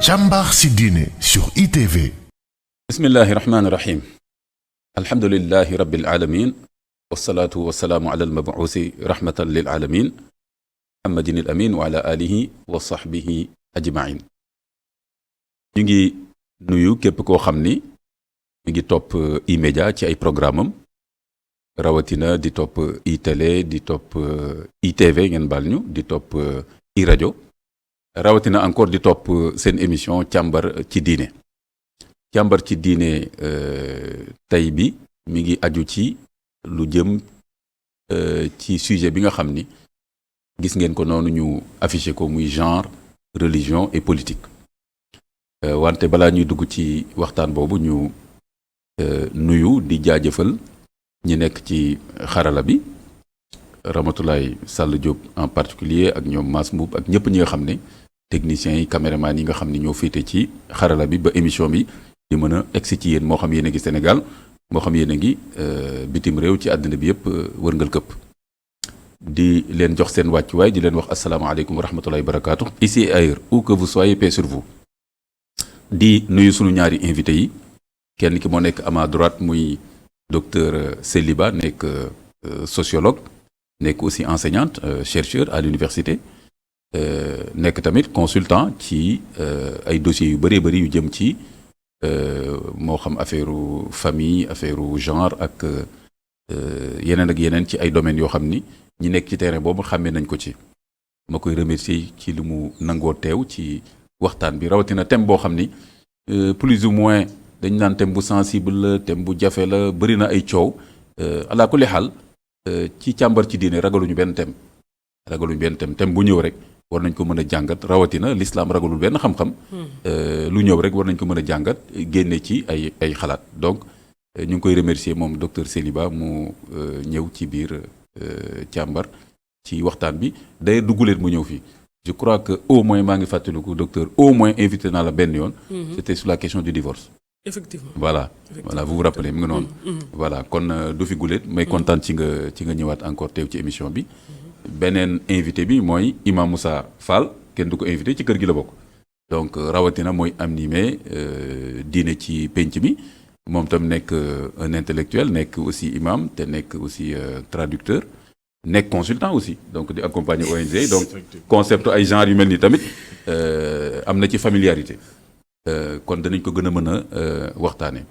Càmbar si diine sur ITV. bismillahi rahmaani rahim. alhamdulillahi rabbil alamin. wasalaatu wasalaamu ala almabuusi rahmatan lil alamin. muhammadin al amin wa ala alihi wa sahbihi ajmain. ñu ngi nuyu képp koo xam ni ñu ngi topp E-Media ci ay programme am rawatina di topp iTélé di topp ITV ngeen baal ñu di topp iRadio rawatina encore di topp seen émission càmbar ci diine. càmbar ci diine tey bi mi ngi aju ci lu jëm ci sujet bi nga xam ni gis ngeen ko noonu ñu affiché ko muy genre religion et politique. wante balaa ñuy dugg ci waxtaan boobu ñu nuyu di jaajëfal ñi nekk ci xarala bi Ramatoulaye Sall Diop en particulier ak ñoom Mass Mbuub ak ñëpp ñi nga xam ne techniciens yi caméraman yi nga xam ne ñoo féete ci xarala bi ba émission bi di mën a egsi ci yéen moo xam yéen a ngi Sénégal moo xam yéen a ngi bitim réew ci àddina bi yëpp wërngal këpp di leen jox seen wàccuwaay di leen wax asalaamaaleykum wa rahmatullahi wa barakaatu ici et ailleurs où que vous soyez paix sur vous. di nuyu sunu ñaari invité yi kenn ki moo nekk à ma droite muy docteur Céliba nekk sociologue nekk aussi enseignante chercheur à l'université nekk tamit consultant ci ay dossiers yu bëree bëri yu jëm ci moo xam affaire famille affaire genre ak yeneen ci ay domaines yoo xam ni ñi nekk ci terrain boobu xàmmee nañ ko ci. ma koy remercier ci li mu nangoo teew ci waxtaan bi rawatina thème boo xam ni plus ou moins dañ naan thème bu sensible la thème bu jafe la bëri na ay coow ala kulli xaal ci càmbar ci diine ragaluñu benn thème bu ñëw rek war nañ ko mën a jàngat rawatina l'islam ragalul benn xam-xam lu ñëw rek war nañ ko mën a jàngat génne ci ay xalaat donc ñu ngi koy remercier moom docteur Céliba mu ñëw ci biir càmbar ci waxtaan bi day dugguleet mu ñëw fii. Je crois que au moins maa ngi fàttaliku docteur au moins invité naa la benn yoon. C'était sur la question du divorce. Effectivement. Voilà vous vous rappelez mu ngi noonu. voilà kon du fi guléet may kontaan ci nga ñëwaat encore teew ci émission bi. beneen invité bi mooy Imam Moussa Fall kenn du ko invité ci kër gi la bokk. donc rawatina mooy animé diine ci penc mi moom tam nekk un intellectuel nekk aussi imam te nekk aussi traducteur. nekk consultant aussi donc di accompagner ONG donc concept ay genre yu mel nii tamit am na ci familiarité kon danañ ko gën a mën a waxtaane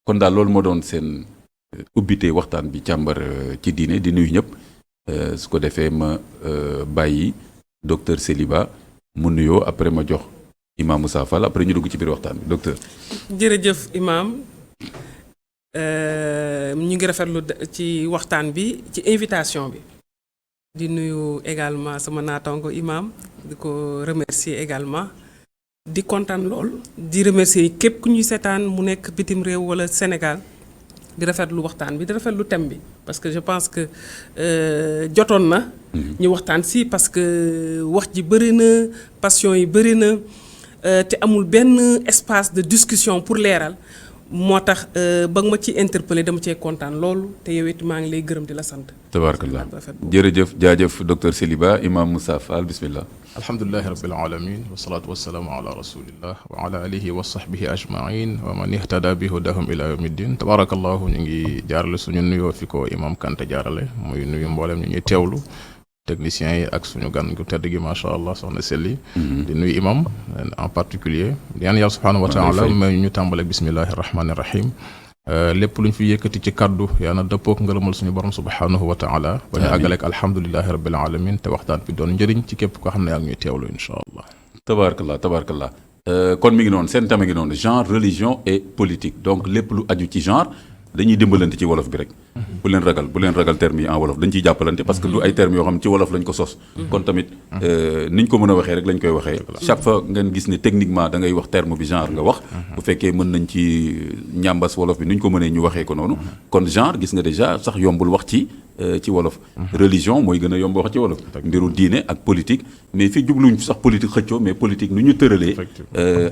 kon daal loolu moo doon seen ubbite waxtaan bi càmbar ci diine di nuyu ñëpp su ko defee ma bàyyi docteur Céliba mu nuyoo après ma jox imam Moussa Fall après ñu dugg ci biir waxtaan bi docteur. jërëjëf imam ñu ngi rafetlu ci waxtaan bi ci invitation bi di nuyu également sama naataango imam di ko remercier également di kontaan lool di remercier képp ku ñuy seetaan mu nekk bitim réew wala Sénégal di rafetlu waxtaan bi di rafetlu thème bi parce que je pense que jotoon na ñu waxtaan si parce que wax ji bëri na passion yi bëri na te amul benn espace de discussion pour leeral moo tax ba nga ma ci interpellé dama cee kontaan loolu te yow it maa ngi lay gërëm di la sant. tabarakallah jërëjëf jaajëf docteur Céliba imam Moussa Fall bismillah. alhamdulilahi rabbil alamin wasalaatu wasalaamu ala rasulillah wa ala alihi wa sahbihi ajmain wa man ihtada bi hudahum ila yawmiddin tabarakallahu ñu ngi jaarale suñu nuyoo fi ko imam Kanté jaarale muy nuyu mboolem ñu ñuy teewlu techniciens yi ak suñu gan gu tedd gi macha allah soxna Selli di nuyu imam en particulier di ñaan yàlla subhanahu wa taala may ñu tàmbale bismillahi rahmani rahim lépp lu ñu fi yëkkati ci kaddu yaa na dëppook ngërëmal suñu borom subhanahu wa taala ba ñu àggaleek alhamdulilahi rabbil alamin te waxtaan bi doon njëriñ ci képp koo xam ne yaa ngi ñuy teewlu insha allah tabarakallah kon mi ngi noonu seen thème ngi noonu genre religion et politique donc lépp lu aju ci genre dañuy dimbalante ci wolof bi rek bu leen ragal termes yi en wolof dañ ciy jàppalante parce que du ay termes yoo xam ci wolof lañ ko sos kon tamit niñ ko mën a waxee rek lañ koy waxee chaque fois ngeen gis ne techniquement da ngay wax terme bi genre nga wax bu fekkee mën nañ ci ñàmbas wolof bi nuñ ko mënee ñu waxee ko noonu kon genre gis nga déjà sax yombul wax ci wolof religion mooy gën a yomb wax ci wolof mbiru diine ak politique mais fii jubluñ sax politique xëccoo mais politique nu ñu tëralee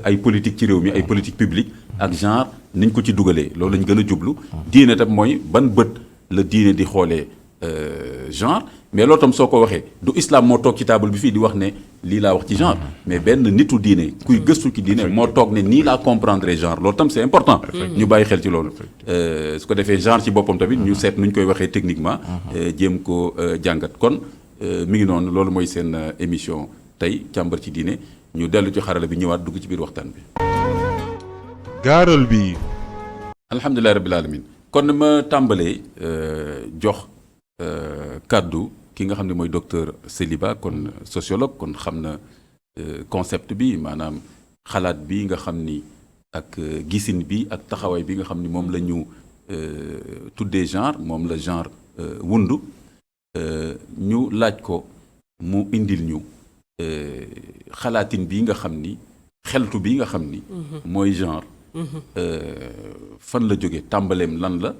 ay politique ci réew mi ay politique publique ak genre niñ ko ci dugalee loolu lañ gën a jublu diine tam mooy ban bët la diine di xoolee genre mais loolu tam soo ko waxee du islam moo toog ci table bi fii di wax ne lii laa wax ci genre mais benn nitu diine kuy gëstu ci diine moo toog ne nii laa comprendre genre loolu tam c'est important ñu bàyyi xel ci loolu su ko defee genre ci boppam tamit ñu seet nu ñu koy waxee techniquement jéem ko jàngat kon mi ngi noonu loolu mooy seen émission tey càmbar ci diine ñu dellu ci xarala bi ñëwaat dugg ci biir waxtaan bi gaaral bi alhamdulilah rabbil alamin kon ma tàmbalee jox kàddu ki nga xam ne mooy docteur Céliba kon sociologue kon xam na concept bi maanaam xalaat bi nga xam ni ak gisin bi ak taxawaay bi nga xam ni moom la ñu tuddee genre moom la genre wundu ñu laaj ko mu indil ñu xalaatin bi nga xam ni xeltu bi nga xam ni mooy genre fan la jóge tàmbaleem lan la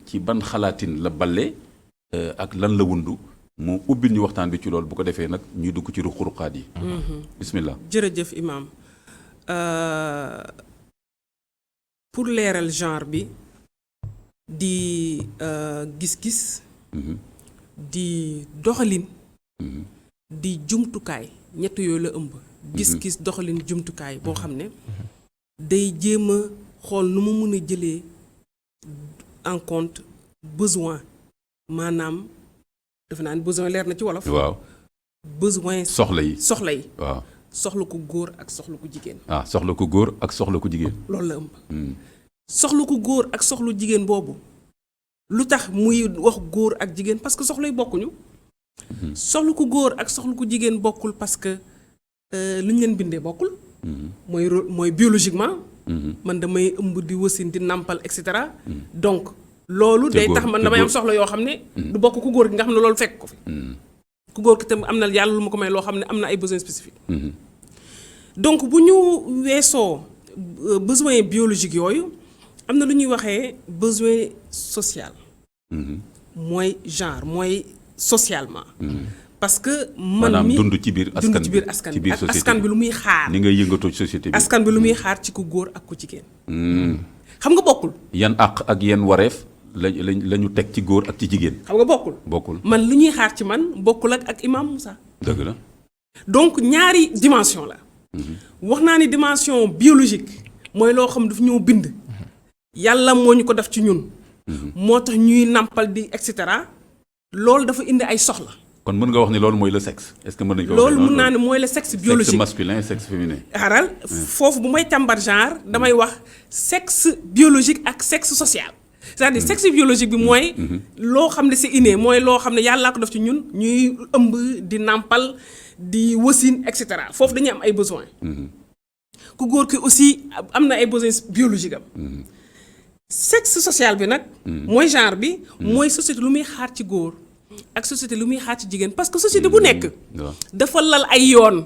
ci ban xalaatin la balle ak lan la wundu mu ubbil ñu waxtaan bi ci loolu bu ko defee nag ñuy dugg ci ruq-ruqaat yi bismillah jërëjëf imam pour leeral genre bi di gis-gis di doxalin di jumtukaay ñett yooyu la ëmb gis-gis doxalin jumtukaay boo xam ne day jéem a xool nu mu mën a jëlee en compte besoin maanaam dafa naan besoin leer na ci wolof waaw besoin soxla yi waaw soxla ku góor ak soxla ku jigéen soxla ku góor ak soxla ku jigéen loolu la ëmb soxla ku góor ak soxla jigéen boobu lu tax muy wax góor ak jigéen parce que soxla yi bokkuñu soxla ku góor ak soxla ku jigéen bokkul parce que lu ñu leen bindee bokkul mooy biologiquement man damay ëmb di wasin di nàmpal et cetera donc loolu day tax man damay am soxla yoo xam ne du bokk ku góor gi nga xam ne loolu fekk ko fi ku góor ki tam am na yàlla lu ma ko may loo xam ne am na ay besoins spécifiques donc bu ñu weesoo besoin biologique yooyu am na lu ñuy waxee besoin social mooy genre mooy socialement parce que man mi dund ci biir askan bi ak askan bi lu muy xaar ni ngay yëngatoo ci société bi askan bi lu muy xaar ci ku góor ak ku jigéen xam nga bokkul yan àq ak yan wareef la ñu teg ci góor ak ci jigéen xam nga bokkul man lu ñuy xaar ci man bokkul ak imam Moussa dëgg la donc ñaari dimension la wax naa ni dimension biologique mooy loo xam daf ñoo bind yàlla moo ñu ko def ci ñun moo tax ñuy nàmpal di et cetera loolu dafa indi ay soxla kon mën nga wax ni loolu mooy le sexe est-ce que mën nañu ko loolu mën naa ne mooy le sexe biologique sexe masculin sexe féminin xaral foofu bu may càmbar genre damay wax sexe biologique ak sexe social c'est-à-dire sexe biologique bi mooy loo xam ne c'est inné mooy loo xam ne yàllaa ko def ci ñun ñuy ëmb di nàmpal di wasin et cetera foofu dañuy am ay besoins ku góor ki aussi am na ay besoins biologiques am sexe social bi nag mooy genre bi mooy société lu muy xaar ci góor ak société lu muy xaar ci jigéen parce que société bu nekk dafa lal ay yoon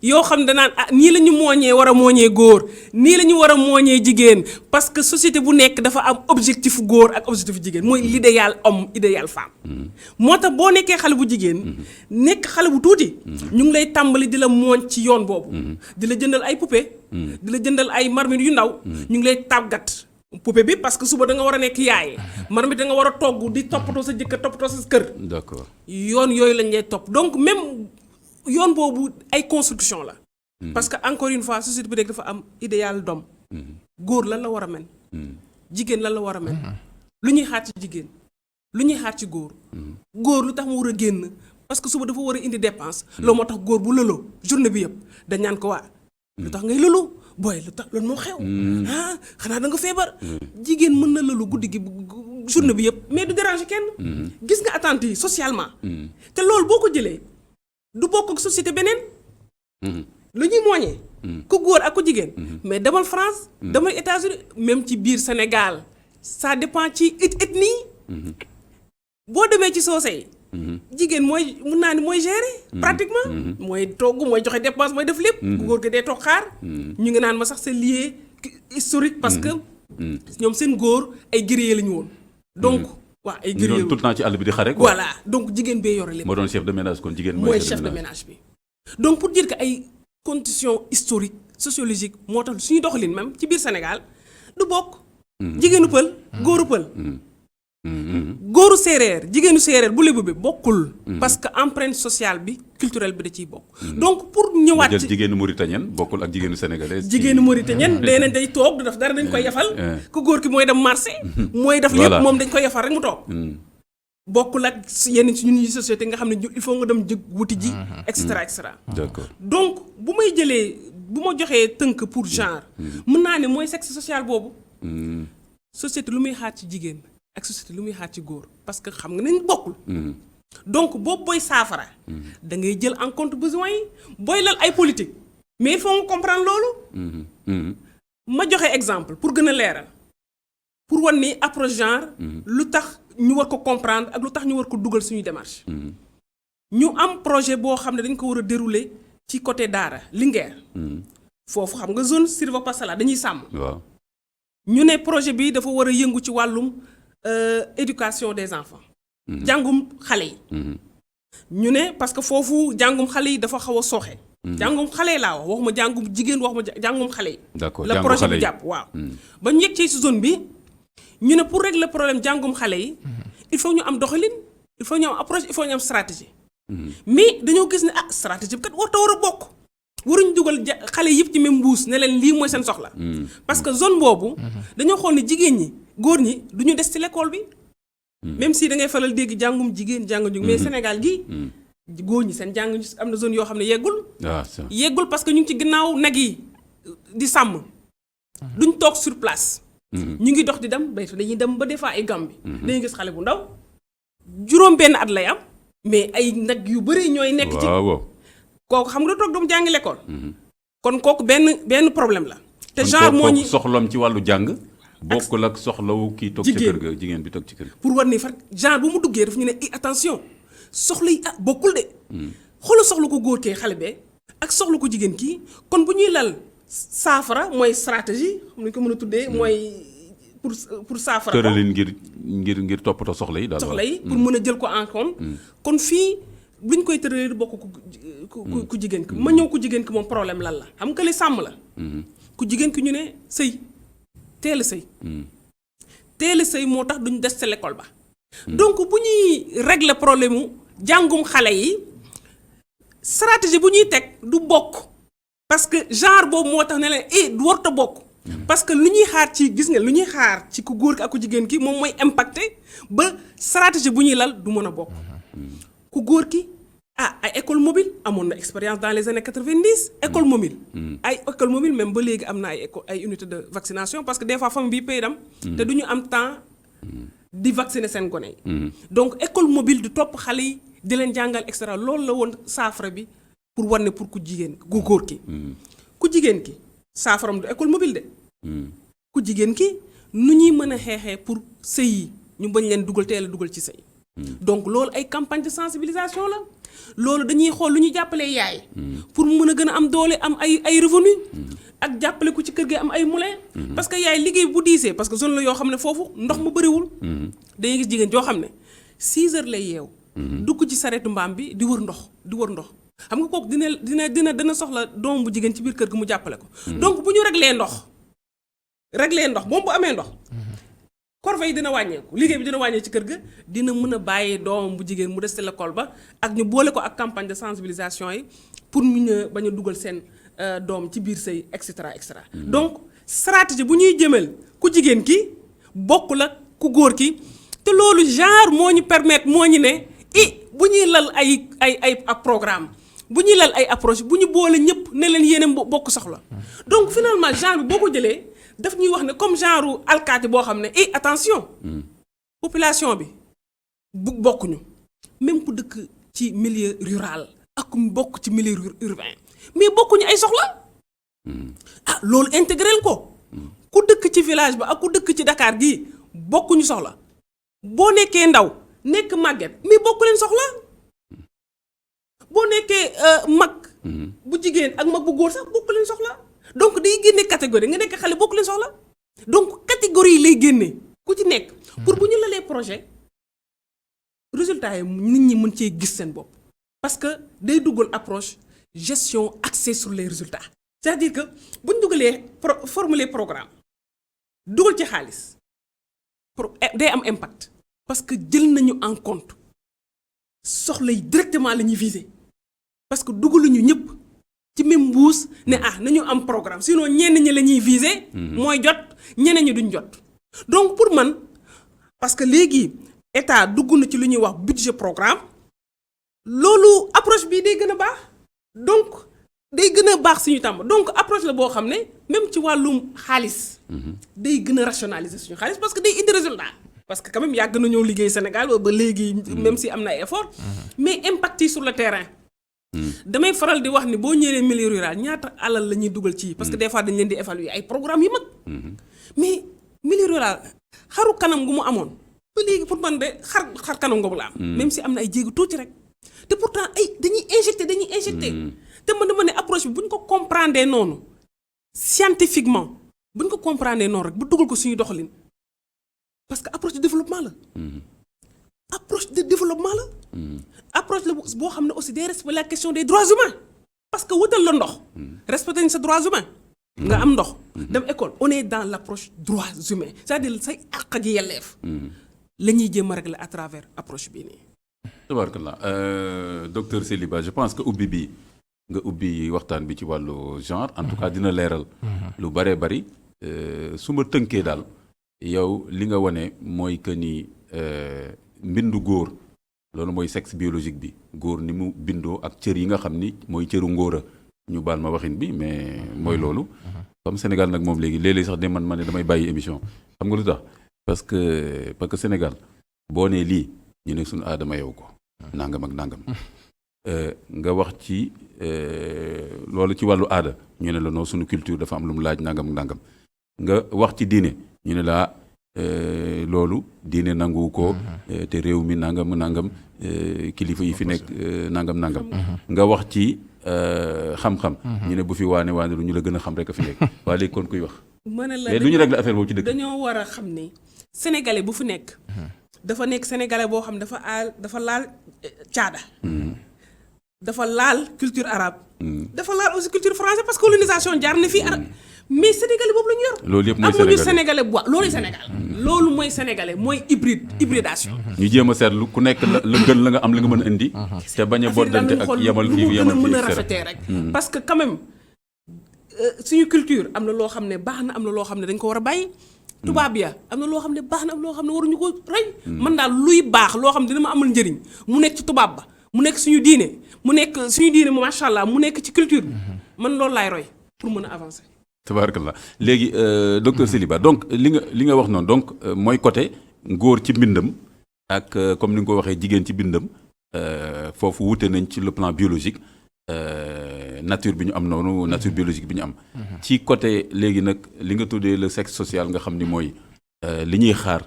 yoo xam ne danaan nii la ñu mooñee war a mooñee góor nii la ñu war a mooñee jigéen parce que société bu nekk dafa am objectif góor ak objectif jigéen mooy l'idéal homme idéal femme moo tax boo nekkee xale bu jigéen nekk xale bu tuuti ñu ngi lay tàmbali di la mooñ ci yoon boobu di la jëndal ay poupée di la jëndal ay marmite yu ndaw ñu ngi lay tàggat poupée bi parce que suba da nga war a nekk yaay marmite da nga war a togg di toppatoo sa jëkkër toppatoo sa kër d'accord yoon yooyu lañ lay topp donc même yoon boobu ay construction la parce que encore une fois société bi rek dafa am idéal d'homme góor lan la war a mel jigéen lan la war a mel lu ñuy xaar ci jigéen lu ñuy xaar ci góor góor lu tax mu war a génn parce que suba dafa war a indi dépense loolu moo tax góor bu lëloo journée bi yëpp dañ naan ko waa lu tax ngay lëloo booy lu tax loolu moo xew xanaa da nga feebar jigéen mën na lëlu guddi gi journée bi yëpp mais du déranger kenn gis nga attente yi socialement te loolu boo ko jëlee du bokk ak société beneen lu ñuy mooñee ku góor ak ku jigéen mais demal France demal États-Unis même ci biir Sénégal ça dépend ci ethnie boo demee ci soose yi jigéen mooy mun naa ni mooy gérer pratiquement mooy togg mooy joxe dépense mooy def lépp ku góor gi dee toog xaar ñu ngi naan ma sax c'est lié historique parce que ñoom seen góor ay guerrier la ñu woon donc waaw ay guerrier tout le temps ci àll bi di xare quoi voilà donc jigéen bee yore lépp moo doon chef de ménage kon jigéen mooy chef de ménage bi donc pour dire que ay conditions historiques sociologiques moo tax suñu doxalin même ci biir Sénégal du bokk jigéenu pël góoru pël góoru séeréer jigéenu séeréer bu lébu bi bokkul. parce que empreinte sociale bi culturelle bi da ciy bokk. donc pour ñëwaat jël ci jigéenu mauritanienne bokkul ak jigéenu sénégalaise. jigéenu mauritanienne day nañ day toog du def dara dañ koy yafal. ku góor ki mooy dem marché. mooy def lépp moom dañ koy yafal rek mu toog. bokkul ak yenn ci ñun société nga xam ne il faut nga dem jëg wuti ji. et cetera et cetera. d'accord donc bu may jëlee bu ma joxee tënk pour genre. mën naa ne mooy sexe social boobu. société lu muy xaar ci jigéen ak société lu muy xaar ci góor parce que xam nga nañ bokkul. donc boobu booy saafara. da ngay jël en compte besoin yi booy lal ay politique mais il faut nga comprendre loolu. ma joxe exemple pour gën a leeral pour wan ni approche genre. lu tax ñu war ko comprendre ak lu tax ñu war ko dugal suñuy démarche. ñu am projet boo xam ne dañ ko war a dérouler ci côté Daara Linguère. foofu xam nga zone sylvopastorale dañuy sàmm. waaw ñu ne projet bi dafa war a yëngu ci wàllum éducation des enfants. jàngum xale yi. ñu ne parce que foofu jàngum xale yi dafa xaw a sooxe. jàngum xale yi laa wax waxuma jàngum jigéen waxuma jàngum xale yi. d'accord la projet bi jàpp waaw. ba ñu yegg ci zone bi ñu ne pour régler problème jàngum xale yi. il faut ñu am doxalin il faut ñu am approche il faut ñu am stratégie. mais dañoo gis ne stratégie bi kat war a bokk. waruñ dugal xale yëpp ci même mbuus ne leen lii mooy seen soxla. parce que zone boobu. dañoo xool ne jigéen ñi góor ñi du ñu des ci l'école bi. même si da ngay faral dégg jàngum jigéen jàngum mais Sénégal gi góor ñi seen jàng am na zone yoo xam ne yeggul. yeggul parce que ñu ngi ci ginnaaw nag yi di sàmm. duñ toog sur place. ñu ngi dox di dem bay dañuy dem ba des fois ay Gambie. dañuy gis xale bu ndaw juróom benn at lay am mais ay nag yu bëri ñooy nekk ci. kooku xam nga toog doomu jàngi l'école. kon kooku benn problème la. te genre moo ñu soxlam ci wàllu jàng. bokkul ak soxlawu kii toog ci kër ga jigéen bi toog ci kër ga. pour war ni far genre bu mu duggee daf ñu ne attention soxla yi bokkul de. xoolal soxla ko góor kee xale bee ak soxla ko jigéen kii kon bu ñuy lal saafara mooy stratégie xam nañu ko mën a tuddee mooy pour saafara. tëralin ngir toppatoo soxla yi daal. soxla yi pour mën a jël ko en compte. kon fii bu ñu koy tëralee bokk ku jigéen ki ma ñëw ku jigéen ki moom problème lan la xam nga li sàmm la. ku jigéen ki ñu ne sëy. teel a sëy moo tax duñ des ca l'école ba. donc bu ñuy régler problème mu jàngum xale yi stratégie bu ñuy teg du bokk parce que genre boobu moo tax ne leen du warut a bokk. parce que lu ñuy xaar ci gis nga lu ñuy xaar ci ku góor ki ak ku jigéen ki moom mooy impacté ba stratégie bu ñuy lal du mën a bokk. ku góor ki ay école mobile amoon na expérience dans les années 90 école mobile. ay école mobile même ba léegi am na ay unité de vaccination parce que des fois famille bi pay dam te du ñu am temps di vacciner seen gone yi. donc école mobile di topp xale yi di leen jàngal et cetera loolu la woon saafara bi pour war ne pour ku jigéen ku góor ki. ku jigéen ki saafaram du école mobile de. ku jigéen ki nu ñuy mën a xeexee pour sëy yi ñu bañ leen dugal teel a dugal ci sëy. donc loolu ay campagne de sensibilisation la. loolu dañuy xool lu ñu jàppalee yaay. pour mu mën a gën a am doole am ay revenu ak jàppale ko ci kër gi am ay moulin. parce que yaay liggéey bu diisee parce que zone la yoo xam ne foofu ndox mu bëriwul. dañuy gis jigéen joo xam ne 6 heures lay yeew. dugg ci sareetu mbaam bi di wër ndox xam nga kooku dina soxla doom bu jigéen ci biir kër gi mu jàppale ko. donc bu ñu réglé ndox moom bu amee ndox. corvée yi dina wàññeeku liggéey bi dina wàññeeku ci kër ga dina mën a bàyyi doomam bu jigéen mu des ci l'école ba ak ñu boole ko ak campagne de sensibilisation yi pour ñu bañ a dugal seen doom ci biir sëy et cetera et cetera. donc stratégie bu ñuy jëmal ku jigéen ki bokk la ku góor ki te loolu genre moo ñu permettre moo ñu ne bu ñuy lal ay programme bu ñuy lal ay approche bu ñu boole ñëpp ne leen yéene bokk soxla donc finalement genre bi boo ko jëlee. daf ñuy wax ne comme genre alkaati boo xam ne attention population bi bokkuñu même ku dëkk ci milieu rural ak ku bokk ci milieu urbain mais bokkuñu ay soxla loolu intégrel ko ku dëkk ci village ba ak ku dëkk ci Dakar gii bokkuñu soxla boo nekkee ndaw nekk màgget mais bokku leen soxla boo nekkee mag bu jigéen ak mag bu góor sax bokku leen soxla donc day génne catégorie nga nekk xale bokku leen soxla donc catégorie yi lay génne ku ci nekk pour bu ñu lalee projet résultat yi nit ñi mën cee gis seen bopp parce que day duggal approche gestion axée sur les résultats c'est-à-dire que bu ñu dugalee formuler programme dugal ci xaalis day am impact parce que jël nañu en compte soxla yi directement la ñuy viser parce que dugaluñu ñëpp ci même mbuus ne nañu am programme sinon ñenn ñi la ñuy viser. mooy jot ñeneen ñi duñ jot. donc pour man parce que léegi état dugg na ci lu ñuy wax budget programme loolu approche bi day gën a baax donc day gën a baax suñu tàmm donc approche la boo xam ne même ci wàllum xaalis. day gën a rationaliser suñu xaalis parce que day indi résultat. parce que quand même yàgg nañoo liggéey Sénégal ba léegi même si am na ay effort mais impact yi sur le terrain. damay faral di wax ni boo ñëwee milieu rural ñaata alal la ñuy dugal ci parce que des fois dañ leen di évaluer ay programmes yu mag. mais milieu rural xaru kanam gu mu amoon ba léegi pour man de xar kanam nga bu la am. même si am na ay jéego tuuti rek. te pourtant dañuy injecté. te man dama ne approche bi bu ñu ko comprendre noonu scientifiquement bu ñu ko comprendre noonu rek bu dugal ko suñu doxalin parce que approche de développement la. approche de développement la. approche la boo xam ne aussi day respecter la question des droits humains parce que wutal la ndox. respecter nañ sa droits humains. nga am ndox. dem école on est dans l' approche droits humains c'est-à-dire say àq ak yelleef. la ñuy jéem a régler à travers approche bii nii. tabarakallah docteur Seliba je pense que nga ubbi waxtaan bi ci wàllu genre en tout cas dina leeral. lu bëree bëri su ma tënkee daal yow li nga wane mooy que ni mbindu góor. loolu mooy sexe biologique bi góor ni mu bindoo ak cër yi nga xam ni mooy cëru ngóora ñu baal ma waxin bi mais mooy loolu comme Sénégal nag moom léegi léeg-léeg sax de man ma ne damay bàyyi émission xam nga lu tax parce que Sénégal boo nee lii ñu ne suñu aadama yow ko nangam ak nangam nga wax ci loolu ci wàllu aada ñu ne la non suñu culture dafa am lu mu laaj nangam ak nangam nga wax ci diine ñu ne la loolu diine nangu ko te réew mi nangam kilifa yi fi nekk nangam nga wax ci xam-xam ñu ne bu fi waane lu ñu la gën a xam rek a fi nekk waa léegi kon kuy wax mais du ñu régler affaire boobu ci dëkk dañoo war a xam ne sénégalais bu fi nekk dafa nekk sénégalais boo xam dafa laal caada dafa laal culture arabe dafa laal aussi culture française parce que colonisation jaar na fii arab mais sénégalais boobu la ñu yor. loolu yëpp mooy amuñu sénégalais bu loolu Sénégal. loolu mooy sénégalais mooy hybridation. ñu jéem a seetlu ku nekk la gën la nga am li nga mën a indi. te bañ a boddante ak yemal fii yemal fii mën a rafetee rek. parce que quand même suñu culture am na loo xam ne baax na am na loo xam ne dañ ko war a bàyyi. tubaab ya am na loo xam ne baax na am loo xam ne waruñu ko rey. man daal luy baax loo xam ne dina ma amal njëriñ mu nekk ci tubaab ba mu nekk suñu diine mu macha allah mu nekk ci culture bi man loolu laay roy pour mën a avancer. tabarakallah léegi docteur Seliba donc li nga wax noonu donc mooy côté ngóor ci mbindam ak comme ni nga ko waxee jigéen ci mbindam foofu wute nañ ci le plan biologique nature bi ñu am noonu nature biologique bi ñu am. ci côté léegi nag li nga tuddee le sexe social nga xam ni mooy li ñuy xaar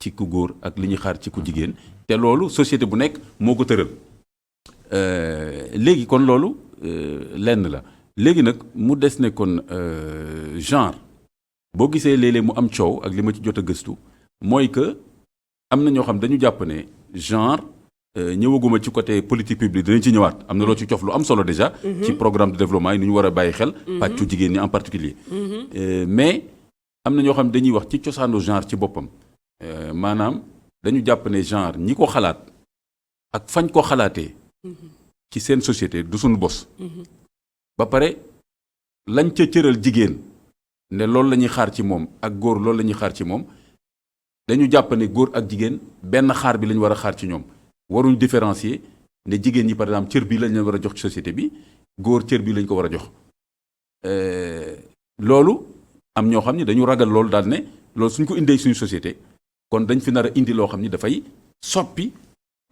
ci ku góor ak li ñuy xaar ci ku jigéen te loolu société bu nekk moo ko tëral léegi kon loolu lenn la. léegi nag mu des ne kon genre boo gisee léeg-léeg mu am coow ak li ma ci jot a gëstu mooy que am na ñoo xam dañu jàpp ne genre ñëwaguma ci côté politique publique dinañ ci ñëwaat am na loo ci cof lu am solo déjà. ci programme de développement yi nu ñu war a bàyyi xel. pàccu jigéen ñi en particulier mais am na ñoo xam dañuy wax ci cosaanu genre ci boppam maanaam dañu jàpp ne genre ñi ko xalaat ak fañ ko xalaatee. ci seen société du suñu bos. ba pare lañ ca cëral jigéen ne loolu la ñuy xaar ci moom ak góor loolu la ñuy xaar ci moom dañu jàpp ne góor ak jigéen benn xaar bi la ñu war a xaar ci ñoom waruñ différencier ne jigéen ñi par exemple cër bi lañ leen war a jox ci société bi góor cër bi lañ ko war a jox loolu am ñoo xam ne dañu ragal loolu daal ne loolu suñ ko indee suñu société kon dañ fi nar a indi loo xam ni dafay soppi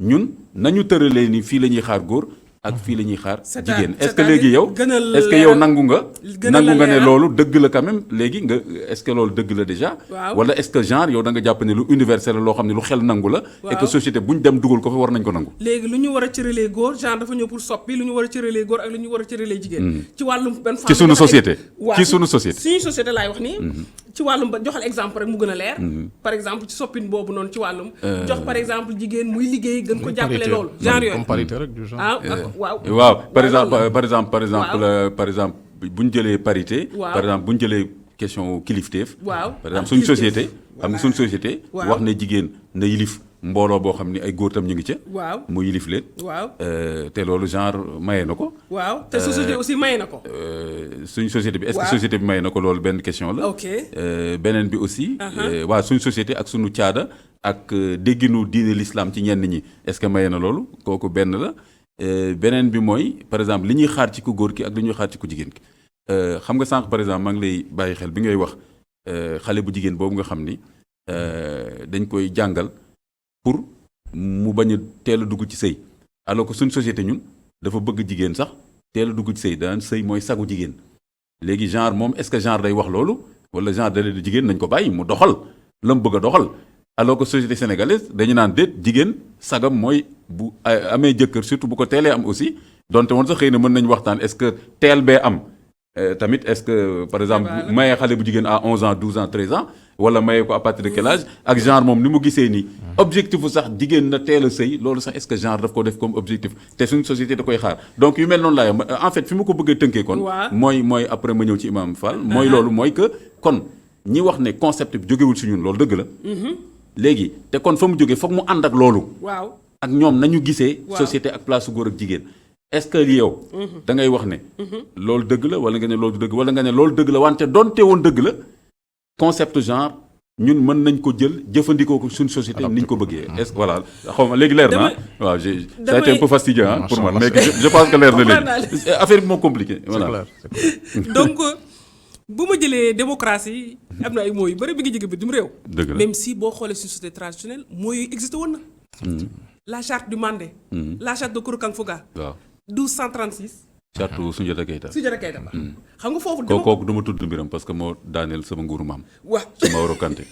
ñun nañu tëralee ni fii la ñuy xaar góor ak fii la ñuy xaar jigéen est-ce que léegi yow est-ce que yow nangu nga ne loolu dëgg la quand même léegi nga est-ce que loolu dëgg la déjà wala est-ce que genre yow da nga jàpp ne lu universel la loo xam ne lu xel nangu la et que société bu ñu dem dugal ko fa war nañ ko nangu léegi lu ñu war a cëralee góor genre dafa ñëw pour soppi lu ñu war a cëralee góor ak lu ñu war a cëralee jigéen ci wàllum benn ci sunu société ci sunu société suñu société laay wax nii ci wàllum ba joxal exemple rek mu gën a leer par exemple ci soppin boobu noonu ci wàllum jox par exemple jigéen muy liggéey gën ko jàppale loolu genre yooyu parité rek du genre waaw par exemple bu ñu jëlee parité par exemple bu ñu jëlee question kilifteef par exemple suñu société am na suñu société wax ne jigéen na yilif mbooloo boo xam ni ay góor tam ñu ngi ca. waaw mu yilif leen. waaw te loolu genre maye na ko. waaw te société aussi maye na ko. suñ société bi est-ce que waaw société bi maye na ko loolu benn question la. ok beneen bi aussi. waaw suñ société ak suñu caada ak dégginu diine l'islam ci ñenn ñi est-ce que maye na loolu kooku benn la. beneen bi mooy par exemple li ñuy xaar ci ku góor ki ak li ñuy xaar ci ku jigéen ki xam nga sànq par exemple maa ngi lay bàyyi xel bi ngay wax xale bu jigéen boobu nga xam ni dañ koy jàngal pour mu bañ a teel a dugg ci sëy alors que suñ société ñun dafa bëgg jigéen sax teel a dugg ci sëy daan sëy mooy sagu jigéen léegi genre moom est-ce que genre day wax loolu wala genre da leen jigéen nañ ko bàyyi mu doxal la mu bëgg a doxal alors que société sénégalaise dañu naan déet jigéen sagam mooy bu amee jëkkër surtout bu ko teelee am aussi donte woon sax xëy na mën nañ waxtaan est-ce que teel bee am tamit est-ce que par exemple mayee xale bu jigéen à 11 ans 12 ans 13 ans wala mayee ko à partir de quel âge ak genre moom ni mu gisee nii objectif sax jigéen na teel a sëy loolu sax est-ce que genre daf ko def comme objectif te suñu société da koy xaar donc yu mel noonu laay en fait fi mu ko bëggee tënkee kon mooy après ma ñëw ci Imam Fall mooy loolu mooy que kon ñi wax ne concept bi jógewul si ñun loolu dëgg la léegi te kon fa mu jógee foog mu ànd ak loolu waaw ak ñoom nañu gisee société ak place su góor ak jigéen est-ce que yow da ngay wax ne loolu dëgg la wala nga ne loolu dëgg wala nga ne loolu dëgg la wante donte woon dëgg la concept genre ñun mën nañ ko jël jëfandikoo ko suñ société ni ñu ko bëggee est-ce que voilà xaw ma léegi leer na waaw ça a été un peu fastidieux pour moi mais je pense que leer na léegi affaire bi moo compliqué voilà donc bu ma jëlee démocratie am na ay mots yu bëri bi ngi jóge bitim réew dëgg la même si boo xoolee suñu société traditionnelle mooy yooyu existé woon na la charte du Mandé la charte de Kouroukan Fouga waaw 1236 charte Soundiata Keita xam nga foofu kooku du ma tudd mbiram parce que moo daaneel sama nguuru maam waaw sama Maodo Kanté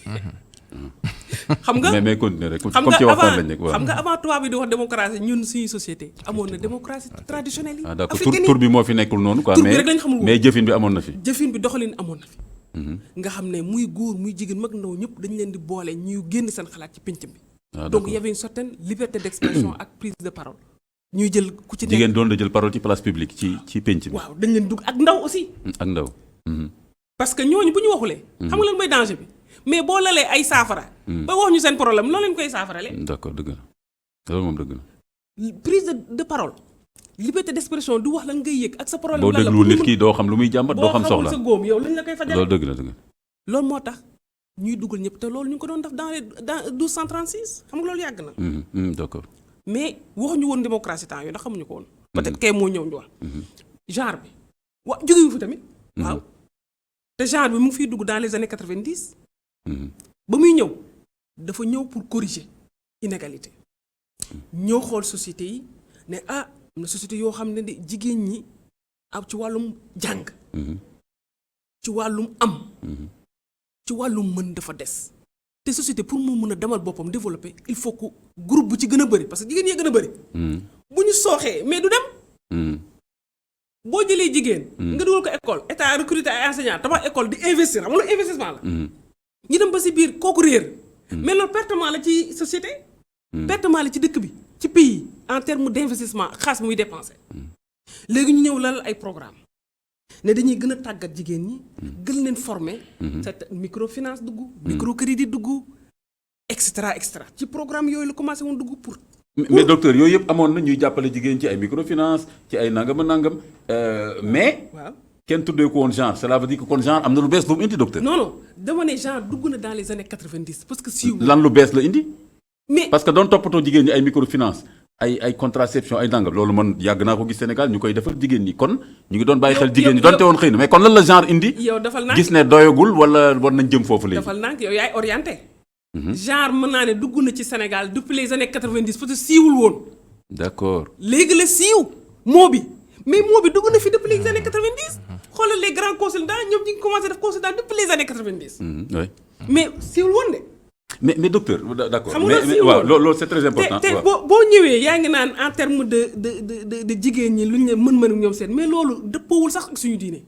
xam nga mais continuer rek comme ci waxtaan lañ nekk waaw xam nga avant tubaab bi di wax démocratie ñun suñu société amoon na démocratie traditionnelle yi d'accord tur bi moo fi nekkul noonu quoi tur bi rek lañ xamul woon mais jëfin bi amoon na fi jëfin bi doxalin amoon na fi nga xam ne muy góor muy jigéen mag ndaw ñëpp dañu leen di boole ñuy génn seen xalaat ci pénc bi donc il y avait une certaine liberté d'expression ak prise de parole ñuy jël ku ci nekk jigéen doon la jël parole ci place publique ci pénc bi waaw dañ leen dugg ak ndaw aussi ak ndaw parce que ñooñu bu ñu waxulee xam nga lan mooy danger bi mais boo lalee ay saafara ba wax ñu seen problème noonu leen koy saafarale d'accord dëgg la loolu moom dëgg la prise de parole liberté d'expression du wax lan ngay yëg ak sa problème boo dégluwul nit kii doo xam lu muy jàmbat doo xam soxla boo xamul sa góom yow lañ la koy fajal loolu dëgg la loolu moo tax ñuy dugal ñëpp te loolu ñu ngi ko doon def dans 1236 xam nga loolu yàgg na d'accord mais waxuñu woon démocratie temps yooyu ndax xamuñu ko woon peut-être kay moo ñëw ñu wax genre bi waaw jógewu fi tamit waaw te genre bi mu ngi fiy dugg dans les années 90 ba muy ñëw dafa ñëw pour corriger inégalité ñëw xool société yi ne am na société yoo xam ne de jigéen ñi ak ci wàllum jàng ci wàllum am ci wàllum mën dafa des te société pour mu mën a demal boppam développer il faut que groupe bu ci gën a bëri parce que jigéen ñee gën a bëri bu ñu sooxee mais du dem boo jëlee jigéen nga dugal ko école état recruter ay enseignants tabax école di investir xam nga loolu investissement la ñu dem ba si biir kooku réer mais loolu pertement la ci société pertement la ci dëkk bi ci pays en termes d'investissement xaalis muy dépensé léegi ñu ñëw lal ay programme ne dañuy gën a tàggat jigéen ñi gën leen former cette microfinance dugg microcrédit dugg et cetera ci programme yooyu la commencé woon dugg pour mais docteur yooyu yëpp amoon na ñuy jàppale jigéen ci ay microfinance ci ay nangam mais waaw kenn tuddee ko woon genre cela veut dire que kon genre am na lu bees lu mu indi docteur non dama ne genre dugg na dans les années 90 parce que siiw lan lu bees la indi mais parce que doon toppatoo jigéen ñi ay microfinance ay contraception ay nangam loolu man yàgg naa ko gis Sénégal ñu koy defal jigéen ñi kon ñu ngi doon bàyyi xel jigéen ñi doonte woon xëy na mais kon lan la genre indi yow dafal naa gis ne doyagul wala war nañ jëm foofu léegi dafal naa yow yaay orienté genre mën naa ne dugg na ci Sénégal depuis les années 90 parce que siiwul woon d'accord léegi la siiw moo bi mais moo bi dugg na fi depuis les années 90 xoolal les grands consultants ñoom ñu ngi commencé def consultant depuis les années 90 oui mais siiwul woon de mais docteur d'accord xam nga mais waaw loolu c'est très important te boo ñëwee yaa ngi naan en terme de jigéen ñi lu ñu leen mën ñoom seen mais loolu dëppoowul sax ak suñu diine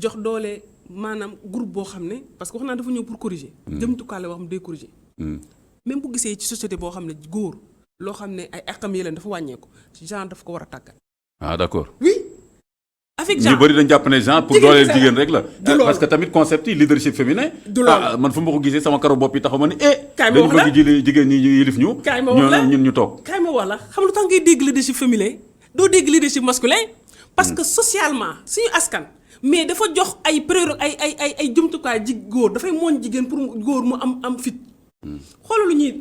jox doole maanaam groupe boo xam ne parce que wax naa dafa ñëw pour corriger jëmtukaale boo xam ne day corriger même bu gisee ci société boo xam ne góor loo xam ne ay àqam yi leen dafa wàññeeku genre dafa ko war a tàggat d'accord oui avec ñu genre bëri dañ jàpp ne genre pour Jigéen dooleel kese jigéen la. rek la. Du loolu. parce que tamit concept yi leadership féminin. Du loolu. man fu ma ko gisee sama karo bopp yi taxaw ma ni Kaay ma dañu wax la. bëgg jigéen ñi ñu yilif ñu. Kaay ma wax la. ñun ñu toog. kaay ma wax la xam lu tax ngay dégg leadership féminin doo dégg leadership masculin parce que socialement suñu askan mais dafa jox ay ay jumtukaay góor dafay mooñ jigéen pour góor mu am fit xoolal lu ñuy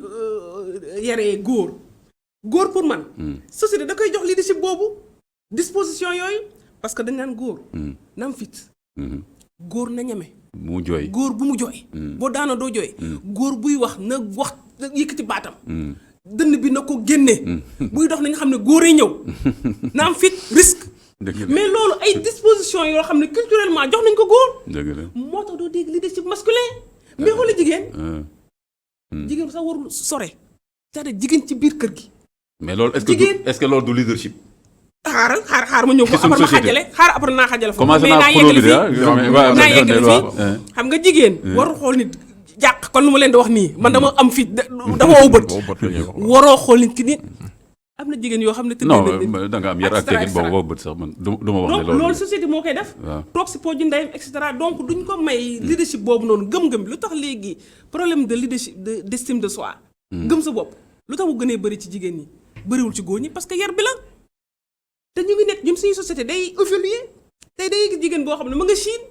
yaree góor pour man société da koy jox leadership boobu disposition yooyu parce que dañ naan góor na am fit góor na ñeme mu jooy. góor bu mu jooy boo daana doo jooy góor buy wax na wax yëkkati baatam dënn bi na ko génne buy dox nañu xam ne góor ay ñëw na am fit risque dëgg la mais loolu ay disposition yoo xam ne culturellement jox nañ ko góor dëgg la. moo tax doo dégg leadership masculin mais xoola jigéen jigéen sax warul sore c'est-à-dire jigéen ci biir kër gi mais loolu Jigéen. est-ce que loolu du leadership. xaar ma ñëw ko Ci suñu après ma société. xajale xaar après naa xajale foofu commencé mais naa naa xuloo bi yeggali de ah. fii naa yeggali fii xam nga jigéen warul xool nit jàq kon lu ma leen di wax nii man dama am fit dama wow bët waroo xool nit ki nit am na jigéen yoo xam ne tëddee nañ leen non da nga am yar ak et cetera, teggin et cetera. boobu bët sax man du ma wax ne donc loolu. loolu société moo koy def waaw. toog si pooju ndeyam et cetera donc duñ ko may leadership boobu noonu gëm-gëm bi lu tax léegi problème de leadership d'estime de soi gëm sa bopp lu tax mu gënee bëri ci jigéen ñi bëriwul ci góor ñi parce que yar bi la te ñu ngi nekk ñun suñu société day évoluer tey day gis jigéen boo xam ne ma nga Chine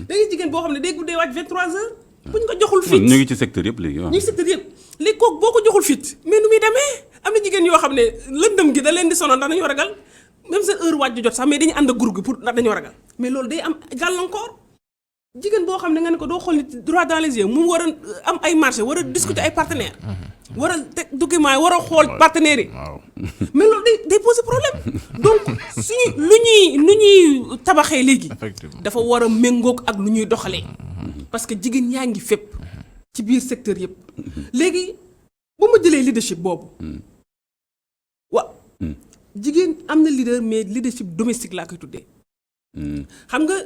da ngay gis jigéen boo xam ne day guddee wàcc 23 heures buñ ko joxul fit ñu ngi ci secteur yëpp léegi waaw. ñuy secteur yëpp léegi kooku boo ko joxul fit mais nu muy demee am na jigéen yoo xam ne lëndëm gi da leen di sonal ndax dañoo ragal même seen heure wàcc jot sax mais dañu ànd ak groupe gi pour ndax dañoo ragal mais loolu day am gàllankoor jigéen boo xam ne nga ne ko doo xool nit droit dans les yeux mu war a am ay marché war a discuter ay partenaires war a teg document yi war a xool partenaires yi waaw mais loolu day poser problème donc suñu lu ñuy tabaxee léegi effectivement dafa war a méngoog ak lu ñuy doxalee parce que jigéen yaa ngi fépp ci biir secteur yëpp léegi bu ma jëlee leadership boobu jigéen am na leader mais leadership domestique laa koy tuddee xam nga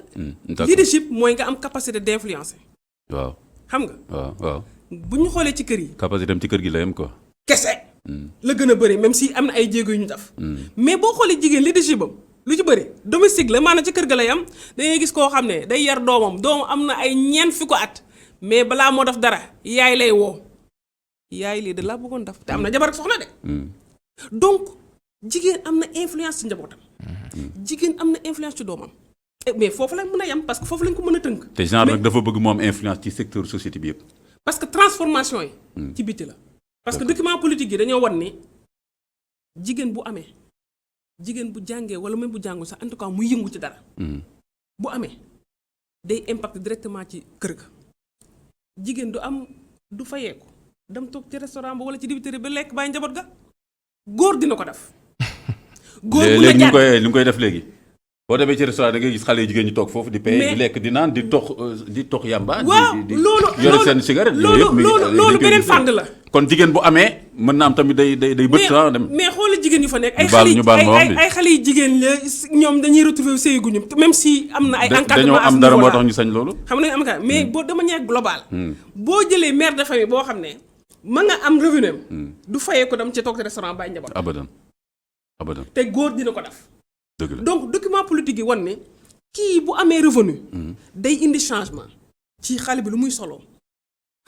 d'accord. leadership mooy nga am capacité d'influencer waaw xam nga waaw. bu ñu xoolee ci kër yi capacité am ci kër gi la yem quoi. kese la gën a bëri même si am na ay jéego yu ñu def mais boo xoolee jigéen leadership am lu ci bëri domestique la maanaam ci kër ga lay am da ngay gis koo xam ne day yar doomam am na ay ñeent fi ko at mais balaa moo def dara yaay lay woo yaay lii de laa bëggoon def te am na jabar ak soxna de donc jigéen am na influence ci njabootam jigéen am na influence ci doomam mais foofu lañ mën a yem parce que foofu lañ ko mën a tënk te genre nag dafa bëgg mu am influence ci secteur société bi yëpp. parce que transformation yi ci biti la parce que document politique yi dañoo wan ni jigéen bu amee jigéen bu jàngee wala même bu jàngul sax en tout cas muy yëngu ci dara bu amee day impact directement ci kër ga jigéen du fayeeku dem toog ci restaurant ba wala ci dibiteri ba lekk bàyyi njaboot ga góor dina ko def góor bu la léegi jàng ñu ngi koy def léegi boo demee ci restaurant da ngay gis xale yu jigéen ñi toog foofu di paye di lekk di naan di tox yamba waaw loolu yore seen cigarette loolu beneen fànn la kon jigéen bu amee mën na am tamit day bët sax dem mais xoolal jigéen yu fa nekk ay xale yu jigéen la ñoom dañuy retrouver séyiguñu même si am na ay encadrement dañoo am dara moo tax ñu sañ loolu xam nañu am ka mais boo de manière globale boo jëlee mère de famille boo xam ne ma nga am revenu am du fayee ko dem ci toog ci restaurant bàyyi njaboot abadan te góor dina ko def dëgg la donc document politique yi wan ne kii bu amee revenu day indi changement ci xale bi lu muy soloo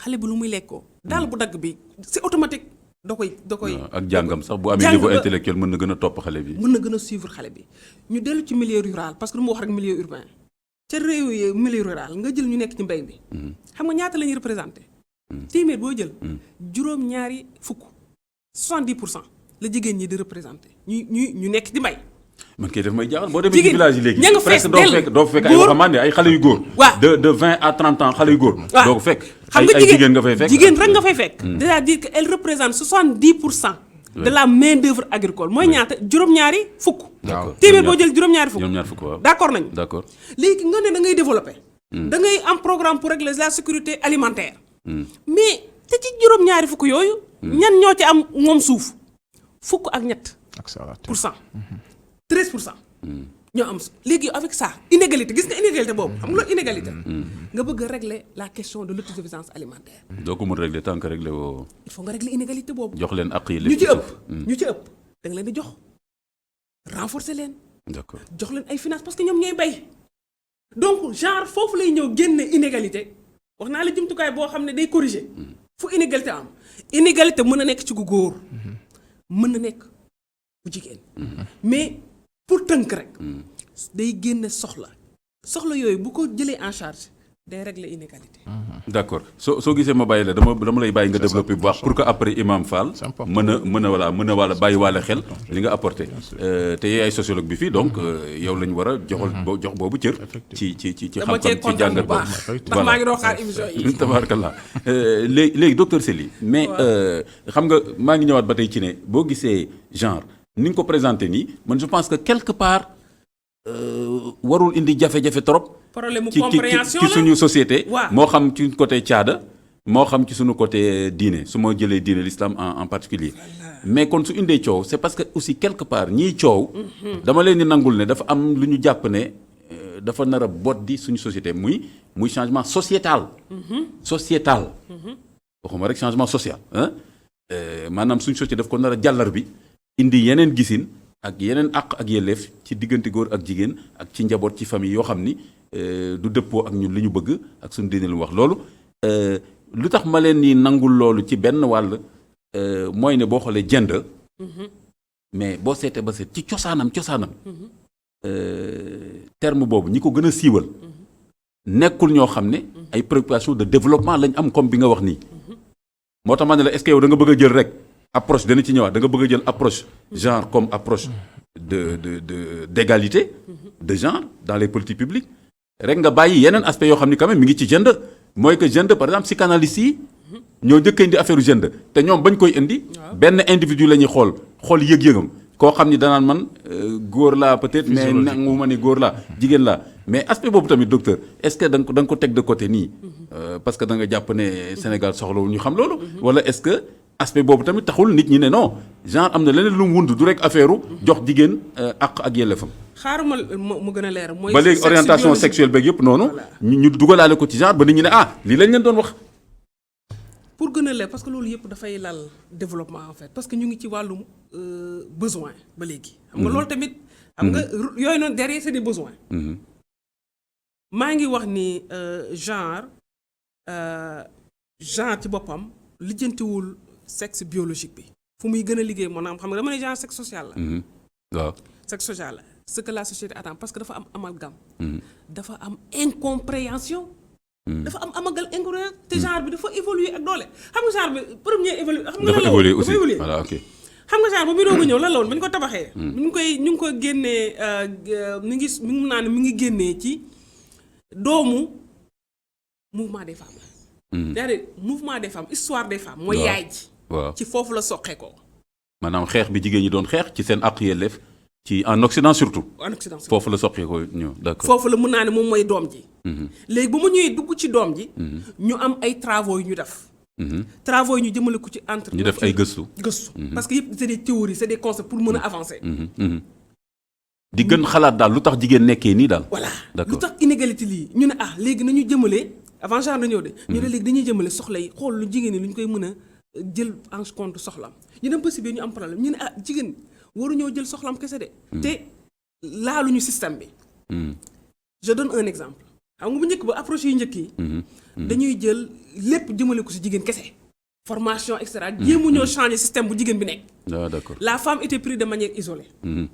xale bi lu muy lekkoo daal bu dagg bi c'est automatique da koy ak jàngam sax bu amee niveau intellectuel mën na gën a topp xale bi mën na gën a suivre xale bi ñu dellu ci milieu rural parce que lu mu wax rek milieu urbain ca réew yi milieu rural nga jël ñu nekk ci mbay bi xam nga ñaata la ñuy représenté téeméer boo jël juróom-ñaari fukk 70% la jigéen ñi di représenté ñu nekk di mbay man kay def may jaaxal boo demee ci village yi léegi ña nga fees presque doo fekk ay waxambaane ay xale yu góor waaw de 20 à 30 ans xale yu góor doo ko fekk xam nga ay jigéen nga fay fekk jigéen rek nga fay fekk c'est-à-dire que elle représente 70% de la main d'œuvre agricole mooy ñaata juróom-ñaari fukk téeméer boo jël juróom-ñaari fukk waaw d'accord nañu d'accord léegi nga ne da ngay développer da ngay am programme pour régler la sécurité alimentaire mais te ci juróom-ñaari fukk yooyu ñan ñoo ci am moom suuf fukk ak ñett pour cent 13% ñoo am léegi avec ça inégalité gis nga inégalité boobu xam nga loolu inégalité nga bëgg a régler la question de l'autosuffisance alimentaire doo ko mën régler tant que régler woo il faut nga régler inégalité boobu jox leen ak yi ñu ci ëpp da nga leen di jox renforcer leen d'accord jox leen ay finance parce que ñoom ñooy bay donc genre foofu lay ñëw génne inégalité wax naa la jumtukaay boo xam ne day corriger fu inégalité am inégalité mën na nekk ci gu góor mën na nekk bu jigéen mais pour tënk rek day génne soxla yooyu bu ko jëlee en charge day régler inégalité. d'accord soo gisee ma bàyyi la dama lay bàyyi nga développer bu baax pour que après Imam Fall mën a wala bàyyi waale xel li nga apporté te yaay sociologue bi fii donc yow lañu war a jox boobu cër ci xam-xam ci jàngat boobu ndax maa ngi doon xaar émission yi tabarakallah léegi docteur Sely mais xam nga maa ngi ñëwaat ba tey ci ne boo gisee genre ni nga ko présenté nii man je pense que quelque part warul indi jafe-jafe trop problème mu compréhension ci suñu société waaw moo xam ci côté caada moo xam ci suñu côté diine su ma jëlee diine l'islam en particulier mais kon su indee coow c'est parce que aussi quelque part ñiy coow dama leen di nangul ne dafa am lu ñu jàpp ne dafa nar a boddi suñu société muy changement sociétal waxuma rek changement social maanaam suñu société daf ko nar a jàllar bi indi yeneen gisin ak yeneen àq ak yelleef ci diggante góor ak jigéen ak ci njaboot ci famille yoo xam ni du dëppoo ak ñun li ñu bëgg ak suñu diine lu wax loolu lu tax ma leen ni nangul loolu ci benn wàll mooy ne boo xoolee gender mais boo seetee ba seet ci cosaanam terme boobu ñi ko gën a siiwal nekkul ñoo xam ne ay préoccupations de développement lañ am comme bi nga wax nii moo tax ma ne la est-ce que yow da nga bëgg a jël rek approche dana ci ñëwaat da nga bëgg a jël approche genre comme approche d'égalité de genre dans les politiques publiques rek nga bàyyi yeneen aspect yoo xam ni quand même mi ngi ci gender mooy que gender par exemple psychanalyste yi ñoo njëkk a indi affaire gender te ñoom bañ koy indi benn individu la ñuy xool yëg-yëgam koo xam ni danaan man góor laa peut-être mais nangu ma ni góor laa jigéen laa mais aspect boobu tamit docteur est-ce que da nga ko teg de côté nii parce que da nga jàpp ne Sénégal soxlawul ñu xam loolu wala est-ce que aspect boobu tamit taxul nit ñi ne non genre am na leneen lu mu wund du rek affaire jox jigéen àq ak yelleefam. xaaruma mu gën a leer mooy. ba léegi orientation sexuelle beeg yëpp noonu. ñu dugalaale ko ci genre ba nit ñi ne lii lañ leen doon wax. pour gën a leer parce que loolu yëpp dafay lal développement en fait parce que ñu ngi ci wàllum besoin ba léegi. xam nga loolu tamit. xam nga yooyu noonu derrière c'est des besoins. maa ngi wax ni genre ci boppam lijjantiwul. sexe biologique bi fu muy gën a liggéey maanaam xam nga dama ne genre sexe social la. waaw sexe social la ce que la société attend parce que dafa am amalgame. dafa am incompréhension. dafa am incompréhension te genre bi dafa évoluer ak doole xam nga genre bi premier évoluer. xam nga dafa évoluer aussi voilà ok. xam nga genre ba muy doog a ñëw lan la woon ba ñu ko tabaxee. ñu ngi ko génnee mi ngi génnee ci doomu mouvement des femmes la. c'est-à-dire mouvement des femmes histoire des femmes. mooy yaay ji. waaw ci foofu la soqee ko. maanaam xeex bi jigéen ñi doon xeex ci seen àq yelleef ci en Occident surtout. foofu la soqee ko ñëw d'accord. foofu la mën naa ne moom mooy doom ji. léegi ba mu ñëwee dugg ci doom ji. ñu am ay travaux yu ñu def. travaux yi ñu jëmale ko ci entre. ñu def ay gëstu. parce que yëpp c'est des théories c'est des concepts pour mën a avancer. di gën xalaat daal lu tax jigéen nekkee nii daal. voilà d'accord lu tax inégalité lii ñu ne léegi nañu jëmale. avant genre dañoo de ñu ne léegi dañuy jëmale soxla yi xool lu jigéen ñi lu ñu koy mën a jël en compte soxlaam ñu dem ba si biir ñu am problème ñu ne jigéen waruñoo jël soxlaam kese de. te laaluñu système bi. je donne un exemple xam nga bu njëkk ba approche yu njëkk yi. dañuy jël lépp jëmale ko si jigéen kese. formation et cetera jéemuñoo changer système bu jigéen bi nekk. d'accord la femme était prise de manière isolée.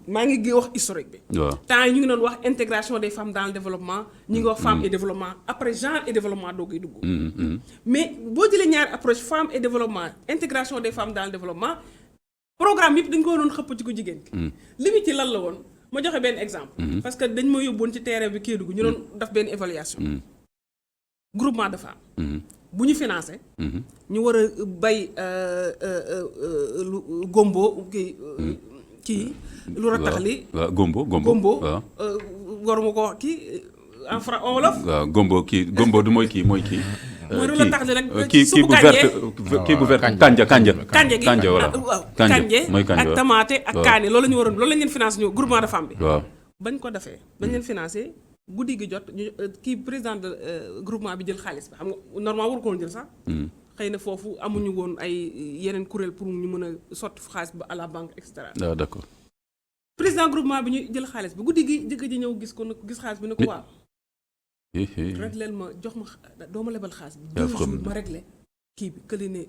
maa ngi wax historique bi. waaw temps yi ñu ngi doon wax intégration des femmes dans le développement. ñu ngi wax femme et développement après genre et développement doo koy dugg. mais boo jëlee ñaari approche femme et développement intégration des femmes dans le développement programme yëpp dañ ko doon xëpp ci ko jigéen ki. limite ci lan la woon ma joxe benn exemple. parce que dañ ma yóbboon ci terrain bi Kédougou ñu doon def benn évaluation. groupement de femmes. bu ñu financé. ñu war a bay gombo kii. lu ratax li waaw gombo. waaw waruma ko wax kii en français en wolof. waaw gombo du mooy kii. mooy lu ratax li rek. kii bu verte kanja gi waaw kanje mooy kanja ak tamaate ak kaani loolu la ñu waroon loolu la ñu leen financé ñu groupement de femmes bi. waaw bañ ko defee bañ leen financé. guddi gi jot ñu kii président de groupement bi jël xaalis bi xam nga normalement waru ko woon jël sax. xëy na foofu amuñu woon ay yeneen kuréel pour ñu mën a sotti xaalis ba à la banque et cetera. d'accord. président groupement bi ñu jël xaalis bi guddi gi jëkkër ji ñëw gis ko gis xaalis bi ne ko waaw. régleel ma jox ma doo ma lebal xaalis bi. 2 jours ma réglé kii bi kële ne.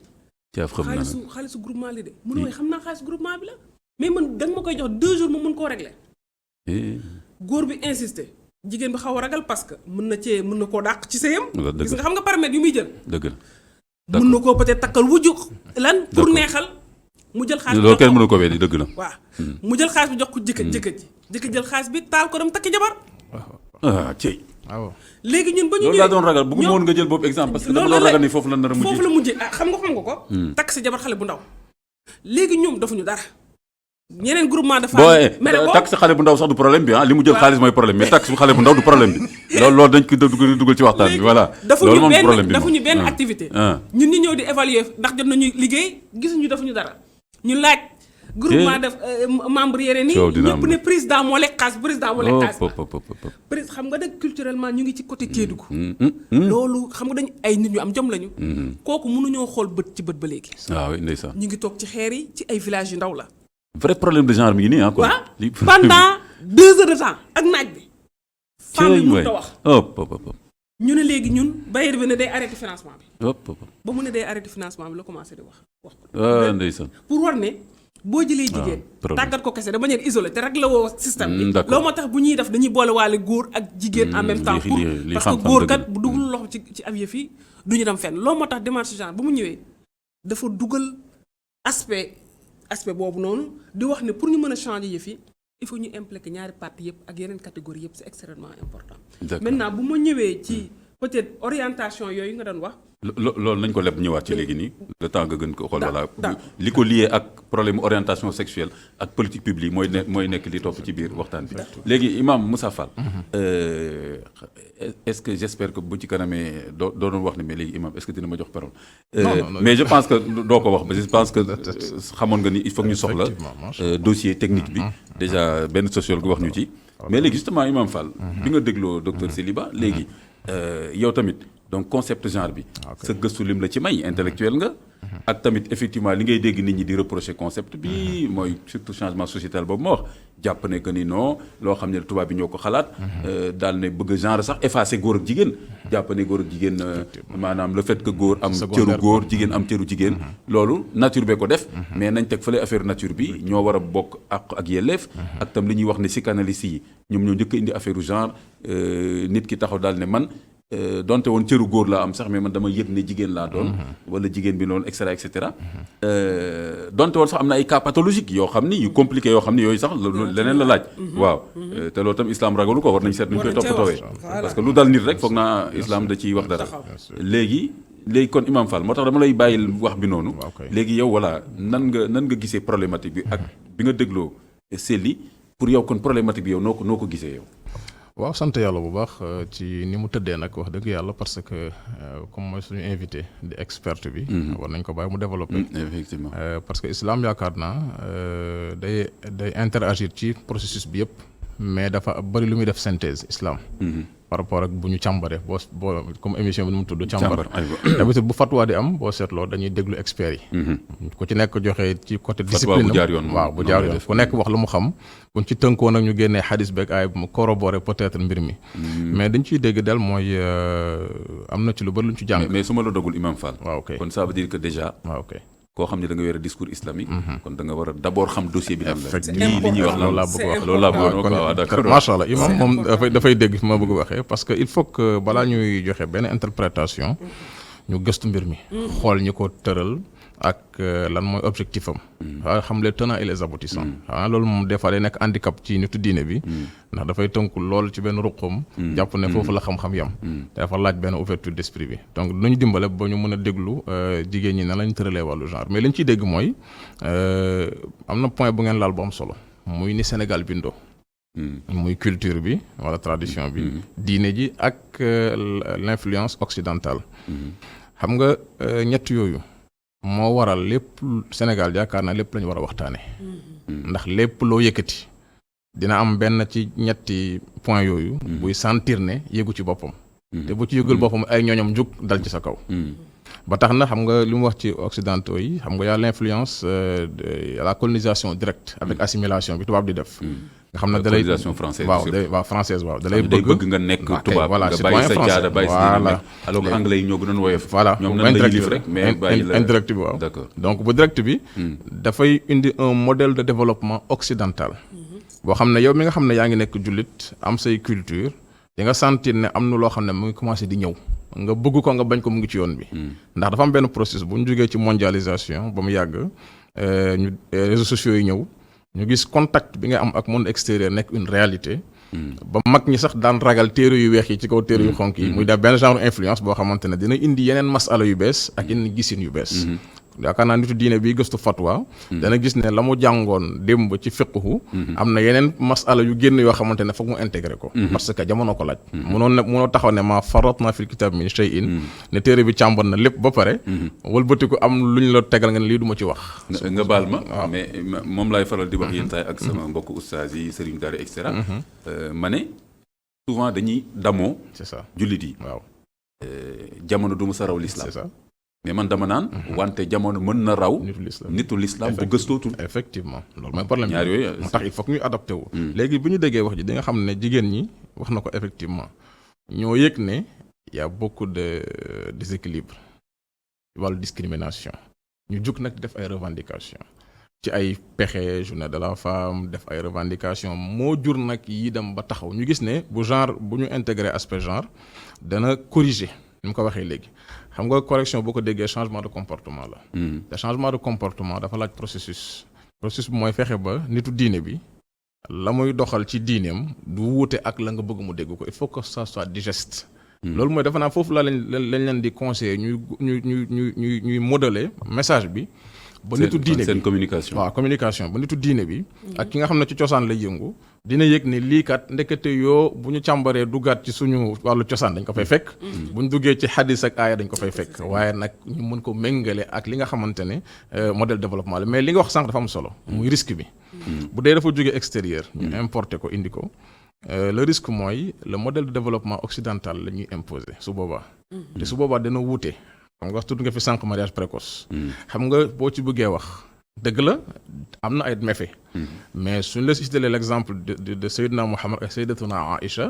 xaalisu groupement li de. mu ne waaye xam naa xaalisu groupement bi la. mais man da nga ma koy jox 2 jours ma mun koo réglé. góor bi insisté. jigéen bi xaw a ragal parce que mën na koo dàq ci sëyam. gis nga xam nga paramètres yu muy jël. dëgg la mën na koo peut-être takkal wujju lan pour neexal. mu jël xaalis bi loolu kenn mënu ko weddi dëgg la. waaw mu jël xaalis bi jox ko jëkkër ji jël xaalis bi taal ko dem takki jabar. cey. waaw léegi ñun ba ñu ñëwee loolu laa doon ragal bëgguma woon nga jël boobu exemple parce que dama doon ragal ni foofu la nar a mujjee. foofu la mujjee xam nga ko. takk sa jabar xale bu ndaw. léegi ñoom defuñu dara. ñeneen groupement de femmes. takk sa xale bu ndaw sax du problème bi li mu jël xaalis mooy problème mais takk sa xale bu ndaw du problème bi. loolu dañ ko dugal ci waxtaan bi voilà. loolu moom problème bi dafuñu benn activité. ñun ñu ñëw di évaluer ndax jot nañu liggéey gisuñu defuñu dara. ñu laaj groupement de membre yeneen yi ñëpp ne président moo lekk xaalis président xam nga nag culturellement ñu ngi ci côté Kédougou. loolu xam nga dañu ay nit ñu am jom lañu. kooku mënuñoo xool bët ci bët ba léegi. waaw ndeysaan ñu ngi toog ci xeer yi ci ay villages yu ndaw la. vrai problème de genre mi ngi nii ah. waaw pendant 2 heures de temps ak naaj bi. femme bi mënut a wax. ñu ne léegi ñun bailleur bi ne day arrêté financement bi. ba mu ne day arrêté financement bi la commencé di wax ko. ndeysaan pour war ne boo jëlee jigéen. tàggat ko kese de manière isolée te rek la woo système bi. loolu moo tax bu ñuy def dañuy boole waale góor ak jigéen en même temps. pour parce que góor kat bu dugal loxo ci ab yëf yi du ñu dem fenn loolu moo tax démarche genre bu mu ñëwee dafa dugal aspect boobu noonu di wax ne pour ñu mën a changer yëf yi il faut ñu impliquer ñaari parties yëpp ak yeneen catégorie yëpp c'est extrêmement important. maintenant bu ma ñëwee ci peut-être orientation yooyu nga doon wax. loolu nañ ko leb ñëwaat ci léegi nii. le temps nga gën ko xool voilà li ko lié ak problème orientation sexuelle ak politique publique mooy nekk li topp ci biir waxtaan bi. léegi imam Moussa Fall. est-ce que j'espère que bu ci kanamee doo doon wax ne mais léegi imam est-ce que dina ma jox parole. mais je pense que doo ko wax ba je pense que xamoon nga ni il faut que ñu soxla dossier technique bi. déjà benn sociologue wax ñu ci. mais léegi justement imam Fall. bi nga dégloo docteur Seliba léegi yow tamit. donc concept genre bi sa gëstu lim la ci may intellectuel nga ak tamit effectivement li ngay dégg nit ñi di reprocher concept bi mooy surtout changement sociétal boobu ma wax jàpp ne que ni non loo xam ne tubaab bi ñoo ko xalaat daal ne bëgg genre sax effacer góor ak jigéen jàpp ne góor ak jigéen maanaam le fait que góor am cëru góor jigéen am cëru jigéen loolu nature bee ko def mais nañ teg fële affaire nature bi ñoo war a bokk ak yelleef ak tam li ñuy wax ne psychanalyste yi ñoom ñoo njëkk indi affaire genre nit ki taxaw daal ne man donte woon cëru góor laa am sax mais man dama yëg ne jigéen laa doon wala jigéen bi loolu et cetera donte woon sax am na ay cas pathologiques yoo xam ni yu compliqué yoo xam ni yooyu sax leneen la laaj waaw te loolu tam islam ragalu ko war nañ seet nuñ koy toppatoowee parce que lu dal nit rek foog naa islam da ciy wax dara léegi kon imam Fall moo tax dama lay bàyyil wax bi noonu léegi yow voilà nan nga gisee problématique bi ak bi nga dégloo Sely pour yow kon problématique bi yow noo ko gisee yow. waaw sant yàlla bu baax ci ni mu tëddee nag wax dëgg yàlla parce que comme mooy suñu invité di expert bi. war nañ ko bàyyi mu développé. effectivement parce que islam yaakaar naa day interagir ci processus bi yëpp mais dafa bari lu muy def synthèse islam. par rapport ak bu ñu càmbaree boo comme émission bi nu mu tudd. càmbar d'habitude bu fatwa di am boo seetloo dañuy déglu experts yi. ku ci nekk joxe ci côté discipline bu jaar yoon ku nekk wax lu mu xam. buñ ci tënkoo nag ñu génnee xadis beeg ay mu corroborer peut-être mbir mi. mais dañ ciy dégg del mooy am na ci lu bari lu ñu ci jàng. mais su ma la dogul imam Fall. waaw ok kon ça veut dire que déjà. waaw ok koo xam ne da nga yore discours islamique. kon da nga war a d'abord xam dossier bi. effectivement li ñuy wax loolu laa bëgg wax loolu laa bëgg wax waaw d'accord macha allah imam moom dafay dégg fi ma bëgg waxee parce que il faut que balaa ñuy joxe benn interprétation ñu gëstu mbir mi. xool ñi ko tëral ak lan mooy objectif am. waaw xam les tenants et les aboutissants. loolu moom des fois day nekk handicap ci nitu diine bi. ndax dafay tënku lool ci benn ruqam. jàpp ne foofu la xam-xam yam. dafa laaj benn ouverture d'esprit bi donc dinañu dimbale ba ñu mën a déglu jigéen ñi nan lañ tëralee wàllu genre mais liñ ciy dégg mooy am na point bu ngeen laal bu am solo muy ni Sénégal bindoo. muy culture bi wala tradition bi. diine ji ak l'influence occidentale. xam nga ñett yooyu. moo waral lépp Sénégal yaakaar naa lépp la ñu war a waxtaane ndax lépp loo yëkkati dina am benn ci ñetti point yooyu buy sentir ne yëgu ci boppam te bu ci yëgul boppam ay ñooñam jug dal ci sa kaw ba tax na xam nga li mu wax ci occidentaux yi xam nga y a l'influence de la colonisation directe avec assimilation bi tubaab di def. nga xam ne da lay colonisation française. waaw française waaw da lay bëgg nga nekk tubaab nga bàyyi sa caada bàyyi sa diine alors que anglais yi ñoo gënoon woyof. voilà ñoom nan la yilif rek mais bàyyi la indirect bi waaw. d'accord donc bu direct bi. dafay indi un modèle de développement occidental. boo xam ne yow mi nga xam ne yaa ngi nekk jullit am say culture di nga sentir ne am na loo xam ne mu ngi commencé di ñëw. nga bëgg ko nga bañ ko mu ngi ci yoon bi. ndax dafa am benn processus bu ñu jógee ci mondialisation ba mu yàgg ñu réseaux sociaux yi ñëw. ñu gis contact bi nga am ak monde extérieur nekk une réalité. ba mag ñi sax daan ragal téere yu weex yi ci kaw téere yu xonk yi. muy def benn genre influence boo xamante ne dina indi yeneen masala yu bees ak yeneen gisin yu bees. yaakaar naa nitu diine bi gëstu fatwa. dana gis ne la mu jàngoon démb ci fiqhu. am na yeneen masala yu génn yoo xamante ne foog mu intégré ko. parce que jamono ko laaj. munoo taxaw ne maa faratna fil kitab min shay'in ne téere bi càmbar na lépp ba pare. wëlbatiku am lu ñu la tegal nga ne lii du ma ci wax. nga baal ma mais moom laay faral di wax yéen taay ak sama mbokk ustaas yi sëriñ daara et cetera. ma ne souvent dañuy damoo. c'est ça jullit yi. waaw jamono du mu sa raw l'islam. c'est ça. mais man dama naan. wante jamono mën na raw. nitu l'islam bu gëstootul. effectivement loolu mooy problème ñaar yooyu moo tax il faut que ñuy adapté wu. léegi bu ñu déggee wax ji di nga xam ne jigéen ñi wax na ko effectivement ñoo yëg ne y a beaucoup de déséquilibre wàllu discrimination ñu jug nag def ay revendications ci ay pexe journée de la femme def ay revendications moo jur nag yi dem ba taxaw ñu gis ne bu ñu intégré aspect genre dana corriger ni mu ko waxee léegi. xam nga correction boo ko déggee changement de comportement la. te changement de comportement dafa laaj processus bi mooy fexe ba nitu diine bi la muy doxal ci diineem du wuute ak la nga bëgg mu dégg ko il faut que ça soit digeste. loolu mooy dafa naa foofu la lañ leen di conseiller ñuy modeler message bi. ba nitu diine bi seen communication. waaw communication ba nitu diine bi. ak ki nga xam ne ci cosaan lay yëngu. dina yëg ne lii kat ndekete yoo bu ñu càmbaree duggaat ci suñu wàllu cosaan dañ ko fay fekk. bu ñu duggee ci xadis ak aaya dañ ko fay fekk. waaye nag ñu mën ko méngale ak li nga xamante ne modèle développement la mais li nga wax sànq dafa am solo. muy risque bi. bu dee dafa jógee extérieur. ñu importer ko indi ko. le risque mooy le modèle de développement occidental la ñuy imposer su boobaa. te su boobaa dana wuute. xam nga tudd nga fi sànq mariage précoce. xam nga boo ci bëggee wax. dëgg la am na ay méfaits. mais suñ la cité l'exemple de Seydina Mohamed ak Seydatuna Aïcha.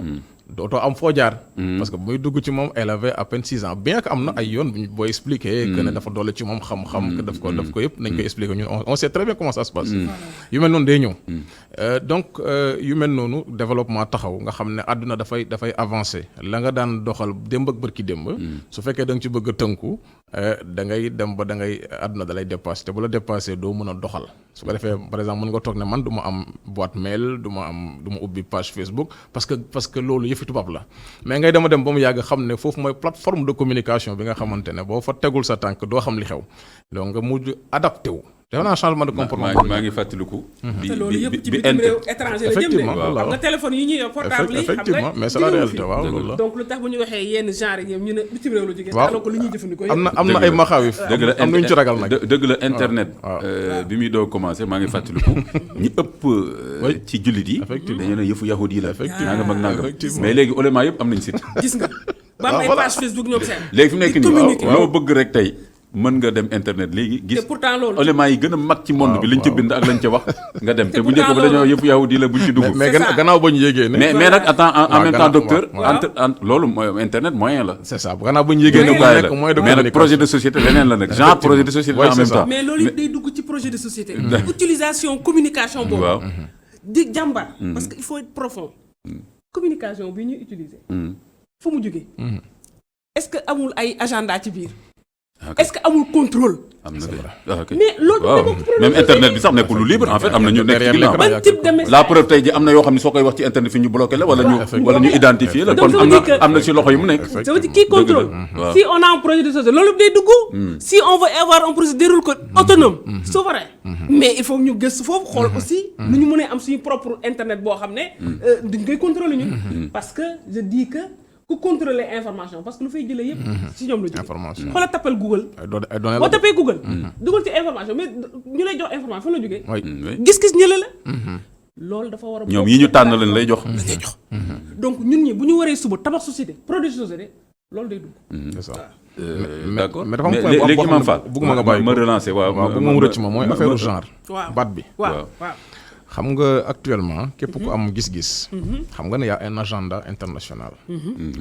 dootoo am foo jaar. parce que bu muy dugg ci moom elle avait à peine 6 ans bien que am na ay yoon booy expliquer. que ne dafa doole ci moom xam-xam. que daf ko yëpp nañ koy expliquer ñun on sait très bien comment ça se passe. yu mel noonu day ñëw. donc yu mel noonu développement taxaw nga xam ne àdduna dafay avancer la nga daan doxal démb ak bërki démb. su fekkee da nga ci bëgg a tënku. da ngay dem ba àdduna da lay dépasser te bu la dépasser doo mën a doxal su ko defee par exemple mën nga toog ne man du ma am boîte mail du ma ubbi page Facebook parce que loolu yëfi tubaab la mais ngay dem ba mu yàgg xam ne foofu mooy plateforme de communication bi nga xamante ne boo fa tegul sa tànk doo xam li xew donc nga mujj adapté wu. def naa changement de comportement maa ngi fàttaliku. te loolu yëpp ci bitim réew étranger la jëm de. xam nga téléphone yi ñuy yor portable yi. effectivement mais c'est la réalité waaw loolu la. donc lu tax bu ñu waxee yenn genre yi ñu ne bitim réew la jógee. alors que li ñuy jëfandikoo yëpp. am na ay maxaawif. dëgg la am nañu ci ragal nag. dëgg la internet. bi muy doog commencé maa ngi fàttaliku. ñi ëpp ci jullit yi. dañu ne yëfu yahudi yi la. nangam ak nangam mais léegi ulama yëpp am nañ site. gis nga ba am ay page Facebook ñoom seen. léegi fi mu nekk nii loo bëgg rek tey mën nga dem internet léegi gis éléments yi gën a mag ci monde bi liñ ci bind ak lañ ca wax nga dem te bu njëkk ba dañoo yëpp yahudi la buñ ci dugg mais gannaaw ba ñu yégee ne mais nag attends en même temps docteur loolu mooy internet moyen la c'est ça gannaaw ba ñu yégee ne mais nag projet de société leneen la nag genre projet de société en même temps mais loolu day dugg ci projet de société utilisation communication boobu waaw di jàmbar parce que il faut être profond communication bi ñuy utiliser fu mu jógee est-ce que amul ay agenda ci biir est-ce que amul contrôle. am na de mais loolu waaw même internet bi sax nekkul lu libre en fait am na ñu nekk ci ginnaaw. ban type de message la preuve tey ji am na yoo xam ne soo koy wax ci internet fi ñu bloqué la wala ñu identifier la kon am na ci loxo yi mu nekk. ça veut dire qui contrôle si on a un projet de société loolu day dugg. si on veut avoir un projet déroule ko autonome souverain. mais il faut ñu gëstu foofu xool aussi. nu ñu mënee am suñu propre internet boo xam ne. duñ koy contrôler ñun. parce que je dis que. ku contrôler information parce que lu fay jëlee yëpp. ci ñoom la jógee information xoolal tappal Google. boo tappee Google. dugal ci information mais ñu lay jox information fan la jógee. gis-gis ñële la. loolu dafa war a. ñoom yi ñu tànn leen lay jox. la lay jox donc ñun ñi bu ñu waree suba tabax société produit société loolu day dugg. c'est ça d'accord mais dafa am point léegi Imam Fall bëgguma nga bàyyi ma relancer waaw bëgguma mu rëcc ma mooy affaire genre waaw baat bi waaw. xam nga actuellement képp ku am gis-gis xam nga ne y a un agenda international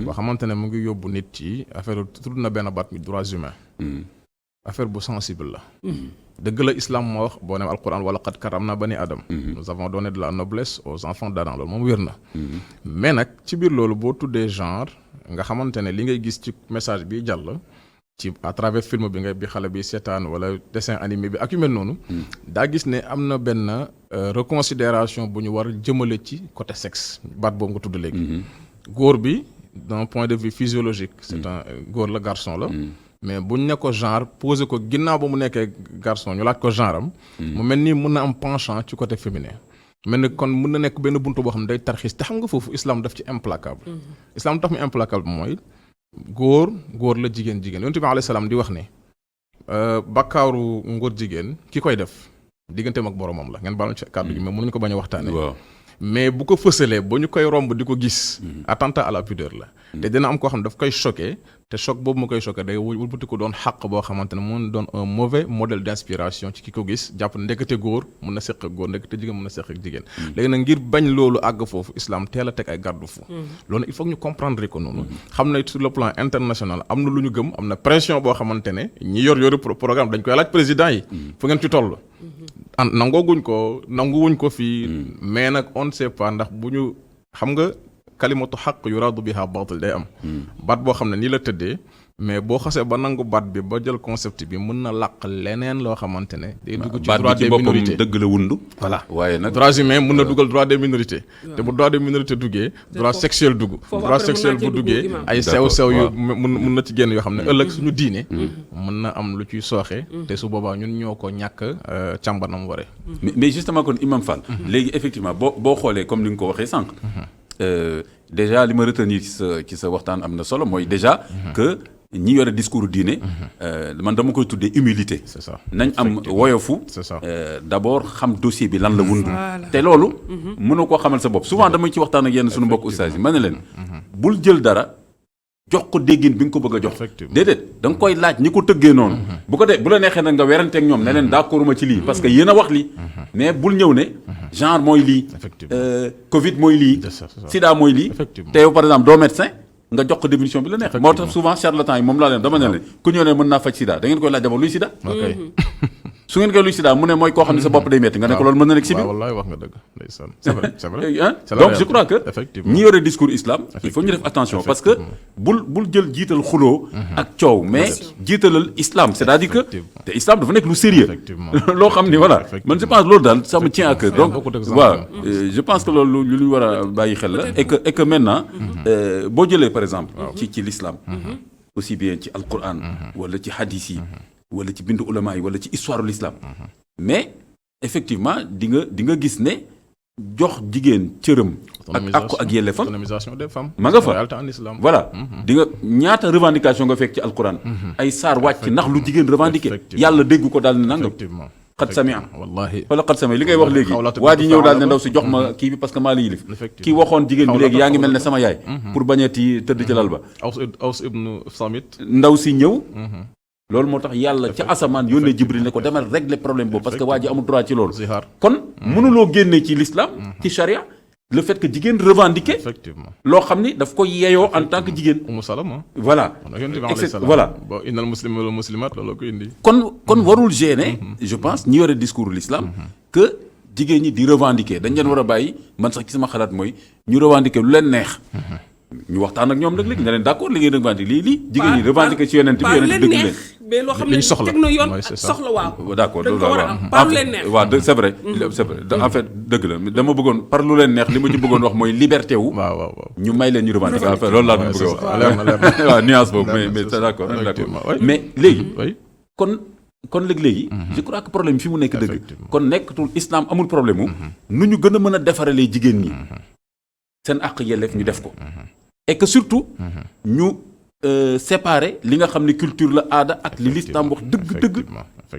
boo xamante ne mu ngi yóbbu nit ci affaire tudd na benn baat mi droits humains affaire bu sensible la dëgg la islam moo wax boo nem alquran wala qad karamna bani adam nous avons donné de la noblesse aux enfants d'Adam loolu moom wér na mais nag ci biir loolu boo tuddee genre nga xamante ne li ngay gis ci message bi jàll ci à travers film bi nga bi xale bi seetaan wala dessin animé bi ak yu mel noonu daa gis ne am na benn reconsidération bu ñu war a jëmale ci côté sexe baat boobu nga tudd léegi góor bi d'un point de vue physiologique c'est un góor la garçon la mais buñ ne ko genre posé ko ginnaaw ba mu nekkee garçon ñu laaj ko genre am mu mel ni mun na am penchant ci côté féminin mel ni kon mun na nekk benn buntu boo xam ne day tarxiis te xam nga foofu islam daf ci implacable islam daf mu implacable mooy góor la jigéen yonent bi alayhi salaam di wax ne bakkaaru ngóor jigéen ki koy def digganteem ak boromam la ngeen baal ci kàddu gi mais mënuñu ko bañ a waxtaane mais bu ko fësalee ba ñu koy romb di ko gis attentat à la pudeur la te dina am koo xam ne daf koy choqué te choc boobu mu koy choqué day wëlbati ko doon xàq boo xamante ne mun doon un mauvais modèle d'inspiration ci ki ko gis jàpp ndekete góor mun na seq ak góor ndekete jigéen mun na seq ak jigéen léegi nag ngir bañ loolu àgg foofu islam teel a teg ay garde-fou loolu il faut que ñu comprendre ko noonu xam na sur le plan international am na lu ñu gëm am na pression boo xamante ne ñi yor programme dañ koy laaj président yi fu ngeen ci toll nanguwuñ ko fii mais nag on ne sait pas ndax bu ñu xam nga kalimatu xaq yuraadu biha baatil day am baat boo xam ne nii la tëddee mais boo xasee ba nangu baat bi ba jël concept bi mën na làq leneen loo xamante ne day dugg ci droit des minorités dëgg la wundu voilà waaye nag droits humains mën na dugal droit des minorités te bu droit des minorités duggee droit sexuel dugg droit sexuel bu duggee ay sew yu mun na ci génn yoo xam ne ëllëg suñu diine mën na am lu ciy sooxe te su boobaa ñun ñoo ko ñàkk càmbanam waree mais justement kon Imam Fall léegi effectivement boo xoolee comme ni nga ko waxee sànq déjà li ma retenir ci sa waxtaan am na solo mooy déjà que ñi yore discours diine man dama koy tuddee humilité c'est ça nañ am woyofu c'est ça d'abord xam dossier bi lan la wundu te loolu mënoo koo xamal sa bopp souvent dama ci waxtaan ak yenn suñu mbokk ustaas yi ma ne leen bul jël dara jox ko déggin bi nga ko bëgg a jox déedéet da nga koy laaj ñi ko tëggee noonu bu la neexee nag nga weranteeg ñoom ne leen d'accord ma ci lii parce que yéen a wax lii mais bul ñëw ne genre mooy lii Covid mooy lii Sida mooy lii te yow par exemple doo médecin nga jox ko définition bi la neex moo tax souvent charlatan yi moom laa leen dama ne leen ku ñëw ne mën naa faj Sida da ngeen koy laaj d'abord luy Sida su ngeen koy luy Sida mu ne mooy koo xam ne sa bopp day metti nga ne ko loolu mën na nekk si biir wallaay wax nga dëgg ndeysaan c'est vrai donc je crois que ñi yore discours islam il faut ñu def attention parce que bul jël jiital xuloo ak coow mais jiitalal islam c'est-à-dire que te islam dafa nekk lu sérieux loo xam ni voilà man je pense loolu daal ça me tient à cœur donc waaw je pense que loolu lu ñu war a bàyyi xel la et que maintenant boo jëlee par exemple ci l'islam aussi bien ci alquran wala ci hadith yi wala ci bindu ulama yi wala ci histoire de l'islam mais effectivement di nga gis ne jox jigéen cëram ak àqu ak yelleefam autonomisation des femmes ma nga fa en islam voilà di nga ñaata revendication nga fekk ci alquran ay saar wàcc ndax lu jigéen revendiqué yàlla dégg ko daal ne nangam xat samia wallahi wala xat samia li ngay wax léegi waa ji ñëw daal ne ndaw si jox ma kii bi parce que maa la yilif kii waxoon jigéen bi léegi yaa ngi mel ne sama yaay pour bañeeti tëdd ci lal ba Aws ibn Samit ndaw si ñëw loolu moo tax yàlla ca asamaan yónnee Jibril ne ko demal régler problème boobu parce que waa ji amul droit ci loolu kon mënuloo génne ci l'islam ci charia le fait que jigéen revendiquer loo xam ni daf ko yeyoo en tant que jigéen Umu Salama voilà voilà innal muslimiina wal muslimaat loolu ko indi kon warul gêner je pense ñi yore discours l'islam que jigéen ñi di revendiquer dañ leen war a bàyyi man sax ci sama xalaat mooy ñu revendiquer lu leen neex ñu waxtaan ak ñoom nag léegi nga leen d'accord li ngeen revendiquer lii jigéen ñi revendiquer ci yonent bi yonent dëgg leen mais loo xam ne teg na yoon ak soxla waaw d'accord dañ ko war a am par lu leen neex waaw c'est vrai en fait dëgg la dama bëggoon par lu leen neex li ma ci bëggoon wax mooy liberté wu waaw ñu may leen ñu revendiquer en fait loolu laa doon bëgg a wax waaw nuance boobu mais c'est d'accord mais léegi kon léegi je crois que problème fi mu nekk dëgg kon nekkatul islam amul problème wu nu ñu gën a mën a defaralee jigéen ñi seen àq yelleef ñu def ko et que surtout ñu séparer li nga xam ne culture la aada ak li l'islam wax dëgg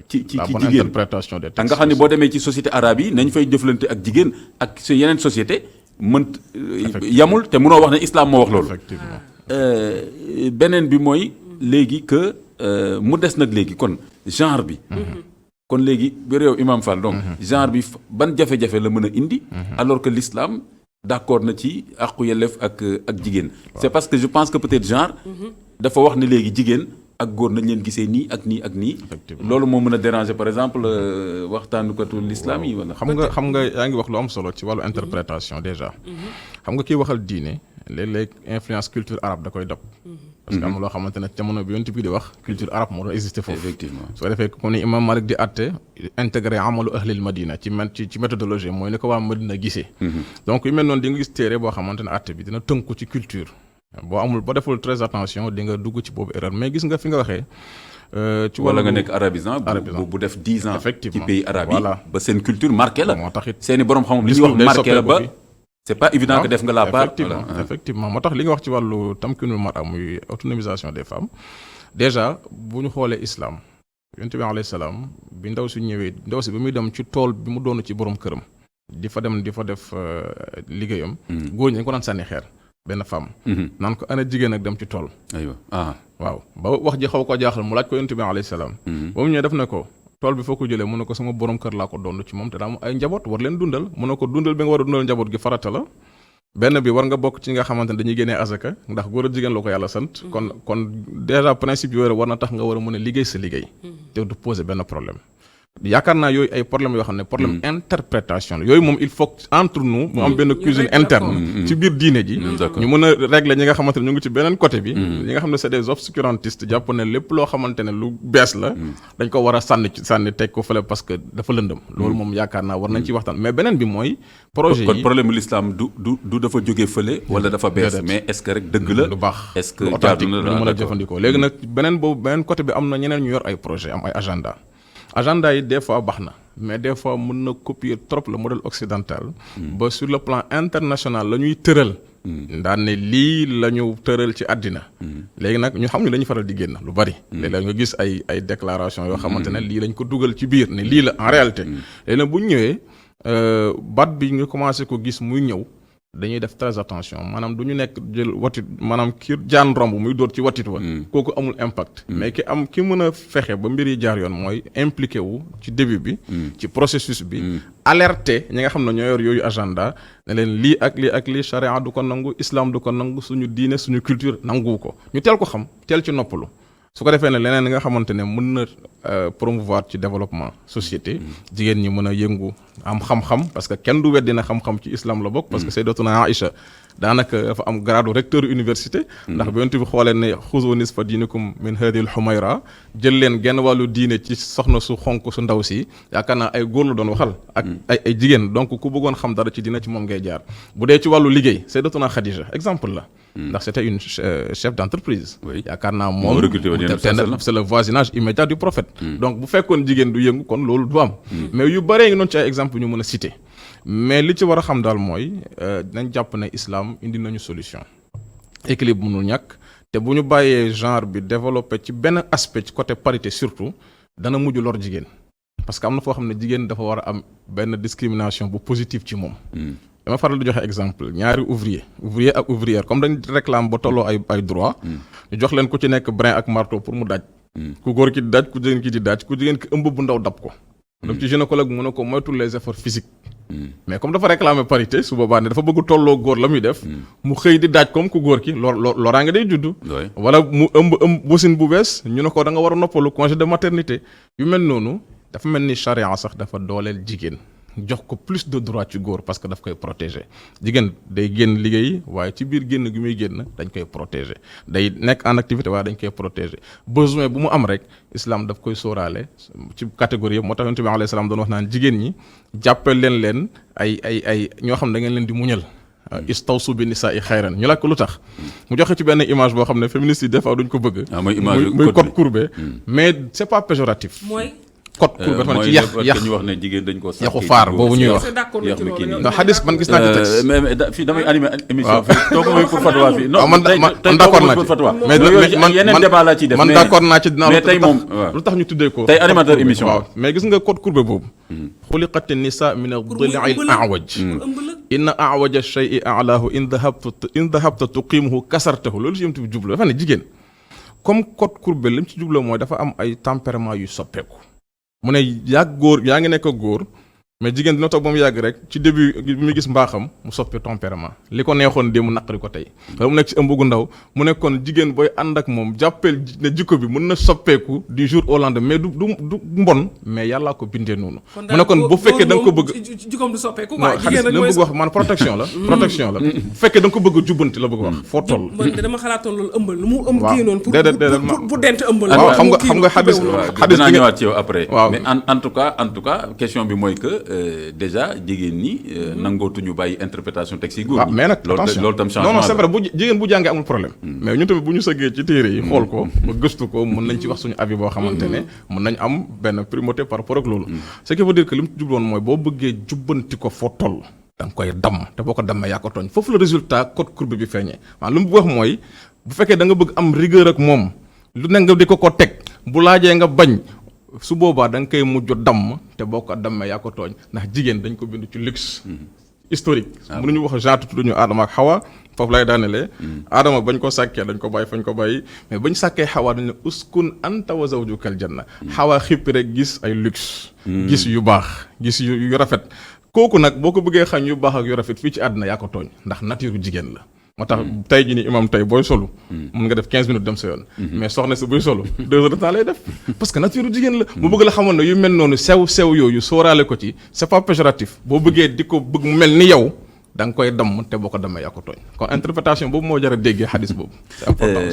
ci jigéen nga xam ne boo demee ci société arabe yi nañ fay jëflante ak jigéen ak su yeneen société yamul te mënoo wax ne islam moo wax loolu beneen bi mooy léegi que mu des nag léegi kon genre bi. kon léegi bi réew Imam Fall donc genre bi ban jafe-jafe la mën a indi. alors que l'islam d'accord na ci àqu yelleef ak jigéen. c'est parce que je pense que peut-être genre. dafa wax ne léegi jigéen ak góor nañ leen gisee nii ak nii ak nii. loolu moo mën a déranger par exemple waxtaanukatu l'islam yi wala. xam nga yaa ngi wax lu am solo ci wàllu interprétation déjà. xam nga kiy waxal diine léeg-léeg influence culture arabe da koy dab. parce que am na loo xamante ne jamono bi yonent bi di wax culture arabe moo doon existé foofu. effectivement soo defee comme ni imam Malik di àtte intégré amalu ahlil madina ci méthodologie mooy ni ko waa Madina gisee. donc yu mel noonu di nga gis téere boo xamante ne àtte bi dina tënku ci culture. boo deful très attention di nga dugg ci boobu erreur mais gis nga fi nga waxee. ci wala nga nekk arabisant bu def 10 ans. effectivement ci pays arabe yi ba seen culture marqué la. moo tax it seeni borom xam-xam li ñuy wax marqué la ba. c'est pas évident que def nga la part. effectivement moo tax li nga wax ci wàllu tamkinul mar'a muy autonomisation des femmes déjà bu ñu xoolee islam yonent bi alayhi salaam bi ndaw si ñëwee ndaw si bi muy dem ci tool bi mu doon ci borom këram di fa def liggéeyam. góor ñi dañ ko daan sànni xeer benn femme. naan ko ana jigéen ak dem ci tool. aywa waaw ba wax ji xaw ko jaaxal mu laaj ko yonent bi alayhi salaam. ba mu ñëwee def na ko. tool bi foo ko jëlee mu ne ko sama borom kër laa ko doon ci moom te daa am ay njaboot war leen dundal mu ne ko dundal bi nga war a dundal njaboot gi farata la benn bi war nga bokk ci nga xamante ne dañuy génnee azaka ndax góor a jigéen la ko yàlla sant. kon déjà principe yooyu war na tax nga war a mën a liggéey sa liggéey. te du poser benn problème. yaakaar naa yooyu ay problème yoo xam ne problème interprétation la yooyu moom il faut entre nous mu am benn cuisine interne ci biir diine ji ñu mën a régler ñi nga xamante ne ñu ngi ci beneen côté bi ñi nga xam ne c'est des obscurantistes jàpp ne lépp loo xamante ne lu bees la dañ ko war a sànni teg ko fële parce que dafa lëndëm loolu moom yaakaar naa war nañ ci waxtaan mais beneen bi mooy projet yi kon problème mu l'islam du dafa jógee fële wala dafa bees mais est-ce que rek dëgg la lu baax est-ce que authentique lu mën a jëfandikoo léegi nag beneen côté bi am na ñeneen ñu yor ay projet am ay agenda yi des fois baax na mais des fois mën na copier trop le modèle occidental ba sur le plan international la ñuy tëral daan ne lii la ñu tëral ci àddina léegi nag ñu xam ne dañuy faral di génn lu bari léeg-léeg nga gis ay déclaration yoo xamante ne lii lañ ko dugal ci biir ne lii la en réalité léegi nag bu ñu ñëwee baat bi nga commencé ko gis muy ñëw dañuy def très attention maanaam du ñu nekk jël watit maanaam ki jaan romb muy dóor ci watit wa kooku amul impact mais ki mën a fexe ba mbir yi jaar yoon mooy impliqué wu ci début bi ci processus bi alerter ñi nga xam ne ñoo yor yooyu agenda ne leen lii ak lii charia du ko nangu islam du ko nangu suñu diine suñu culture nangu ko ñu teel ko xam teel ci noppalu su ko defee ne leneen nga xamante ne mën na promouvoir ci développement société jigéen ñi mën a yëngu am xam-xam parce que kenn du weddi na xam-xam ci islam la bokk parce que sayyidatuna Aïcha daanaka dafa am grade recteur université ndax bi yonent bi xoolee ne xuzu nisfa diinikum min hadhihi al-humayra jël leen genn wàllu diine ci soxna su xonk su ndaw si yaakaar naa ay góor la doon waxal ak ay jigéen donc ku bëggoon xam dara ci diine ci moom ngay jaar bu dee ci wàllu liggéey sayyidatuna Khadija exemple la ndax c'était une chef d'entreprise yaakaar naa moom c'est le voisinage immédiat du prophète donc bu fekkoon jigéen du yëngu kon loolu du am mais yu bëree ngi noonu ci ay exemple ñu mën a citer mais li ci war a xam daal mooy nañ jàpp ne islam indi nañu solution équilibre mënul ñàkk te bu ñu bàyyee genre bi développé ci benn aspect ci côté parité surtout dana mujj lor jigéen parce que am na foo xam ne jigéen dafa war a am benn discrimination bu positive ci moom dama faral di joxe exemple ñaari ouvrier ak ouvrière comme dañ réclame ba tolloo ay droit ñu jox leen ku ci nekk brin ak marteau pour mu daj ku góor ki di daj ku jigéen ki di daj ku jigéen ki ëmb bu ndaw dab ko donc ci gynécologue mu ne ko moytul les efforts physiques mais comme dafa réclamer parité su boobaa ne dafa bëgg tolloo góor la muy def mu xëy di daaj comme ku góor ki loraange day juddu wala mu ëmb wasin bu bees ñu ne ko da nga war a noppalu congé de maternité yu mel noonu dafa mel ni charia sax dafa dooleel jigéen jox ko plus de droit ci góor parce que daf koy protéger jigéen day génn liggéey waaye ci biir génn gi muy génn dañ koy protéger day nekk en activité waaye dañ koy protéger besoin bu mu am rek islam daf koy sóoraale ci catégorie yëpp moo tax yonent bi alayhi salaam doon wax naan jigéen ñi jàppal leen ay ñoo xam ne da ngeen leen di muñal istawsu bi nisaa'i xayran ñu laaj ko lu tax mu joxe ci benn image boo xam ne féministes yi des fois duñ ko bëgg muy code courbé mais c'est pas péjoratif code cour dafa ne ci yax ñu wax ne jigéen dañ ko yaxu faar boobu ñuy wax ndax xadis man gis naa ci texte mais fii damay animé émission fii toog mooy pour fatwa fii non man d'accord naa ci mais yeneen débat laa ciy def man d'accord naa ci dinaa mais tey moom lu tax ñu tuddee ko tey animateur émission waaw mais gis nga code courbe boobu xuliqati nisa min ad-dil'i al-a'waj inna a'waja ash-shay'i a'lahu in dhahabta tuqimuhu kasartahu loolu si yëmtu bi jublu dafa ne jigéen comme code courbe li mu ci jubloo mooy dafa am ay tempérament yu soppeeku mu ne yàgg góor yaa ngi nekk góor mais jigéen dina toog ba mu yàgg rek ci début bi muy gis mbaaxam mu soppi tempérament li ko neexoon dee mu naqari ko tey wala mu nekk ci ëmb gu ndaw mu nekkoon jigéen booy ànd ak moom jàppeel ne jikko bi mën na soppeeku du jour au lendemain mais du mbon mais yàllaa ko bindee noonu mu nekkoon bu fekkee da nga ko bëgg jikkoom du soppeeku non xadis la bëgg wax man protection la protection la bu fekkee da nga ko bëgg a jubbanti la bëgg wax foo toll man dama xalaatoon loolu ëmbal lu mu ëmb kii noonu déedéet pour dent ëmbal waaw xam nga xadis dinaa ñëwaat ci yow après waaw mais en tout cas question bi mooy que déjà jigéen ñi nangootuñu bàyyi interprétation texte yi góor ñi mais nag attention loolu tam changement non c'est vrai bu jigéen bu jàngee amul problème mais ñun tamit bu ñu sëggee ci téere yi xool ko ba gëstu ko mën nañ ci wax suñu avis boo xamante ne mën nañ am benn primauté par rapport ak loolu ce qui veut dire que li mu jubloon mooy boo bëggee jubbanti ko foo toll da nga koy damm te boo ko dammee yaa ko tooñ foofu la résultat code courbe bi feeñee maanaam lu mu wax mooy bu fekkee da nga bëgg am rigueur ak moom lu ne nga di ko teg bu laajee nga bañ su boobaa da nga koy mujj damm te boo ko dammee yaa ko tooñ ndax jigéen dañ ko bind ci luxe historique mënuñu wax genre tudduñu Adama ak Hawa foofu lay daanelee Adama bañ ko sàkkee dañ ko bàyyi fañ ko bàyyi mais bañ sàkkee Hawa dañ ne uskun anta wa zawjukal janna Hawa xippi rek gis ay luxe gis yu baax gis yu rafet kooku nag boo ko bëggee xañ yu baax ak yu rafet fii ci àddina yaa ko tooñ ndax nature jigéen la moo tax tey jii ni imam tey booy solu mun nga def 15 minutes dem sa yoon mais soxna si buy solu 2 heures de temps lay def parce que nature jigéen la mu bëgg la xamoon ne yu mel noonu sew yooyu sóoraale ko ci c'est pas péjoratif boo bëggee di ko bëgg mu mel ni yow da nga koy damm te boo ko dammee yaa ko tooñ kon interprétation boobu moo jar a déggee xadis boobu c'est important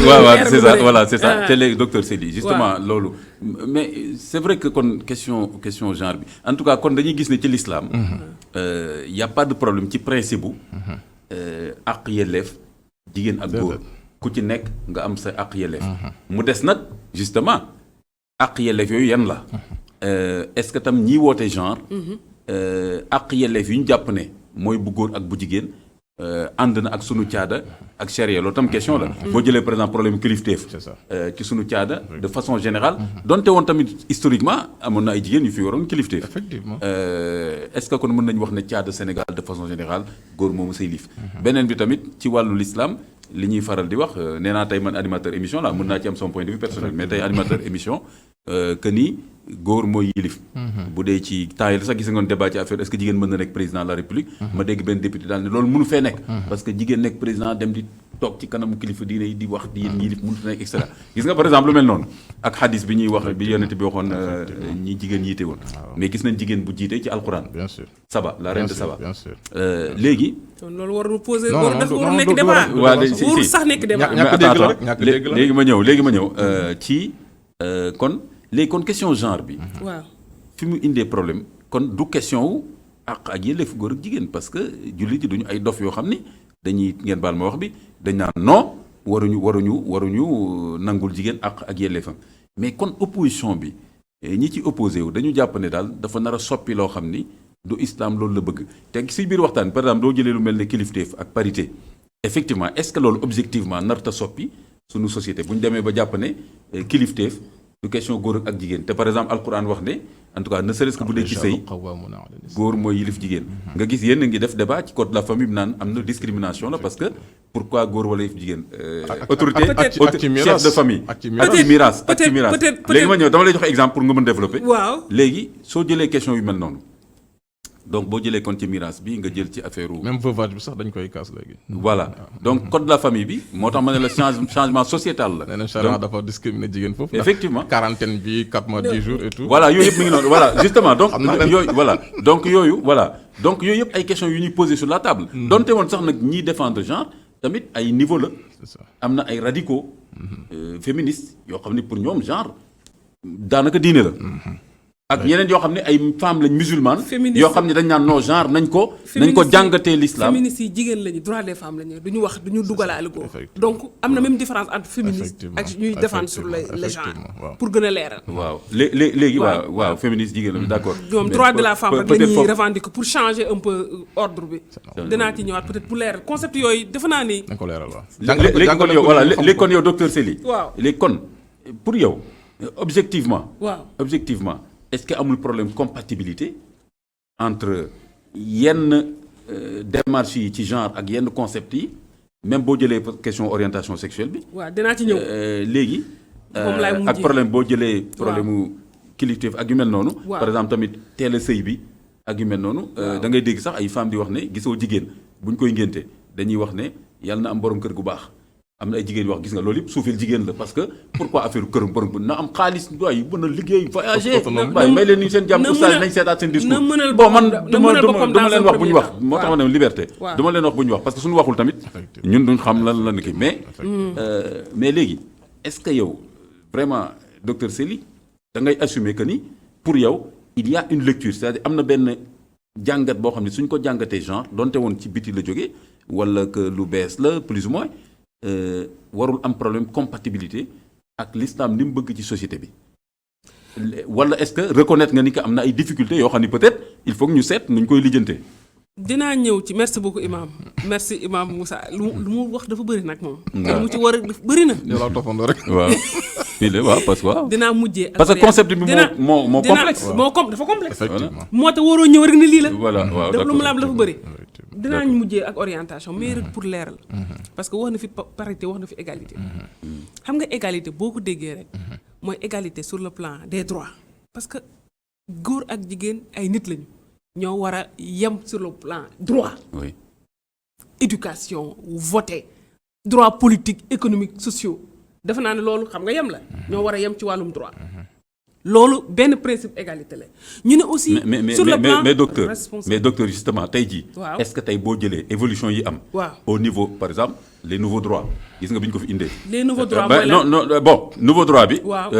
waaw c'est ça voilà c'est ça te léegi docteur Seydi justement loolu mais c'est vrai que kon question genre bi en tout cas kon dañuy gis ne ci l'islam y a pas de problème ci principe bu àq yelleef jigéen ak góor ku ci nekk nga am sa àq yelleef mu des nag justement àq yelleef yooyu yan la est-ce que tam ñiy woote genre àq yelleef yu ñu jàpp ne mooy bu góor ak bu jigéen ànd na ak sunu caada ak charia loolu tam question la boo jëlee par exemple problème kilifteef ci sunu caada de façon générale donte woon tamit historiquement amoon na ay jigéen yu fi waroon kilifteef effectivement est-ce que kon mën nañu wax ne caada Sénégal de façon générale góor moomu say lif beneen bi tamit ci wàllu l'islam li ñuy faral di wax nee naa tey man animateur émission la mën naa ci am son point de vue personnel mais tey animateur émission que ni góor mooy yilif bu dee ci temps yi sax gis nga débat ci affaire est-ce que jigéen mën na nekk président de la république ma dégg benn député daal ne loolu mënu fee nekk parce que jigéen nekk président dem di toog ci kanamu kilifa diine yi di wax di yéen yilif mënut nekk et cetera gis nga par exemple lu mel noonu ak xadis bi ñuy wax bi yonent bi waxoon ñi jigéen yiite woon mais gis nañ jigéen bu jiite ci alquran bien sûr Saba la reine de Saba bien sûr léegi loolu warul poser warul nekk débat warul sax nekk débat léegi ma ñëw ci kon léegi kon question genre bi waaw fi mu indee problème kon du question wu ak yelleefu góor ak jigéen parce que jullit yi duñu ay dof yoo xam ni dañuy ngeen baal ma wax bi dañ naan non waruñu nangul jigéen ak yelleefam mais kon opposition bi ñi ci opposé wu dañu jàpp ne daal dafa nar a soppi loo xam ni du islam loolu la bëgg te si biir waxtaan par exemple doo jëlee lu mel ne kilifteef ak parité effectivement est-ce que loolu objectivement narta soppi suñu société bu ñu demee ba jàpp ne kilifteef du question góor ak jigéen te par exemple alquran wax ne en tout cas ne serait-ce que bu dee ci sëy góor mooy yilif jigéen nga gis yéen a ngi def débat ci code de la famille bi naan am na discrimination la parce que pourquoi góor wala yilif jigéen autorité chef de famille ak ci miraas léegi ma ñëw dama lay joxe exemple pour nga mën développer waaw léegi soo jëlee question yu mel noonu donc boo jëlee kon ci miraas bi nga jël ci affaire même veuvage bi sax dañ koy kaas léegi voilà donc code de la famille bi moo tax ma ne la changement sociétal la nee na charia dafa discriminer jigéen foofu effectivement quarantaine bi 4 mois 10 jours et tout voilà yooyu yëpp mi ngi noonu voilà justement donc yooyu yëpp ay questions yu ñuy poser sur la table donte woon sax nag ñiy défendre genre tamit ay niveau la am na ay radicaux féministes yoo xam ne pour ñoom genre daanaka diine la ak ñeneen yoo xam ne ay femmes lañ musulmanes yoo xam ne dañ naan non genre nañ ko jàngatee l'islam féministes yi jigéen lañu droit des femmes lañu duñu wax duñu dugalaale góor donc am na même différence entre féministe ak ñuy défendre sur le genre pour gën a leeral waaw léegi waaw féministe jigéen la d'accord ñoom droit de la femme rek la ñuy revendiquer pour changer un peu ordre bi dinaa ci ñëwaat peut-être pour leeral concept yooyu defe naa ni dañ ko leeral waaw léegi kon yow docteur Sely waaw léegi kon pour yow objectivement waaw est-ce que amul problème compatibilité entre yenn démarches yi ci genre ak yenn concepts yi même boo jëlee question orientation sexuelle bi. waaw dinaa ci ñëw. léegi. moom laay mujjee ak problème boo jëlee. problème mu kilifteef ak yu mel noonu. waaw par exemple tamit teel a sëy bi ak yu mel noonu. da ngay dégg sax ay femmes di wax ne gisoo jigéen buñ koy ngénte dañuy wax ne yàlla na am borom kër gu baax. am na ay jigéen yu wax gis nga loolu yëpp suufeel jigéen la parce que pourquoi affaire këram borom na am xaalis waaye mën a liggéey voyager waaye may leen ni seen jàmm oustaz nañ seetaat seen discours bon man duma leen wax bu ñu wax moo tax ma ne liberté duma leen wax bu ñu wax parce que suñu waxul tamit ñun duñ xam lan la kii mais léegi est-ce que yow vraiment docteur Sely da ngay assumer que ni pour yow il y a une lecture c'est-à-dire am na benn jàngat boo xam ne suñ ko jàngatee genre donte woon ci biti la jógee wala que lu bees la plus ou moins warul am problème compatibilité ak l'islam ni mu bëgg ci société bi wala est-ce que reconnaître nga ni que am na ay difficultés yoo xam ni peut-être il faut que ñu seet nuñ koy lijjantee. dinaa ñëw ci merci beaucoup imam merci imam Moussa lu mu wax dafa bëri nag moom. mu ci war a def bëri na. yow laa toppandoo rek. waaw waaw parce que waaw. dinaa mujjee parce que concept bi moo complexe. dafa complexe. effectivement moo tax waroo ñëw rek ni lii la. voilà waaw daf lu mu la am dafa bëri. d'accord. dinaa mujjee ak orientation mais rek pour leeral. parce que wax na fi parité wax na fi égalité. xam nga égalité boo ko déggee rek. mooy égalité sur le plan des droits. parce que góor ak jigéen ay nit lañu. ñoo war a yem sur le plan droit. oui. éducation voter droit politique économique sociaux dafa naa ne loolu xam nga yem la. ñoo war a yem ci wàllum droit. loolu benn principe égalité la ñu ne aussi. sur le plan mais docteur justement tey jii. waaw est-ce que tey boo jëlee évolution yi am. waaw au niveau par exemple les nouveaux droits gis nga bi ñu ko fi indee. les nouveaux droits mooy lan non bon nouveau droit bi. waaw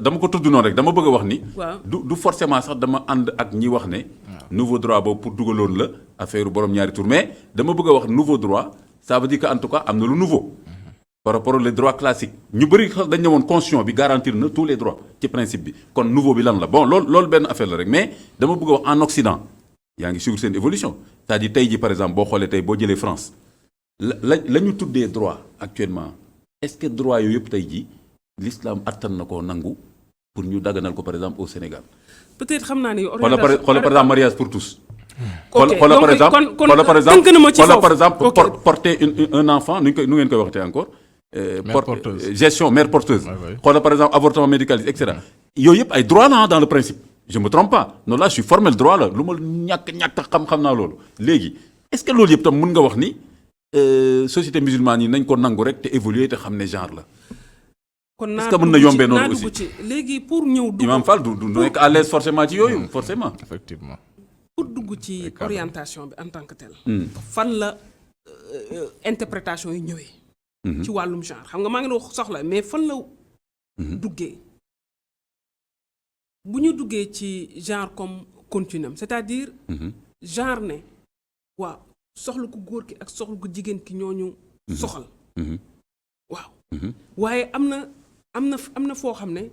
dama ko tudd noonu rek dama bëgg a wax ni. waaw du forcément sax dama ànd ak ñi wax ne. nouveau droit boobu pour dugaloon la affaire borom ñaari tour mais dama bëgg a wax nouveau droit ça veut dire que en tout cas am na lu nouveau. par rapport aux droits classiques ñu bëri dañ ne woon constitution bi garantir na tous les droits ci principe bi kon nouveau bi lan la bon loolu benn affaire la rek mais dama bëgg a wax en Occident yaa ngi suivre seen évolution c'est-à-dire tey ji par exemple boo xoolee tey boo jëlee France la ñu tuddee droit actuellement est-ce que droit yooyu yëpp tey ji l'islam attan na koo nangu pour ñu daganal ko par exemple au Sénégal. peut-être xam naa ne xoolal par exemple mariage pour tous. ok xoolal par exemple xoolal par exemple porter un enfant nu ngeen koy waxtee encore. gestion mère porteuse. xoolal par exemple avortement médicalisé et cetera. yooyu yëpp ay droit la dans le principe. je me trompe pas non là je suis formel droit la lu ma ñàkk xam naa loolu. léegi est-ce que loolu yëpp tam mën nga wax ni société musulmane yi nañ ko nangu rek te évoluer te xam ne genre la. kon est-ce que mën na yombee noonu aussi ci léegi pour ñëw. Imam Fall du nekk à l'aise forcément ci yooyu forcément. effectivement. pour dugg ci orientation bi en tant que tel. fan la interprétation yi ñëwee. ci wàllum genre xam nga maa ngi doon soxla mais fan la. duggee bu ñu duggee ci genre comme continuum c'est-à-dire. genre ne waaw soxla ku góor ki ak soxla ku jigéen ki ñooñu. soxal. waaw. waaye am na foo xam ne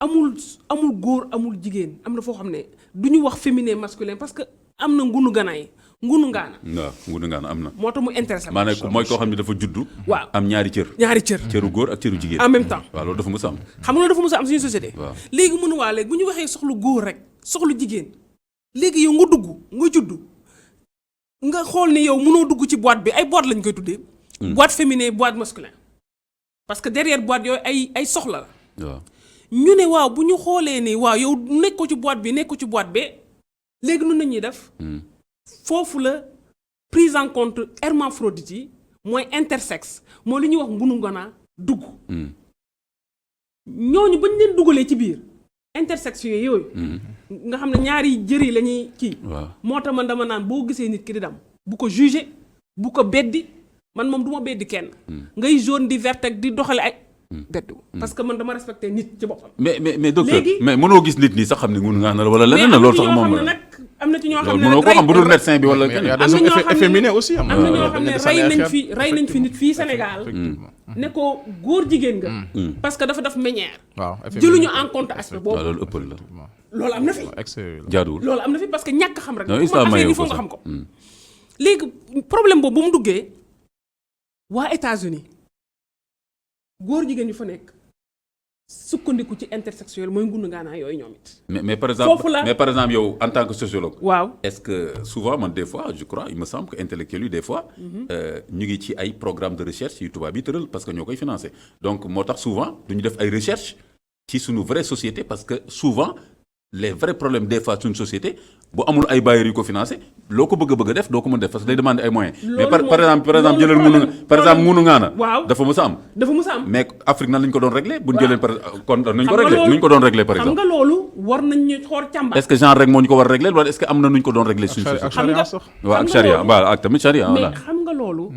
amul góor amul jigéen am na foo xam ne du ñu wax féminin masculin parce que am na ngunu ganaay ngunu ngaana. waaw ngunu ngaana am na. moo tax mu intéressé maanaam mooy koo xam ne dafa juddu. waaw am ñaari cër. cëru góor ak cëru jigéen. en même temps waaw loolu dafa mës a am. xam nga loolu dafa mës a am suñu société. waaw léegi mënu waa léegi bu ñu waxee soxlu góor rek soxlu jigéen léegi yow nga dugg nga juddu nga xool ni yow mënoo dugg ci boîte bi ay boîte lañ koy tuddee. boîte féminin boîte masculin. parce que derrière boîte yooyu ay soxla la. waaw ñu ne waaw bu ñu xoolee ni waaw yow nekk ko ci boîte bi nekk ko ci boîte bi léegi nun nañuy def. foofu la prise en compte hermaphrodite yi mooy intersexe mooy li ñuy wax ngunu ngana dugg. ñooñu bañ leen dugalee ci biir intersexe yooyu. nga xam ne ñaari jër yi la ñuy kii. waaw moo tax man dama naan boo gisee nit ki di dem bu ko juger bu ko beddi. man moom du ma beddi kenn. ngay jaune di vert ak di doxale ay. beddi parce que man dama respecté nit ci boppam. mais docteur mais mënoo gis nit ñi sax xam ne ngunu ngaa na la wala leneen la loolu sax moom la am na ci ñoo xam ne mënoo ko xam bu dul médecin bi wala keneen. am na ñoo xam ne féminin aussi am na ñoo xam ne rey nañ fi nit fii Sénégal. ne ko góor jigéen nga. parce que dafa def meññeer. waaw jëluñu en compte aspect boobu. waaw loolu ëppal la. loolu am na fi. jaaduwul loolu am na fi parce que ñàkk xam rek. non islam affaire yi foog nga xam ko. léegi problème boobu bu mu duggee waa États-Unis góor jigéen yu fa nekk sukkandiku ci intersexuel mooy ngunu ngaanaa yooyu ñoom it. mais par exemple yow en tant que sociologue. waaw est-ce que souvent man des fois je crois il me semble que intellectuels yi des fois. ñu ngi ci ay programme de recherche yu tubaab yi tëral parce que ñoo koy financer donc moo tax souvent du ñu def ay recherche ci suñu vraie société parce que souvent les vrais problèmes des fois suñu société bu amul ay bailleurs yu ko financé loo ko bëgg a def doo ko mën def parce que day demander ay moyens. mais par exemple jëlal munu ngaana. waaw dafa mës a am. mais Afrique nan lañ ko doon réglé. bu ñu jëlee kon nañ ko réglé nuñ ko doon réglé par exemple. xam nga loolu war nañ ñu xool càmbar. est-ce que genre rek moo ñu ko war a réglé wala est-ce que am na nuñ ko doon réglé suñu société. ak charia sax. waaw ak charia waaw ak tamit charia voilà. mais xam nga loolu.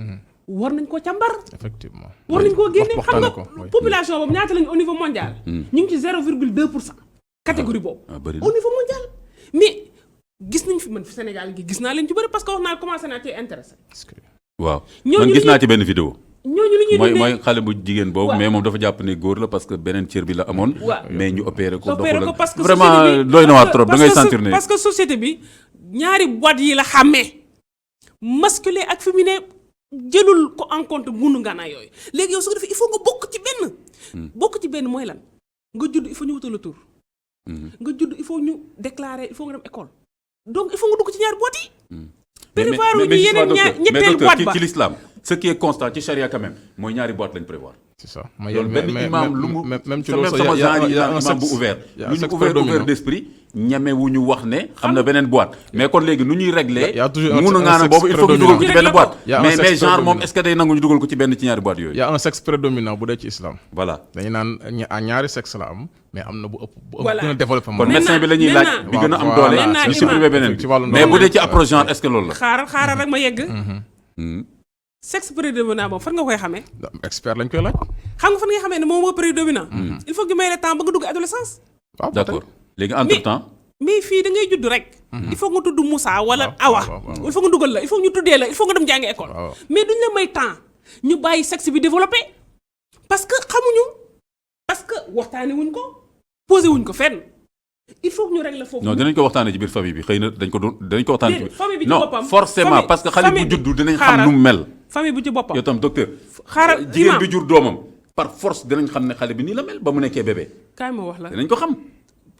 war nañ ko càmbar. effectivement war nañ koo génne xam nga waxtaanee ko population boobu ñaata lañu au niveau mondial. ñu ngi ci 0,2% catégorie boobu. au niveau mondial mais gis nañ fi man fi Sénégal gi gis naa leen ci bëri parce que wax naa commencé naa ci intéressé. waaw man gis naa ci benn vidéo. ñooñu li ñuy dundee mooy xale bu jigéen boobu. mais moom dafa jàpp ne góor la parce que beneen cër bi la amoon. mais ñu opéré ko doxul parce que vraiment doy na waar trop da ngay sentir ne. parce que société bi ñaari boîte yi la xàmmee masculin ak féminin jëlul ko en compte ngunu ngaanaa yooyu léegi yow su ko defee il faut nga bokk ci benn. bokk ci benn mooy lan nga judd il faut ñu wutal la tur. nga judd il faut ñu déclarer il faut nga dem école. donc il faut nga dugg ci ñaari boîte yi. prévoir ñu yeneen ñetteel boîte ba ci l'islam ce qui est constant ci charia quand même mooy ñaari boîte lañ prévoir. c'est ça loolu benn imam lu mu même ci loolu sax y a un imam bu ouvert lu ñu ouvert d'esprit ñame wu ñu wax ne am na beneen boîte mais kon léegi nu ñuy régler munu ngaana boobu il faut que ñu dugal ko ci benn boîte mais genre moom est-ce que day nangu ñu dugal ko ci benn ci ñaari boîte yooyu. y a un sexe prédominant bu dee ci islam. voilà dañu naan ñaari sexe la am mais am na bu ëpp gën a développé kon médecin bi la ñuy laaj bi gën a am doole ñu supprimer beneen bi mais bu dee ci approche genre est-ce que loolu la. xaaral rek ma yegg. sexe prédominant boobu fan nga koy xamee. expert lañ koy laaj. xam nga fan nga xamee ne moom moo prédominant. il faut que may le temps ba nga dugg adolescence. waaw d'accord léegi entre temps. mais fii da ngay judd rek. il faut nga tudd Moussa wala Awa. il faut nga dugal la il faut ñu tuddee la il faut nga dem jàngi école. mais duñ la may temps ñu bàyyi sexe bi développé parce que xamuñu parce que waxtaane wuñ ko posé wuñ ko fenn il faut que ñu régler foofu. non dinañ ko waxtaane ci biir famille bi xëy na dañ ko waxtaane ci biir famille bi ci non boppam forcément parce que xale bu juddu dinañ xam nu mu mel. famille bu ci boppam yow tam docteur. xaaral jigéen bi jur doomam par force dinañ xam ne xale bi nii la mel ba mu nekkee bébé. kaay ma wax la dinañ ko xam.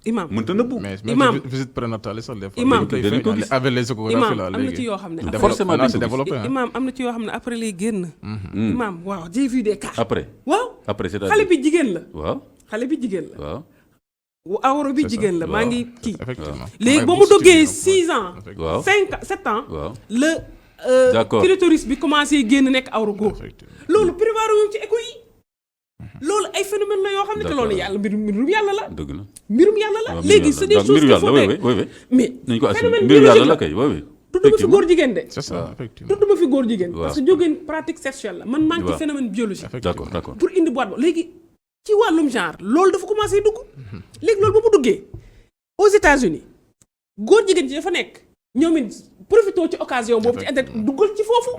imam mënta nëbbu. imam visite prénatale sax des fois. imam dañ ko gis avec les échographies là imam am na ci yoo xam ne. forcément dañ ko développé imam am na ci yoo xam ne après lay génn. imam waaw j'ai vu des cas. après c'est xale bi jigéen la. waaw xale bi jigéen la. waaw. awro bi jigéen la maa ngi kii. effectivement léegi ba mu duggee 6 ans. waaw 7 ans. waaw la. d'accord clitoris bi commencé génn nekk awro góor. loolu prévoir yu ci écho yi. loolu ay phénomène la yoo xam ne te loolu yàlla mbirum yàlla la. dëgg la mbirum yàlla la. léegi c'est des choses qu'il faut mais nañ ko assumer phénomène mbirum yàlla biologique la kay oui. tudduma fi góor jigéen de. c'est ça effectivement tudduma fi góor jigéen. waaw parce que jógeen pratique sexuelle la man maa ngi ci phénomène biologique. d'accord pour indi boîte ba léegi ci wàllum genre loolu dafa commencé dugg. léegi loolu ba mu duggee aux États-Unis góor jigéen ci dafa nekk ñoom it profité ci occasion boobu ci internet duggal ci foofu.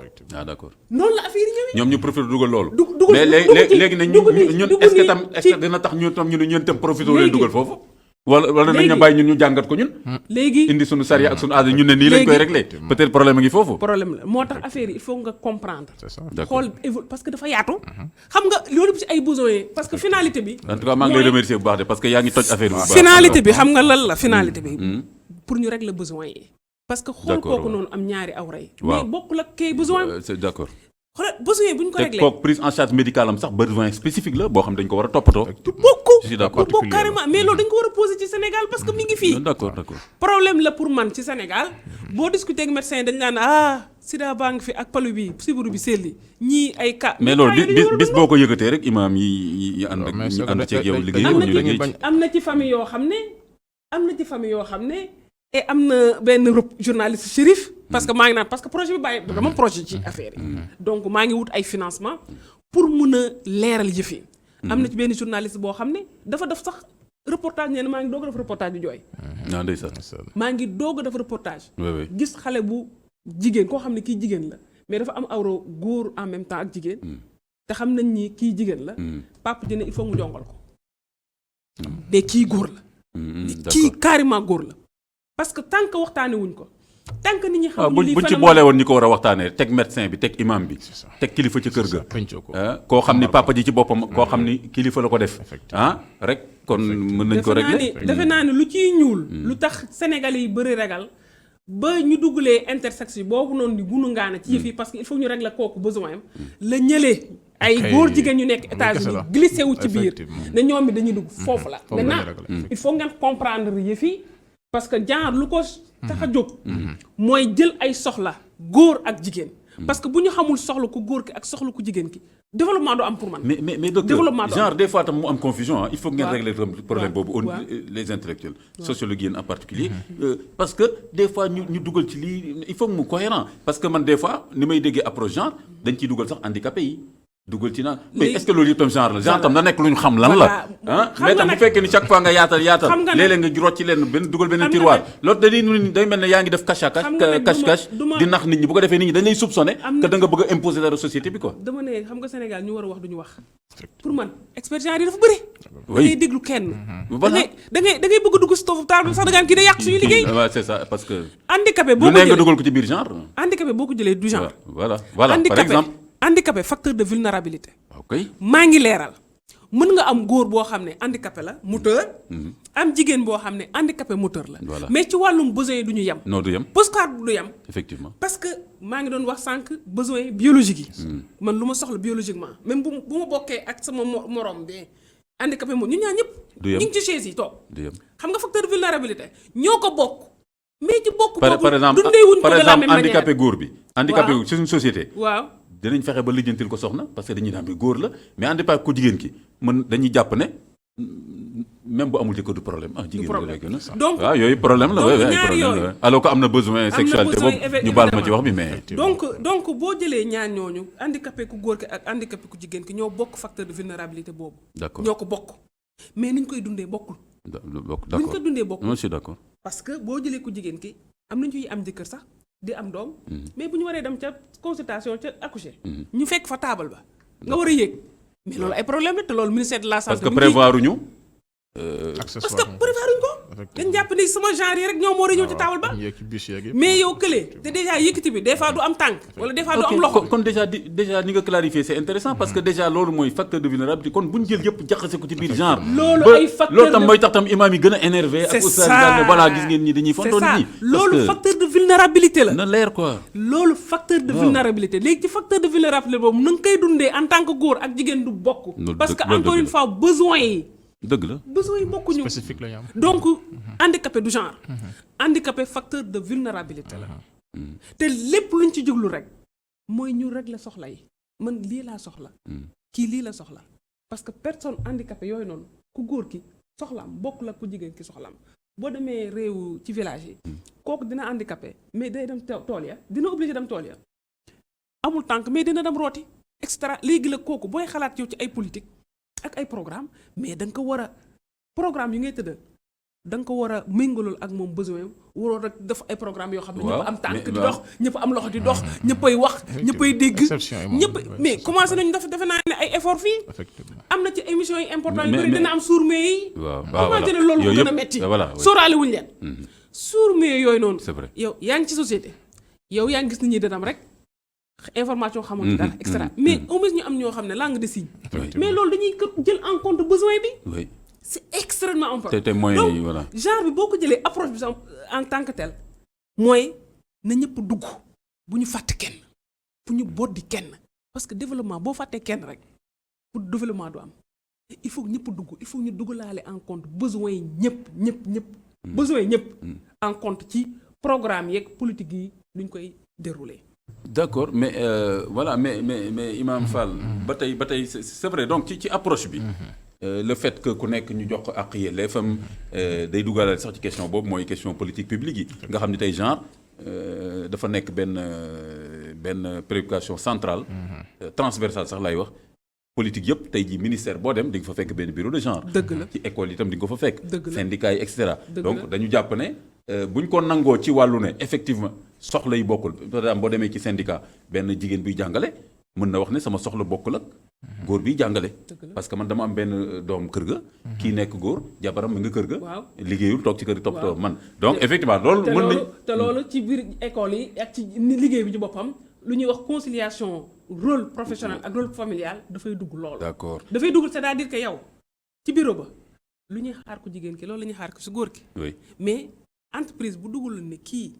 d'accord noonu la affaire yi ñëwee. ñoom ñu profité dugal loolu. dugal mais léegi nag ñun est-ce que tam dina tax ñu tam ñun tam profité leen dugal foofu. wala nañ ñu bàyyi ñun ñu jàngat ko ñun. léegi indi suñu sariya ak suñu aada ñun ne nii lañ koy réglé. peut-être problème a ngi foofu. problème la moo tax affaire yi il faut nga comprendre. c'est ça xool parce que dafa yaatu. xam nga loolu ci ay besoins parce que finalité bi. en tout cas maa ngi lay remercier bu baax de parce que yaa ngi toj affaire bi bu baax. finalité bi xam nga lan la finalité bi. pour ñu régler besoins yi. parce que xool kooku noonu am ñaari awra yi. mais bokkul ak kay besoin. c'est d'accord. xoolal besoin bu ñu ko réglé. te kooku prise en charge médicale am sax besoin spécifique la boo xam dañ ko war a toppatoo. du bokk je suis d'accord du bokk carrément mais loolu dañ ko war a poser ci Sénégal parce que mi ngi fii. d'accord problème la pour man ci Sénégal boo discuter ak médecin dañ naan sida baa ngi fi ak palu bi sibiru bi selli ñii ay cas. mais loolu bis boo ko yëgatee rek imaam yi ànd ak ñi ànd ci yow liggéey ñu liggéey ci. am na ci famille yoo xam ne et am na benn journaliste Chérif. parce que maa ngi naan parce que projet bi bàyyi dama projet ci affaire yi. donc maa ngi wut ay financement pour mun a leeral yëf yi. am na ci benn journaliste boo xam ne dafa def sax reportage nee na maa ngi doog a def reportage di jooy. non ndeysaan. maa ngi doog a def reportage. oui gis xale bu jigéen koo xam ne kii jigéen la mais dafa am awro góor en même temps ak jigéen. te xam nañ ni kii jigéen la. papa ji ne il faut mu jongal ko. de kii góor la. kii carrément góor la. parce que tant que waxtaane wuñ ko tant que nit ñi waaw xamuñu lii buñ ci boole woon ñi ko war a waxtaanee teg médecin bi teg imam bi ça. teg kilifa ca kër ga pencoo ko. koo xam ni papa ji ci boppam koo xam ni kilifa la ko def Effectivement. rek kon mën nañ ko régler defe naa ni lu ciy ñuul lu tax Sénégalais yi bëri ragal ba ñu duggalee intersexe boobu noonu di gunu ngaana ci yëf yi parce que il faut ñu régler kooku besoin am la ñëlee ay Kay, góor jigéen ñu nekk kese États-Unis la. glissé wu ci biir Effectivement. ne ñoom mi dañuy dugg foofu la foofu la ñuy maintenant régler, il faut ngeen comprendre yëf yi parce que genre lu ko tax a jóg mooy jël ay soxla góor ak jigéen parce que bu ñu xamul soxla ku góor ki ak soxla ku jigéen ki développement du am pour man mais docteur Développement doon. genre des fois tam mu am confusion il faut ngeen Waaw. régler problème Waaw. boobu Waaw. les intellectuels sociologues yéen en particulier parce que des fois ñu dugal ci lii il faut que mu cohérent parce que man des fois ni may déggee approche genre dañ ciy dugal sax handicapé yi dugal ci naan mais Léegi- est-ce que loolu yëpp tam genre la genre tam na nekk lu ñu xam lan la Voilà. ah Xam mais nga tam bu nag- fekkee ni chaque fois nga yaatal Xam nga nag- léeg-léeg nga rocc ci leen benn dugal beneen Xam nga tiroir loolu da di day mel ne yaa ngi def cache à Xam nga nag cache cache du ma- di nax nit ñi bu ko defee nit ñi dañ lay soupçonné Am que na- da nga bëgg a imposer dara société bi quoi dama ne xam nga Sénégal ñu war a wax duñu wax pour man expert genre yi dafa bëri da Oui. ngay déglu kenn Voilà. da ngay bëgg a dugg si toofu table sax da ngaan kii day yàq suñu liggéey waaw c'est ça parce que handicapé boo lu ko ne nga jëlee dugal ko ci biir genre handicapé boo ko jëlee du genre voilà par handicapé exemple handicapé facteur de vulnérabilité ok maa ngi leeral mën nga am góor boo xam ne handicapé la moteur am jigéen boo xam ne handicapé moteur la Voilà. mais ci wàllum besoin yi du ñu yem noo du yem postcard du yem effectivement parce que maa ngi doon wax sànq besoin biologique yi man lu ma soxla biologiquement même bu ma bokkee ak sama morom bi handicapé moom ñu ñaar ñëpp Du yem. ñu ngi ci chaise yi toog du yem xam nga facteur de vulnérabilité ñoo ko bokk mais ci bokk par boobu exemple dundee wuñ ko par de la exemple même manière handicapé góor bi handicapé Waaw. ci suñu société waaw dinañ fexe ba lijjantil ko soxna parce que dañuy naan bi góor la mais handicapé ku jigéen ki mën dañuy jàpp ne même bu amul jëkkër du problème ah jigéen problème. la gën a Donc- waaw yooyu problème la donc ouais, ay ñaar problème yooyu. la alors que am na besoin sexualité besoin, boobu ñu baal ma ci wax bi mais donc boo jëlee ñaar ñooñu handicapé ku góor ki ak handicapé ku jigéen ki ñoo bokk facteur de vulnérabilité boobu d'accord ñoo ko bokk mais niñ koy dundee bokkul niñ ko d'accord dundee bokkul moi je suis d'accord parce que boo jëlee ku jigéen ki am nañu ciy am jëkkër sax di am doom mais bu ñu waree dem ca consultation ca accoucher ñu fekk fa taabal ba nga war a yéeg mais loolu ay problème la te loolu ministère de la santé parce que mi ngi ciy- prévoir uñu parce que prévoir uñ ko dañ jàpp ni sama genre yi rek ñoom war a ñëw ci taabal ba yeeg ci bus yeeg yëpp. mais yow kële te déjà yëkkati bi des fois du am tànk wala des fois du am loxo kon déjà ni nga clarifier c'est intéressant parce que déjà loolu mooy facteur de vulnérabilité kon bu ñu jël yëpp jaxase ko ci biir genre Loolu ba ay facteur loolu tam de- mooy tax tam imaam yi gën a énervé ak c'est oustaz ça daal ne voilà gis ngeen ñi dañuy c'est fontoon ça ñi loolu facteur de vulnérabilité la na leer quoi loolu facteur de Waaw. vulnérabilité léegi ci facteur de vulnérabilité boobu na nga koy dundee en tant que góor ak jigéen du bokk Loolu parce dëgg- que loolu encore dëgg une la. fois besoin yi dëgg la besoin yi bokkuñu spécifique la ñu am. donc handicapé du genre handicapé facteur de vulnérabilité la te lépp luñ ci jublu rek mooy ñu régler soxla yi man lii laa soxla kii lii la soxla parce que personne handicapé yooyu noonu ku góor ki soxlaam bokk la ku jigéen ki soxlaam boo demee réew ci village yi kooku dina handicapé mais day dem tool ya dina obligé dem tool ya amul tànk mais dina dem rooti extra léegi la kooku booy xalaat yow ci ay politique ak ay programme mais da nga ko war a programme yi ngay tëdd da nga ko war a méngalool ak moom besoin waroo rek def ay programme yoo xam ne Waaw, ñëpp am tànk mais di waaw. dox ñëpp am loxo di dox ñëppay wax ñëppay dégg exception yi moom, ñëpp ouais, mais c'est commencé ça. nañu defe naa ne ay effort fii effectivement. am na ci émission yi important yu Mais- bëri mais- dina am sourmé yi waaw xamante ne loolu mu yooyu gën a yëpp, metti voilà oui. sóoraale wuñu leen sourmé yooyu noonu C'est vrai. yow yaa ngi ci société yow yaa ngi gis nit ñi dana am rek information xamoon ci dara et cetera mhm, mais au moins ñu am ñoo xam ne langue de signe Effectivement. mais loolu dañuy jël en compte besoin bi oui c'est extrêmement important te moyens donc yi voilà genre bi boo ko jëlee approche bi sax en tant que tel mooy na ñëpp dugg bu ñu fàtte kenn bu ñu boddi kenn parce que développement boo fàttee kenn rek pour développement du am il faut que ñëpp dugg il faut ñu duggalaale en compte besoin yi ñëpp besoin yi ñëpp en compte ci programme yeeg politique yi luñ koy dérouler d'accord mais voilà mais Imam Fall ba tey c'est vrai donc ci approche bi le fait que ku nekk ñu jox ko ak yelleefam day dugalal sax ci question boobu mooy question politique publique yi nga xam ne tey genre dafa nekk benn préoccupation centrale transversale sax lay wax politique yëpp tey jii ministère boo dem di nga fa fekk benn bureau de genre dëgg la ci école itam di nga ko fa fekk Dëgg la. syndicat yi et cetera Dëgg donc la. dañu jàpp ne buñ ko nangoo ci wàllu ne effectivement soxla yi bokkul par exemple boo demee ci syndicat benn jigéen buy jàngale mën na wax ne sama soxla bokkul ak góor bi jàngale. Dëgg la. parce que man dama am benn doom kër ga. kii nekk góor jabaram mi nga kër ga. Waaw. liggéeyul toog ci kër gi toppatoo Waaw. man donc effectivement loolu. te mën nañ loolu te loolu ci biir école yi ak ci liggéey bi ci boppam lu ñuy wax conciliation rôle professionnel ak rôle familial dafay dugg loolu. d'accord dafay dugg c'est-à-dire que yow ci bureau ba lu ñuy xaar ko jigéen ki loolu la ñuy xaar ko si góor ki. oui mais entreprise bu duggul ne kii.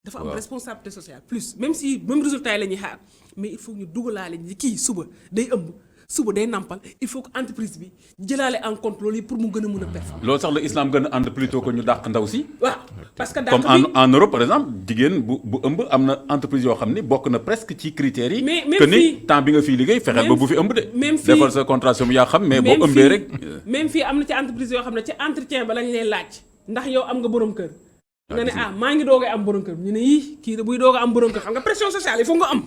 dafa am Waaw. responsabilité sociale plus même résultat yi la ñuy xaar mais il faut ñu dugalaale ni kii suba day ëmb suba day nampal il faut que entreprise bi jëlaale en compte loolu yi pour mu gën a mën a performer. loolu sax la islam gën a ànd plutôt que ñu dàq ndaw si. waaw parce que comme dàq bi en Europe par exemple jigéen bu ëmb am na entreprise yoo xam ni bokk na presque ci critères yi. Mais même que ni fii- temps bi nga fii liggéey fexeel ba même- bu fi ëmb de. même fii- defal sa contraction yaa xam mais boo même ëmbee fii- rek. même fii am na ci entreprise yoo xam ne ci entretien ba lañ lay laaj ndax yow am nga borom kër. nga ne gis nga. maa ngi doogay am borom kër ñu ne yii kii de buy doog a am borom kër xam nga pression sociale il faut nga am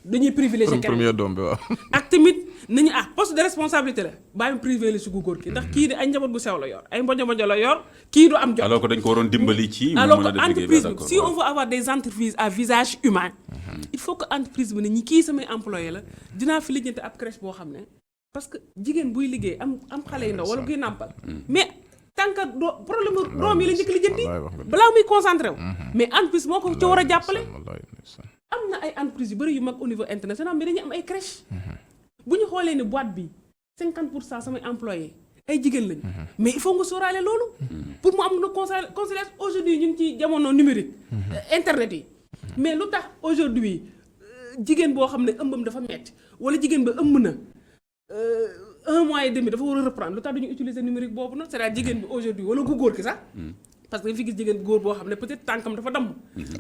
dañuy privilégier kenn premier doom bi waaw. ak tamit nañu poste de responsabilité la bàyyi privilégier gu góor ki ndax kii de ay njaboot gu sew la yor ay mbojo mbojo la yor kii du am jot. alors que dañ ko waroon dimbali ci. mu alors mën a que def liggéey bi entreprise bi d'accord si on veut avoir des entreprises à visage humain il faut que entreprise bi ne ñi kii samay employé la dinaa fi lijjanti ab crèche boo xam ne parce que jigéen buy liggéey am xale yu ndaw wala kuy nàmpal mais tant que problème doom yi la njëkk lijjanti wallaay wax nga dëgg. balaa muy concentré wu mais entreprise moo ko ci war a jàppale wallaay ndeysaan. am na ay entreprises yu bëri yu mag au niveau international mais dañuy am ay crèche bu ñu xoolee ni boîte bi 50% samay employés ay jigéen lañu mais il faut nga sóoraale loolu pour mu am na conciliation aujourd'hui ñu ngi ci jamono numérique internet yi mais lu tax aujourd'hui jigéen boo xam ne ëmbam dafa metti wala jigéen ba ëmb na 1 mois et demi dafa war a reprendre lu tax duñu utiliser numérique boobu nag c'est-à-dire jigéen bi aujourd'hui wala ku góor ki sax parce que fi gis jigéen góor boo xam ne peut-être tànkam dafa damm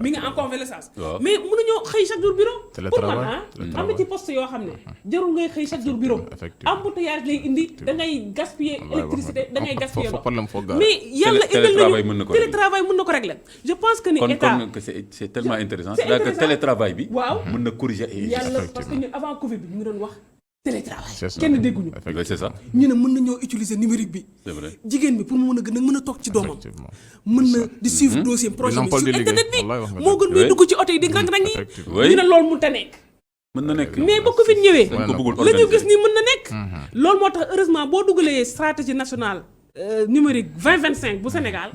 mi ngi en convalescence Waaw. mais mënuñoo xëy chaque jour bureau pour Télétravail, man am télétravail. na ci poste yoo xam ne jarul ngay xëy chaque jour bureau Effectivement. embouteillage lay indi da ngay gaspiller Wallaay wax électricité nga da ngay dëgg. gaspiller Foofu ndox problème foo gaare. mais yàlla indil télétravail mën na nañu ko régler. télétravail mën na ko régler je pense que ni kon état kon c'est tellement intéressant c'est c'est-à-dire que intéressant. télétravail bi. waaw mën na corriger ay. yàlla parce que ñun avant Covid bi ñu ngi doon wax C'est télétravail ça. kenn dégguñu Oui, c'est ça ñu ne mën nañoo utiliser numérique bi c'est vrai. jigéen bi pour mu mën a gën a mën a toog ci doomam Effectivement. mën na di suivre dossier projet bi nampal sur di liggéey. internet bi Wallaay wax nga moo gën dëgg. muy dugg ci oto yi di rang-rang yi Effectivement. Oui. ñu ne loolu mënut a nekk mën na nekk. mais ba Covid ñëwee dañ ko bëggul la ñu organiser. gis ni mën na nekk loolu moo tax heureusement boo dugalee stratégie nationale numérique 2025 bu Sénégal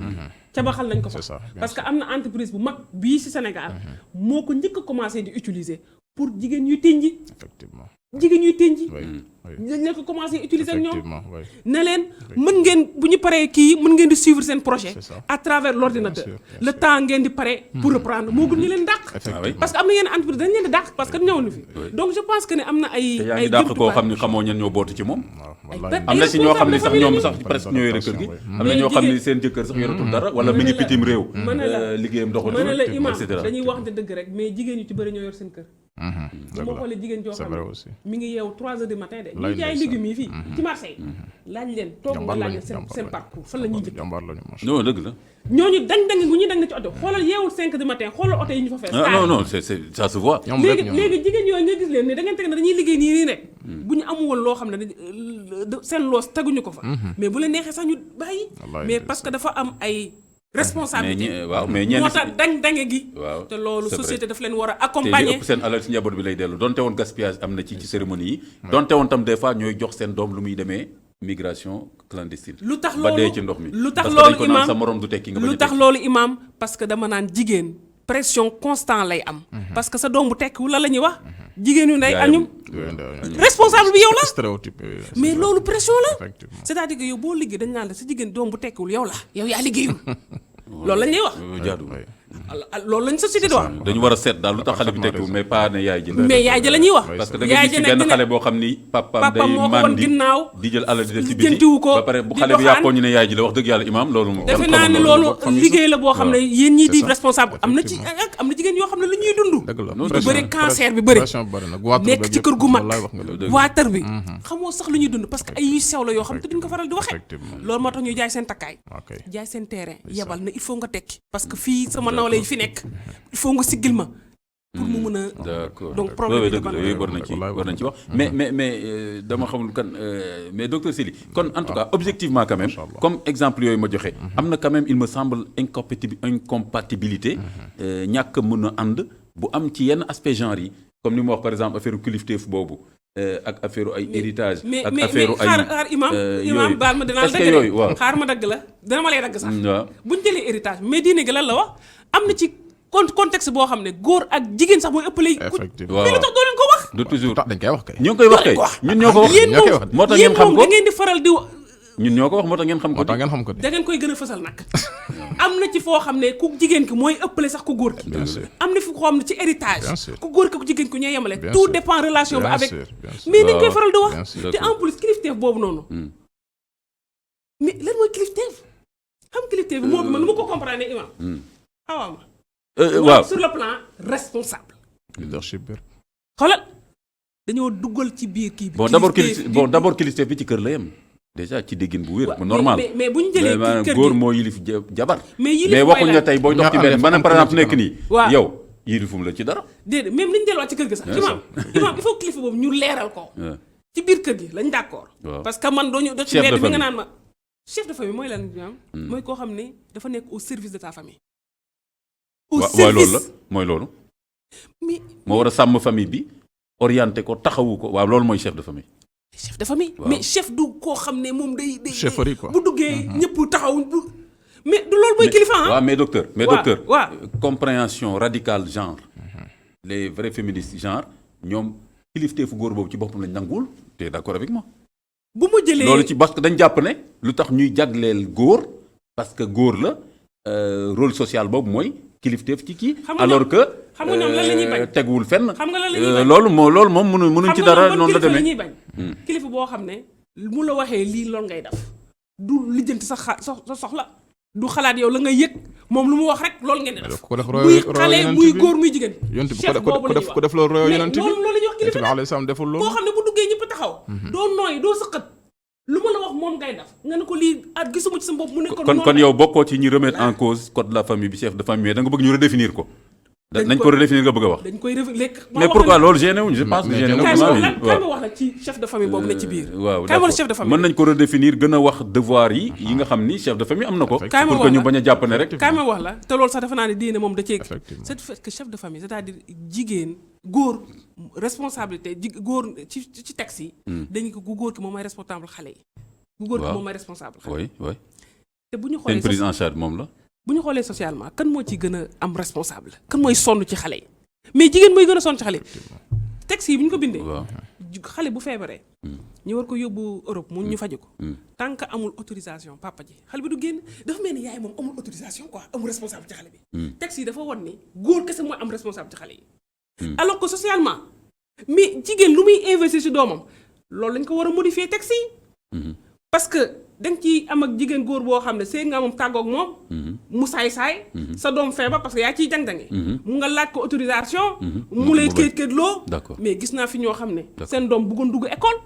ca baxal nañ ko fa C'est ça, bien parce que am na entreprise bu mag bii ci Sénégal moo ko njëkk a commencé di utiliser pour jigéen ñuy tënji Effectivement. jigéen ñuy tënji Oui. Oui. dañ leen ko commencé utiliser ak ñoom Effectivement, oui. ne leen mën ngeen bu ñu paree kii mën ngeen di suivre seen projet C'est ça. à travers l'ordinateur Bien sûr, bien le temps ngeen di pare pour reprendre moo gën ñu leen dàq Effectivement. parce que am na yenn entreprise dañ leen di dàq parce que ñëw na fi donc je pense que ne am na ay te yaa ay ngi dàq koo jumtuwaay. xam ni xamoo ñan ñoo bootu ci moom. waaw Ay wallaay. am na si ñoo xam ni sax ñoom sax famille presque la. ñooy rek kër gi. am na Mais ñoo xam ni jigéen- seen jëkkër sax yoratul dara wala mi ngi pitim réew. mën na la liggéeyam doxul. mën na la et imam cetera. dañuy waxante dëgg rek mais jigéen ñu ci bëri ñoo yor seen kër Dëgg moo la. xoolee jigéen joo C'est xam vrai ne aussi. mi ngi yeewu 3 heures du matin de Lay ñu jaay ndeysaan. légumes yi fii ci marché yi laaj leen toog nga Jàmbaar laaj lañu, leen seen jàmbaar seen lañu. parcours fan la ñuy njëkk Jàmbaar lañu macha non dëgg la. ñooñu dañ gu ñuy dang na ci oto xoolal yeewul 5 du matin xoolal oto yi ñu fa fees Ah, non non c'est ça se voit. ñoom rek léegi ñoom. léegi jigéen yooyu nga gis leen ne da ngeen teg ne dañuy liggéey nii rek bu ñu amu woon loo xam ne seen loos teguñu ko fa mais bu leen neexee sax ñu bàyyi Wallaay, mais parce que dafa am ay responsabilité waaw mais ñenn moo si- tax dange gi waaw te loolu c'est vrai. société daf leen war a te li accompagner ëpp seen alal si njaboot bi lay dellu donte woon gaspillage am na ci cérémonie yi. donte woon tam des fois ñooy jox seen doom lu muy demee migration clandestine. lu tax ba loolu dee ci ndox mi. lu tax parce que dañ loolu ko naan imam sa morom du tekki nga bañ a lu tax tekki. loolu imam parce que dama naan jigéen pression constant lay am parce que sa doom bu tekkiwul la ñuy wax jigéen yu ndey Yaayam. añum responsable bi yow la stéréotype yooyu. mais loolu pression la Effectivement. c'est-à-dire que yow boo liggéey dañ naan la sa jigéen doom bu tekkiwul yow la yow yaa liggéeyul loolu lañ lay wax jaaduwul. Oui. loolu lañ société di wax dañu war a seet daal lu tax xale bi tekkiwul mais pas ne yaay ji. mais yaay ja la ñuy wax parce que da nga yaay gis ja ci nag benn dina xale boo xam ni papaam papa day moo ko won mandi ginnaaw di jël alal di def ci biti lijjantiwu ko ba pare bu di xale bi doxaan. yàqoo ñu ne yaay ji la wax dëgg yàlla imam loolu moom. defe kon naa ne xamul loolu famille liggéey la boo xam ne yéen ñii di ça. responsable am na ci Effectivement. ak am na jigéen yoo xam ne lu ñuy dund dëgg la Non, lu bëri cancer bi bëri pression bi bëri nag waatu nekk beeg ci yëpp. kër gu mag Wallaay wax nga dëgg. waatar bi xamoo sax lu ñuy dund parce que ay yu sew la yoo xam ne te duñ ko faral di waxee Effectivement. loolu moo tax ñuy jaay seen takkaay ok jaay seen terrain yebal na il faut nga tekki parce que fii sama nawle yi fi nekk il faut nga siggil ma pour mu mën a d'accord donc problème oui, yi dëgg la dafa yooyu war nañ ci wax mais dama xamul kan mais docteur Sylla kon en tout cas objectivement quand même Inch'Allah. comme exemple yooyu ma joxe am na quand même il me semble incompatibilité ñàkk a mën a ànd bu am ci yenn aspect genre yi comme ni ma wax par exemple affaire kilifteef boobu ak affaire ay héritage ak mais affaire ay xaar imam baal ma dinaa la dagg yooyu waaw xaar ma dagg la dana ma lay dagg sax waaw bu ñu jëlee héritage mais diine gi lan la wax am na ci contexte boo xam ne góor ak jigéen sax mooy ëppale effectivement mais lu tax doo leen ko wax de toujours dañ koy wax kay. ñu ngi koy wax kay ñun ñoo ko wax yéen ñoo koy wax moo tax yéen ngeen xam moom ko da ngeen di faral di ñun ñoo ko wax moo tax ngeen xam ko moo tax ngeen xam ko de. da ngeen koy gën a fësal nag am na ci foo xam ne ku jigéen ki mooy ëppale sax ku góor ki bien sûr am na fi koo xam ne ci héritage Bien sûr. ku góor ki ku jigéen ki ñooy yemale Bien tout sûr. dépend relation bi Bien avec sûr, bien sûr. mais ni ñu koy Waaw, faral di bien wax sûr. te en plus kilifteef boobu noonu mais lan mooy kilifteef xam kilifteef bi moo bi man nu ma ko comprendre imam xawaa ma waaw sur le plan responsable leadership bi. xoolal dañoo duggal ci biir kii bi bon d'abord kilifteef bi ci kër la yem déjà ci déggin bu wér bu normal mais bu ñu jëlee maanaam kër góor gi moo yilif jabar mais yilif mais mooy waxuñ lan? la tey booy dox ci Ñaar benn am maanaam par am exemple ci nekk nii Waaw. yow yilifum la ci dara déedéet même li ñu delluwaat ci kër gi sax Bien imam imam il faut kilifa boobu ñu leeral ko Ouais. ci biir kër gi lañ d'accord Waaw. parce que man doo ci Chef de mbedd mi nga famille. naan ma chef de famille mooy lan imam mooy koo xam ne dafa nekk au service de ta famille au waaw loolu la service mooy loolu mais moo war a sàmm famille bi orienté ko taxawu ko waaw loolu mooy chef de famille chef de famille Waaw. mais chef du koo xam ne moom day Chefferie, quoi. bu duggee ñëpp taxaw bu mais du loolu mooy kilifa ah waaw mais docteur Waaw, docteur waaw. compréhension radicale genre les vrais féministes genre ñoom kilifteefu góor boobu ci boppam lañ nanguwul te d'accord avec moi bu mu jëlee loolu ci parce que dañ jàpp ne lu tax ñuy jagleel góor parce que góor la rôle social boobu mooy kilifteef ci kii Xam nga alors ñoom- que xam nga ñoom lan la ñuy bañ? teguwul fenn Xam nga lan la ñuy bañ? loolu moom mënuñ ci dara noonu la kilifa la demee ñuy bañ kilifa boo xam ne mu la waxee lii loolu ngay def du lijjanti sa soxla du xalaat yow la ngay yëg moom lu mu wax rek loolu ngeen di def ku def muy xale muy góor muy jigéen yonent bi chef boobu la ñuy wax ku def loolu royo mais yonent bi loolu la ñuy wax yonent kilifa bi nag alayhi salaam deful koo loolu xam ne bu duggee ñëpp taxaw doo nooy doo sëqat lu ma la wax moom ngay def nga ne ko lii gisuma ci sa bopp mu ne ko kon yow bokkoo ci ñi remettre en cause code de la famille bi chef de famille mais da nga bëgg ñu redéfinir ko nañ ko redéfinir nga bëgg a wax dañ koy léegi mais pourquoi loolu gêné wuñ je pense que gêné wuñ kaay ma wax la ci chef de famille boobu ne ci biir waaw kaay ma wax chef de famille mën nañ ko redéfinir gën a wax devoir yi nga xam ni chef de famille am na ko Kaay ma pour wax que ñu la. bañ a jàpp ne rek kaay ma wax la te loolu sax defe naa ne diine moom da cee Effectivement. c'est fait que chef de famille c'est-à-dire jigéen góor responsabilité góor ci texte yi dañu ko gu góor ki moom mooy responsable xale yi gu góor ki Waaw. moom mooy responsable xale yi oui oui te bu ñu c'est une xoolee prise en charge moom la bu ñu xoolee socialement kan moo ci gën a am responsable kan mooy sonn ci xale yi mais jigéen mooy gën a sonn ci xale yi texte yi bu ñu ko bindee waaw xale bu feebaree ñu war ko yóbbu Europe mu ñu faju ko tant que amul autorisation papa ji xale bi du génn dafa mel ni yaay moom amul autorisation quoi amul responsable ci xale bi texte yi dafa won ni góor kese mooy am responsable ci xale yi alors que socialement mais jigéen lu muy investir ci doomam loolu lañ ko war a modifier texte yi parce que da nga ciy am ak jigéen góor boo xam ne sëy nga moom tàggoog moom mu saay-saay sa doom feebar parce que yaa ciy jang-jange mu nga laaj ko autorisation mu lay kayit loo D'accord. mais gis naa fi ñoo xam ne seen doom bëggoon dugg école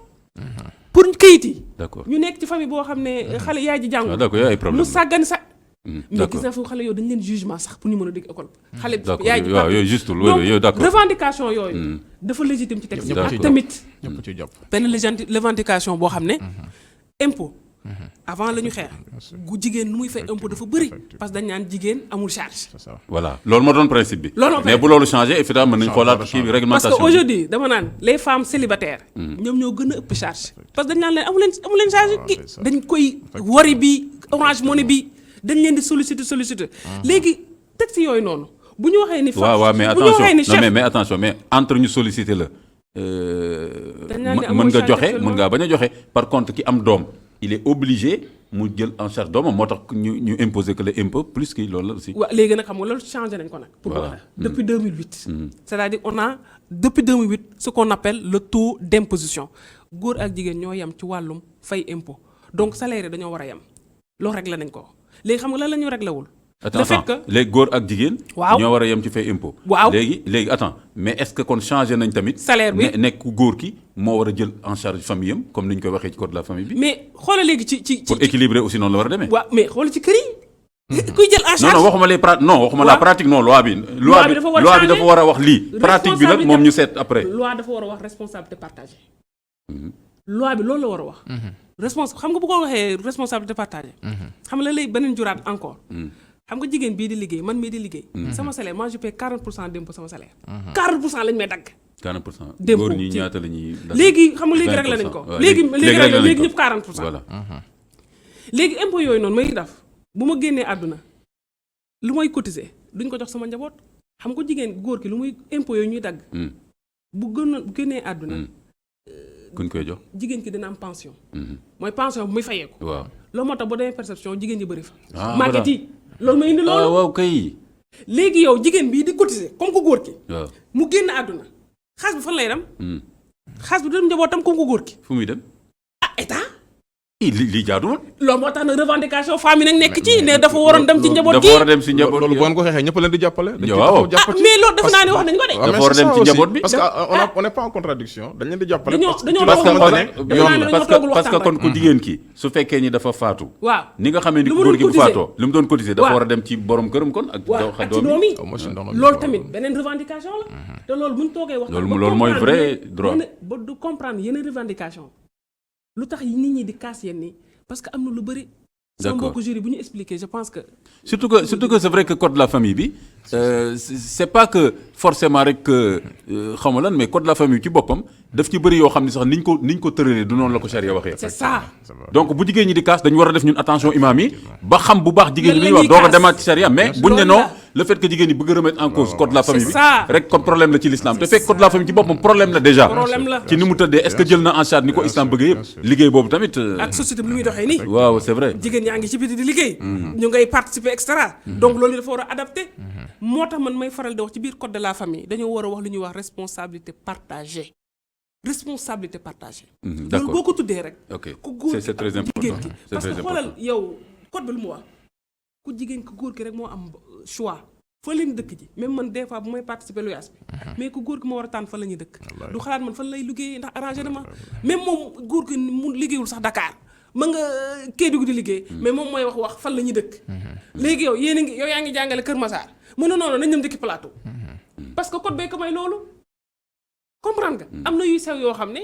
pour kayit yi d'accord ñu nekk ci famille boo xam ne xale yaay ji jàngul ah d'accord yooyu ay problème mu sàggan sa mais gis d'accord naa fi xale yow dañ leen jugement sax pour ñu mën a dégg école xale d'accord yaay ji waaw papa. yooyu juste Donc, yooyu d'accord revendication yooyu dafa légitime ci texte yi Ñëpp ak ci tamit ñëpp ci jàpp benn revendication boo xam ne impôt avant la ñu xeex gu jigéen nu muy fay impôt dafa bëri parce que dañ naan jigéen amul charge c'est ça voilà loolu moo doon principe bi Loolu moo mais bu loolu changé effectivement mën nañ xoolaat Changer. kii bi parce réglementation que aujourd'hui dama naan les femmes célibataires ñoom ñoo gën a ëpp charge parce que dañ naan leen amu leen charge Waaw, ki c'est ça. dañ koy wari bi Orange Money bi dañ leen di solliciter léegi texte yooyu noonu bu ñu waxee ni waaw mais bu ñu waxee ni attention non chef mais attention mais entre ñu solliciter la Dañ naan ne mën amoo nga charge joxe actuellement. mën ngaa bañ a joxe par contre ki am doom il est obligé mu jël en charge doomam moo tax ñu imposer que les impôts plus que loolu la aussi waaw léegi nag xam nga loolu changé nañ ko nag pour Voilà. wax la depuis 2008 c'est-à-dire on a depuis 2008 ce qu'on appelle le taux d'imposition góor ak jigéen ñoo yem ci wàllum fay impôt donc salaire yi dañoo war a yem loolu réglé nañ ko léegi xam nga lan la ñu réglé wul le fait que léegi góor ak jigéen Waaw. ñoo war a yem ci fay impôt Waaw. léegi attends mais est-ce que kon changé nañ tamit Salaire bi. nekk ku góor ki moo war a jël en charge famille am comme ni ñu koy waxee ci code de la famille bi mais xoolal léegi ci pour équilibrer aussi noonu la war a demee waaw mais xoolal ci kër yi kuy jël en charge non waxuma les waxuma la Waaw. pratique non loi bi Loi bi dafa war a loi bi changer. dafa war a wax lii pratique bi nag moom ñu seet après loi dafa war a wax responsabilité partagée loi bi loolu la war a wax xam nga bu ko waxee responsabilité partagée xam nga la lay beneen juraat encore xam nga jigéen bii di liggéey man mii di liggéey sama salaire moi je paie 40% d'impôt sama salaire 40% lañ may dagg 40%. d'impôt góor ñi ñaata la ñuy. léegi xam nga léegi réglé nañ ko. léegi ñëpp 40%. voilà. léegi impôt yooyu noonu may def bu ma génnee àdduna lu may cotiser duñ ko jox sama njaboot xam nga jigéen góor ki lu muy impôt yooyu ñuy dagg. bu génnee àdduna. kuñ koy jox jigéen ki dina am pension. mooy pension bu muy fayeeku. waaw loolu moo tax ba demee perception jigéen ñi bëri fa. market yi loolu may indi loolu. waaw kay. léegi yow jigéen bii di cotiser comme ko góor ki. waaw mu génn àdduna xaalis bi fan lay dem. xaalis bi du dem njabootam comme ko góor ki. fu muy dem. état. li jaaduwul. loolu moo tax nag revendication famille nag nekk ci ne dafa waroon dem ci njaboot gi. dafa war a dem si njaboot loolu boo ko xeexee ñëpp leen di jàppale. waaw mais loolu defe naa ne wax nañ ko de. dafa war a dem ci njaboot bi. parce que on n'est pas en contradiction dañ leen di jàppale. parce que kon ku jigéen ki su fekkee ni dafa faatu. waaw ni nga xamee ni góor gi bu faatoo lu mu doon cotiser dafa war a dem ci borom këram kon ak doom yi. loolu tamit beneen revendication la. te loolu buñ toogee waxtaan loolu mooy vrai droit. ba du comprendre yeneen revendication lu tax nit ñi di kaas yenn nii parce que am na lu bëri. sama mbokku jury bu ñu expliquer je pense que. surtout que c'est vrai que code de la famille bi c'est pas que forcément rek xaw ma lan mais code de la famille ci boppam daf ci bëri yoo xam ne sax niñ ko tëralee du noonu la ko charia waxee. c'est ça. donc bu jigéen ñi di kaas dañu war a def ñun attention imam yi ba xam bu baax jigéen ñi li ñuy wax doog a demaat ci charia mais buñ ne non le fait que jigéen ñi bëgg a remettre en cause code de la famille bi rek comme problème la ci l'islam te fekk code de la famille ci boppam problème la déjà. ci ni mu tëddee est-ce que jël na en charge ni ko islam bëggee yëpp liggéey boobu tamit. ak société bi lu muy doxee nii. waaw c'est vrai. jigéen ñaa ngi ci biti di liggéey. ñu ngay participer extra. donc loolu dafa war a adapté. moo tax man may faral di wax ci biir code de la famille dañoo war a wax lu ñuy wax responsabilité partagée. responsabilité partagée. d'accord loolu boo ko tuddee rek. ok ku góor c'est très important parce que xoolal yow code bi lu mu wax ku jigéen ku góor ki rek moo am choix fa leen dëkk ji même man des fois bu may participer lu yaas bi mais ku góor ki moo war a tànn fan la ñuy dëkk. du xalaat man fan lay liggéeyee ndax arrangé na ma même moom góor ki mu liggéeyul sax Dakar. ma nga Kédougou di liggéey mais moom mooy wax fan la ñuy dëkk. léegi yow yéen a ngi yow yaa ngi jàngale Kër Massar mu ne noonu nañ dem dëkki Plateau. parce que code bee ko may loolu comprendre nga. am na yuy sew yoo xam ne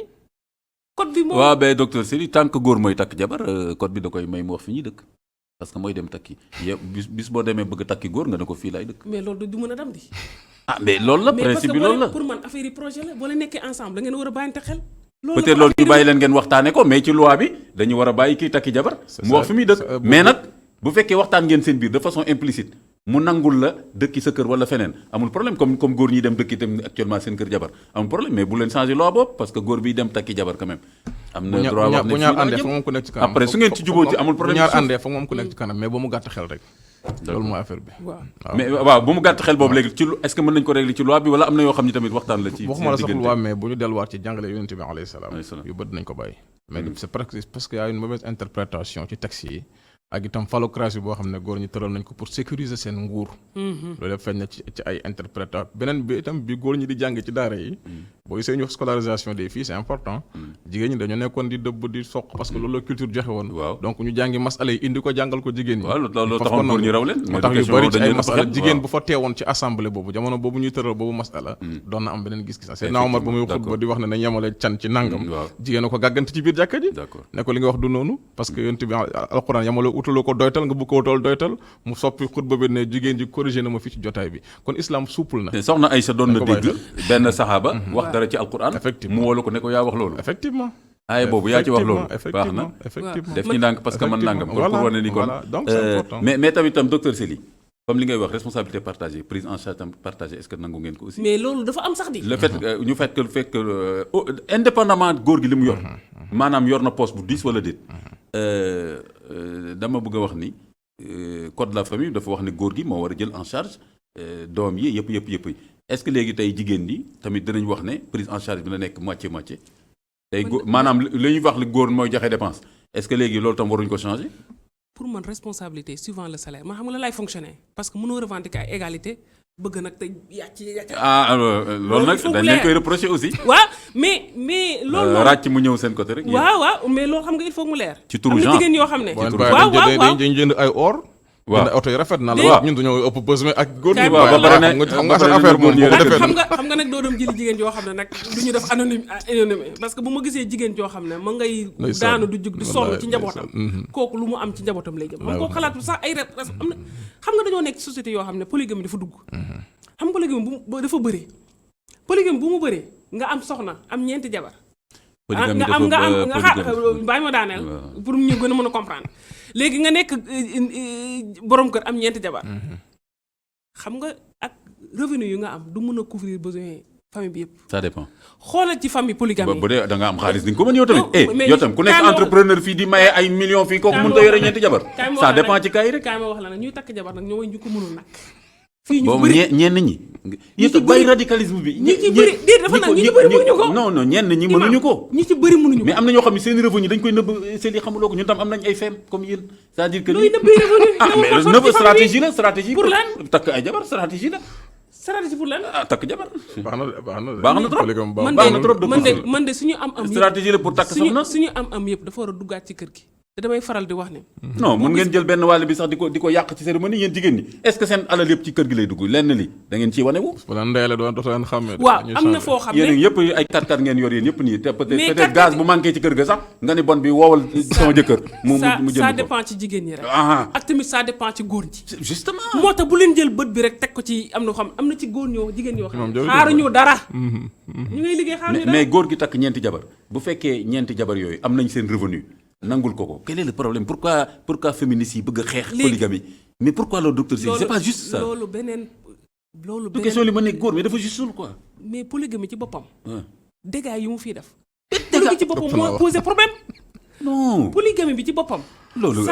code bi. waaw mais docteur Sely tant que góor mooy takk jabar code bi da koy may mu wax fi ñuy dëkk parce que mooy dem takki yow bis boo demee bëgg takki góor nga ne ko fii laay dëkk. mais loolu du mën a dem di. mais loolu la principe bi loolu la mais parce que pour man affaire yi projet la boo leen nekkee ensemble da ngeen war a bàyyante xel. peut-être loolu ñu bàyyi leen ngeen waxtaane ko mais ci loi bi dañu war a bàyyi kii takki jabar mu wax fi muy dëkk mais nag bu fekkee waxtaan ngeen seen biir de façon implicite mu nangul la dëkki sa kër wala feneen amul problème comme góor ñi dem dëkki itam actuellement seen kër jabar amul problème mais bu leen changer loi boobu parce que góor bi dem takki jabar quand même am na droit wax ne bu ñaar àndee fa moom ku nekk ci kanam après su ngeen ci jubóo ci amul problème bu ñaar àndee fa moom ku nekk ci kanam mais ba mu gàtt xel rek loolu mooy affaire bi mais waaw bu mu gàtt xel boobu léegi ci est-ce que mën nañ ko régler ci loi bi wala am na yoo xam ni tamit waxtaan la ci waxuma la sax loi mais bu ñu delluwaat ci jàngale yonent bi alayhi salaam yu bëri nañ ko bàyyi mais c'est parce que y a une mauvaise interprétation ci texte yi ak itam phallocratie boo xam ne góor ñi tëral nañ ko pour sécuriser seen nguur loolu yëpp feeñ na ci ay interprétation beneen bi itam bi góor ñi di jàng ci daara yi boo gisee ñu wax scolarisation des filles c'est important jigéen ñi dañoo nekkoon di dëbb di soq parce que loolu la culture joxe woon donc ñu jàngi masala yi indi ko jàngal ko jigéen ñi loolu taxoon góor ñi raw leen moo tax yu bëri ci ay masala jigéen bu fa teewoon ci assemblée boobu jamono boobu ñuy tëral boobu masala doon na am beneen gis-gis Seydina Omar ba muy xutba di wax ne nañ yemale can ci nangam jigéen a ko gàggante ci biir jàkka ji ne ko li nga wax du noonu parce que yonent bi alquran yemale utaloo ko doytal nga bu ko doytal mu soppi xutba bi ne jigéen ji corrigé na ma fii ci jotaay bi kon islam souple na soxna Aïcha doon na dégg benn saxaaba wax dara ci alquran mu wolu ko ne ko yaa wax loolu effectivement ay boobu yaa ci wax loolu baax na effectivement def ñu ndànk parce que man nangam pour wane ni kon mais tamit tam docteur Sely comme li ngay wax responsabilité partagée prise en charge partagée est-ce que nangu ngeen ko aussi mais loolu dafa am sax di le fait ñu fekk indépendamment góor gi li mu yor maanaam yor na poste bu 10 wala déet dama bëgg a wax ni code de la famille dafa wax ne góor gi moo war a jël en charge doom yi yëpp est-ce que léegi tey jigéen ñi tamit dinañ wax ne prise en charge bi na nekk moitié tey maanaam li ñuy wax li góor mooy joxe dépense est-ce que léegi loolu tam waruñu ko changer. pour man responsabilité suivant le salaire man xam nga la lay fonctionner parce que mënoo revendiquer ay égalité bëgg nag te yàcc. loolu nag dañ leen koy reprocher aussi. waaw mais loolu. ràcc mu ñëw seen côté rek. waaw mais loolu xam nga il faut mu leer. ci turu genre am na jigéen yoo xam ne. waaw dañuy jënd ay or. waaw oto yi rafet na la ñun dañoo ëpp besoin ak góor ñi. waaw ba pare ne xam nga seen affaire moom xam nga nag doo dem jëli jigéen joo xam ne nag du ñu def anonyme parce que bu ma gisee jigéen joo xam ne ma ngay daanu du jug di sonn ci njabootam kooku lu mu am ci njabootam lay jëm man kooku xalaatu sax ay am na xam nga dañoo nekk ci société yoo xam ne polygamie dafa dugg xam nga polygamie bu dafa bëree polygamie bu mu bëree nga am soxna am ñeenti jabar. polygamie bàyyi ma daaneel. pour ñu gën a mën a comprendre. léegi nga nekk borom kër am ñeenti jabar. xam nga ak revenu yu nga am du mën a couvrir besoin famille bi yëpp. ça dépend. xoolal ci famille polygamie. bu dee da nga am xaalis di nga ko mën yow tamit. mais yow tam ku nekk entrepreneur fii di maye ay millions fii kooku mënut a yore ñeenti jabar. ça dépend ci kaay rek. kaay ma wax la nag ñuy takk jabar nag ñoo ñu ko mënul nag. fii ñu boobu ñenn ñi. ñu ci bàyyi radicalisme bi. ñi ci bëri déet dafa nag ñi ci bëri mënuñu ko. non non ñenn ñi mënuñu ko. ñi ci bëri mënuñu ko. mais am na ñoo xam ne seen revenu dañ koy nëbb seen i xamuloo ko ñun tam am nañ ay feem comme yéen. c'est-à-dire que looy nëbbee revenu. mais nëbb stratégie la stratégie. pour lan takk ay jabar stratégie la. stratégie pour lan. takk jabar. baax na trop baax na trop man de suñu am stratégie la pour takk soxna. suñu am yëpp dafa war a duggaat ci kër gi. te damay faral di wax ne. non mun ngeen jël benn wàll bi sax di ko yàq ci cérémonie yéen jigéen ñi est-ce que seen alal yëpp ci kër gi lay dugg lenn li da ngeen ciy wane wu. wala ndeyale dootoo leen xàmmee. waaw am na foo xam ne yéen yëpp ay kat ngeen yor yéen yëpp nii te peut-être gaz bu manqué ci kër ga sax nga ni bon bi woowal sama jëkkër. mu jënd ko ça dépend ci jigéen ñi rek. ak tamit ça dépend ci góor ñi. justement moo tax bu leen jël bët bi rek teg ko ci am na xam am na ci góor ñoo jigéen ñoo xam xaaruñu dara. ñu ngay liggéey xaaruñu dara mais góor gi takk ñeenti jabar bu fekkee ñeenti jabar yooyu am nañ seen revenu nangul ko quel est le problème pourquoi féministes yi bëgg a xeex polygamie mais pourquoi le docteur c'est pas juste ça loolu beneen du question li ma ne góor mais dafa juste quoi mais polygamie ci boppam dégâts yi mu fii def polygamie ci boppam moo posé problème non polygamie bi ci boppam loolu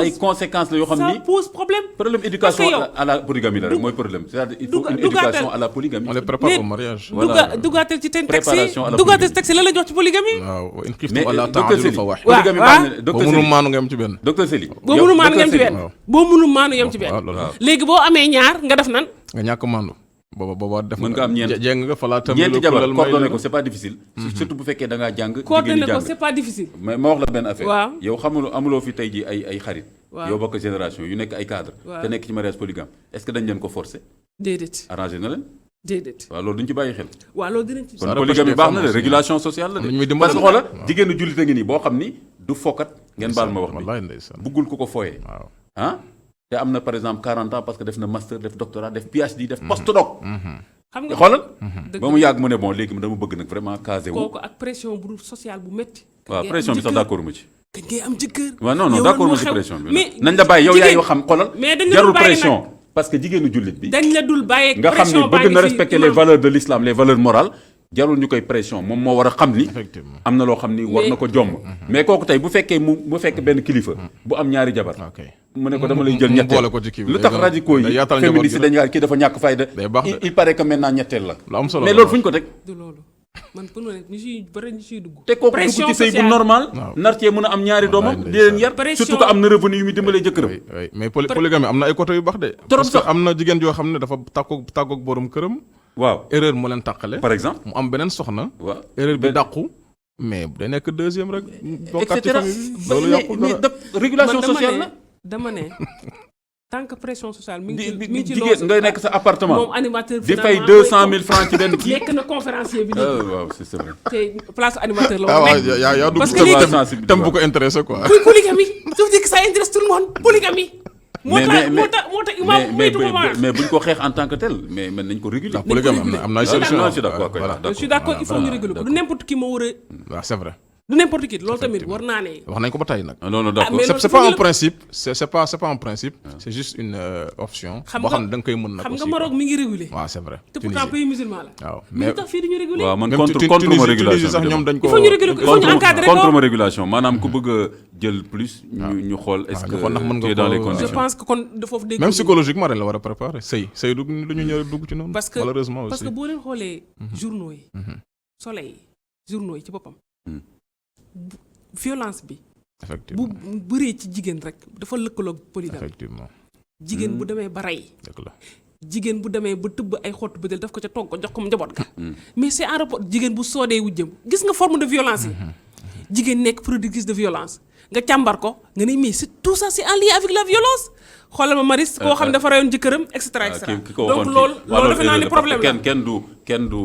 ay conséquences la yoo xam ni ça pose problème éducation à la polygamie la rek mooy problème c'est-à-dire il faut une éducation à la polygamie on les prépare au mariage dugaatal ci teen taxi dugaatal taxi la jox ci polygamie waaw in mais docteur Sely polygamie docteur Sely mënul maanu nga yem ci benn docteur Sely boo mënul maanu yem ci benn léegi boo amee ñaar nga def nan nga ñàkk maanu booba def mën nga am jéng nga fa laa tam ñeenti jabar coordonné ko c'est pas difficile surtout bu fekkee da ngaa jàng coordonné ko c'est pas difficile mais ma wax la benn affaire waaw yow amuloo fi tey ji ay xarit yow bokk génération yu nekk ay cadre te nekk ci mariage polygame est-ce que dañ leen ko forcer déedéet arrangé na leen déedéet waaw loolu duñ ci bàyyi xel waaw loolu dinañ ci kon polygamie baax na de régulation sociale la de parce que xoola jigéenu jullit a ngi nii boo xam ni du fokkat ngeen baal ma wax bi buggul ku ko fooyee te am na par exemple 40 ans parce que def na master def doctorat def PhD def postdoc xam nga xoolal ba mu yàgg mu ne bon léegi dama bëgg nag vraiment casé wu kooku ak pression bu sociale bu métti waaw pression bi sax d'accord ma ci kañ ngay am jëkkër waaw non d'accord ma ci pression bi nañ la bàyyi yow yaa yoo xam xoolal jarul pression parce que jigéenu jullit bi dañ la dul bàyyi nga xam ni bëgg na respecter les valeurs de l'islam les valeurs morales jarul ñu koy pression moom moo war a xam ni am na loo xam ni war na ko jomb mais kooku tey bu fekkee mu fekk benn kilifa bu am ñaari jabar mu ne ko dama lay jël ñetteel lu tax radicaux yi féministes dañu kii dafa ñàkk fayda il paraît que maintenant ñetteel la mais loolu fu ñu ko teg du loolu man pour ñu siy bëri ñu siy dugg te kooku dugg ci sëy bu normal nar cee mën a am ñaari doomam di leen yar surtout que am na revenu yu muy dimbalee jëkkëram mais polygamie am na ay côté yu baax de parce que am na jigéen joo xam ne dafa tàggoog borom këram waaw erreur moo leen tàqale par exemple mu am beneen soxna waaw erreur bi dàqu mais day nekk deuxième rek bokkaat ci famille bi loolu yàqul dara régulation sociale la dama ne tant que pression sociale mi ngi ci jigéen ngay nekk sa appartement moom animateur di fay 200 000 francs ci benn kii nekk na conférencier bi nii waaw c'est vrai te place animateur la war nekk yaa dugg tam bu ko intéressé quoi polygamie ça veut dire que ça intéresse tout le monde polygamie moo tax mais buñ ko xeex en tant que tel mais mën nañ ko réguler polygamie am na ay solution je suis d'accord il faut ñu réguler ko du n'importe qui moo war a waaw c'est vrai du n'importe qui loolu tamit war naa ne wax nañ ko ba tey nag non d'accord c'est pas un principe c'est pas un principe c'est juste une option boo xam ne da nga koy mën nag xam nga Maroc mi ngi réguler waaw c'est vrai te pourtant pays musulman la waaw mais tax fii duñu réguler waaw man contre ma régulation sax ñoom dañ ko il faut ñu réguler ko il faut ñu encadrer ko contre ma régulation maanaam ku bëgg a jël plus ñu xool est-ce que tu es dans les conditions je pense que kon foofu même psychologiquement dañ la war a préparer sëy du ñu ñëw dugg ci noonu malheureusement aussi parce que boo leen xoolee journaux yi soleil journaux yi ci boppam violence bi bu bëree ci jigéen rek dafa lëkkaloog polygamie effectivement jigéen bu demee ba rey dëgg la jigéen bu demee ba tëbb ay xottu bëtel daf ko ca togg ko jox ko njaboot ga mais c'est en rapport jigéen bu soodee wujjëm gis nga forme de violence yi jigéen nekk productrice de violence nga càmbar ko nga ne mais c'est tout ça c'est en lien avec la violence xoolal ma Maris koo xam ne dafa rayoon jëkkëram et cetera et cetera donc loolu defe naa ne problème la kenn du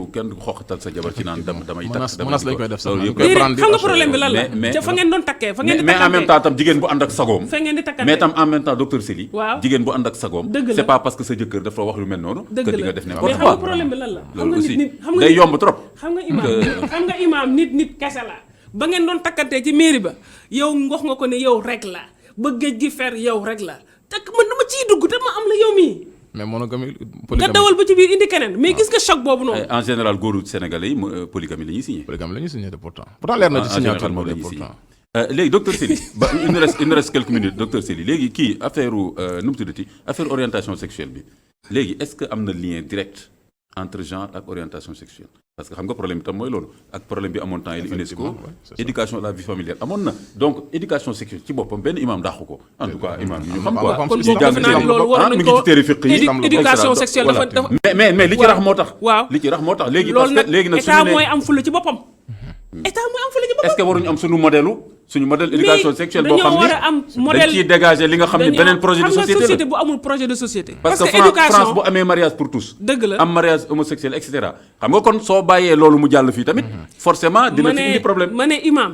xoqatal sa jabar ci naan damay takk menace lañ koy def sax xam nga problème bi lan la fa ngeen doon takkee fa ngeen di mais en même temps tam jigéen bu ànd ak sagoom fa ngeen di takkante mais tam en même temps docteur Sely waaw jigéen bu ànd ak sagoom c'est pas parce que sa jëkkër dafa wax lu mel noonu que di nga def n'importe mais xam nga problème bi lan la loolu aussi day yomb trop xam nga imaam nit kese la ba ngeen doon takkantee ci mairie ba yow wax nga ko ne yow rek la ba géej gi fer yow rek la takk man dama ciy dugg te ma am la yow mii mais monogamie nga dawal ba ci biir indi keneen mais gis nga choc boobu noonu en général góoru sénégalais yi polygamie la ñuy signé de pourtant leer na ci signature moom la ñuy pourtant signé léegi docteur Sely ba il nous reste quelques minutes docteur Sely léegi kii affaire nu mu tuddati affaire orientation sexuelle bi léegi est-ce que am na lien direct entre genre ak orientation sexuelle parce que xam nga problème bi tam mooy loolu ak problème bi amoon temps yi UNESCO éducation à la vie familiale amoon na donc éducation sexuelle ci boppam benn imam dàqu ko en tout cas imam yi ñu xam quoi kon boobu defe naa ne loolu war nañ ko éducation sexuelle dafa mais li ci rax moo tax waaw li ci rax moo tax léegi loolu nag léegi nag état mooy am fula ci boppam état mooy am fula ci boppam est-ce que waruñu am suñu modèle éducation sexuelle boo xam dañoo war a am modèle dañ ciy dégager li nga xam ne beneen projet de société la société bu amul projet de société parce que éducation France bu amee mariage pour tous dëgg la am mariage homosexuel et cetera xam nga kon soo bàyyee loolu mu jàll fii tamit forcément dina fi indi problème ma ne imam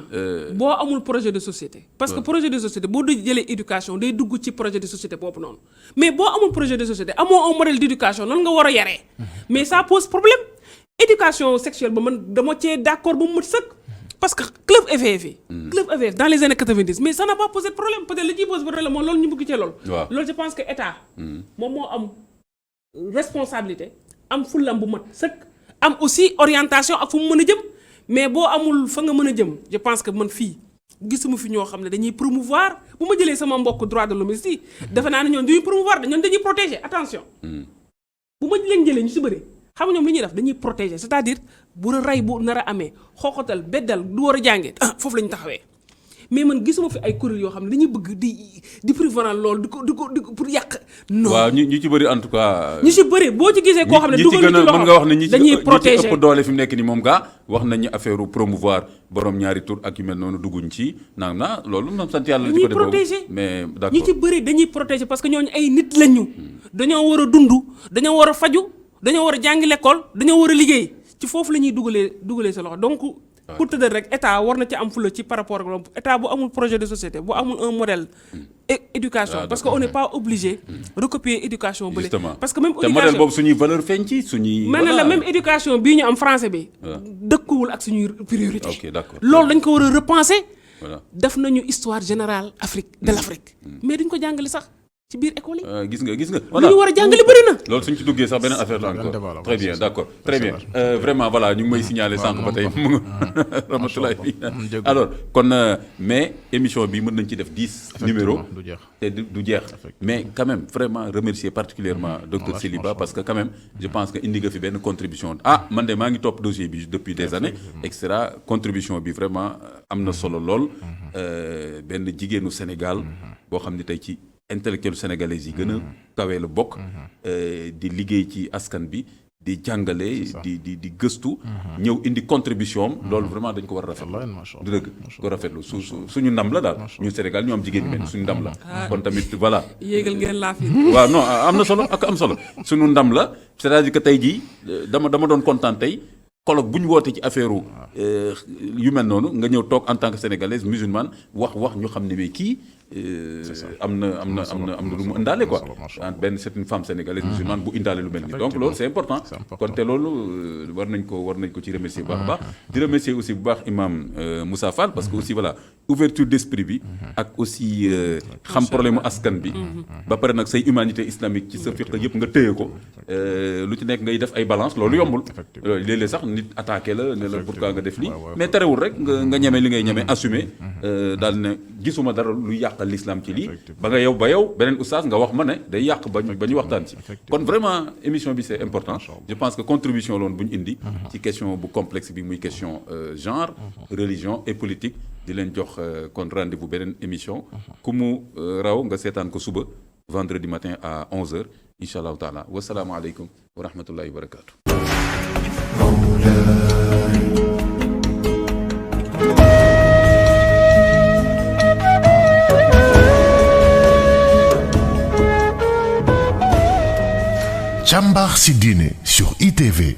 boo amul projet de société parce que projet de société boo jëlee éducation day dugg ci projet de société boobu noonu mais boo amul projet de société amoo un modèle d'éducation nan nga war a yaree mais ça pose problème éducation sexuelle ba man dama cee d'accord ba mu mat sëkk parce que club EVF dans les années 90 mais ça n'a pas posé de problème peut-être li ciy pose problème moom loolu ñu bëgg cee loolu je pense que état moom moo am responsabilité am fullam bu mat sëkk am aussi orientation ak fu mu mën a jëm mais boo amul fa nga mën a jëm je pense que man fii gisuma fi ñoo xam ne dañuy promouvoir bu ma jëlee sama mbokk droit de l'homme yi defe naa ne ñoom dañuy promouvoir ñoom dañuy protéger attention bu ma leen jëlee ñu si bëri xam nga ñoom li ñuy def dañuy protéger c'est-à-dire bu rey bu nar a amee xooxatal beddal du war a jàngee foofu la ñu taxawee mais man gisuma fi ay kuréel yoo xam ne dañuy bëgg di prévenir loolu di ko pour yàq. non waaw ñu ci bëri en tout cas. ñu ci bëri boo ci gisee koo xam ne dugal na ci mën nga wax ne ñi dañuy protéger ci ëpp doole fi mu nekk nii moom gaa wax nañu affaire promouvoir borom ñaari tur ak yu mel noonu dugguñ ci naan na loolu moom sant yàlla. dañuy protéger mais d'accord ñi ci bëri dañuy protéger parce que ñooñu ay nit lañu. dañoo war a dund dañoo war a faju dañoo war a jàngi l'école dañoo war a liggéey ci foofu la ñuy dugalee sa loxo donc. pour tëddal rek état war na ci am fula ci par rapport ak état bu amul projet de société bu amul un modèle éducation parce que on n'est pas obligé recopier éducation bële parce que même éducation te modèle boobu suñuy valeur feeñ ci suñuy mën na la même éducation bii ñu am français bi dëkkuwul ak suñuy priorité ok d'accord loolu dañ ko war a repenser def nañu histoire générale Afrique de l'Afrique mais duñ ko jàngale sax ci biir école yi. gis nga. voilà li ñu war a jàngale bëri na. loolu suñ ci duggee sax beneen affaire la encore très bien d'accord très bien vraiment voilà ñu ngi may signaler sànq ba tey mu rahmatulahi alors kon mais émission bi mën nañ ci def 10 numéros te du jeex mais quand même vraiment remercier particulièrement docteur Sely Ba parce que quand même je pense que indi nga fi benn contribution man de maa ngi topp dossier bi depuis des années et cetera contribution bi vraiment am na solo lool benn jigéenu Sénégal boo xam ne tey ci intellectuel sénégalais yi gën a kawee la bokk di liggéey ci askan bi di jàngale di gëstu ñëw indi contribution am loolu vraiment dañ ko war a rafetlu du dëgg ko rafetlu suñu ndam la daal ñun Sénégal ñu am jigéen ñi mel suñu ndam la kon tamit voilà yéegal ngeen laa fi waaw non am na solo ak am solo suñu ndam la c'est-à-dire que tey jii dama doon kontaan tey colloque bu ñu wootee ci affaire yu mel noonu nga ñëw toog en tant que sénégalaise musulmane wax ñu xam ne mais kii am na lu mu indaale quoi benn c'est une femme sénégalaise musulmane bu indaale lu mel ni donc loolu c'est important kon te loolu war nañ ko ci remercier bu baax a baax di remercier aussi bu baax imam Moussa Fall parce que aussi voilà ouverture d'esprit bi ak aussi xam problème mu askan bi ba pare nag say humanité islamique ci sa fiqh yëpp nga téye ko lu ci nekk ngay def ay balance loolu yombul léeg-léeg sax nit attaqué la ne la pourquoi nga def lii mais terewul rek nga ñeme li ngay ñeme assumer daal ne gisuma dara lu yàqal l'islam ci lii ba yow beneen oustaz nga wax ma ne day yàq ba ñu waxtaan ci kon vraiment émission bi c'est important je pense que contribution loon bu ñu indi ci question bu complexe bi muy question genre religion et politique di leen jox kon rendez-vous beneen émission ku mu raw nga seetaan ko suba vendredi matin à 11h incha allahu taala wasalaamu aleykum wa rahmatullahi wa barakatu Jàmbaar ci diine sur ITV.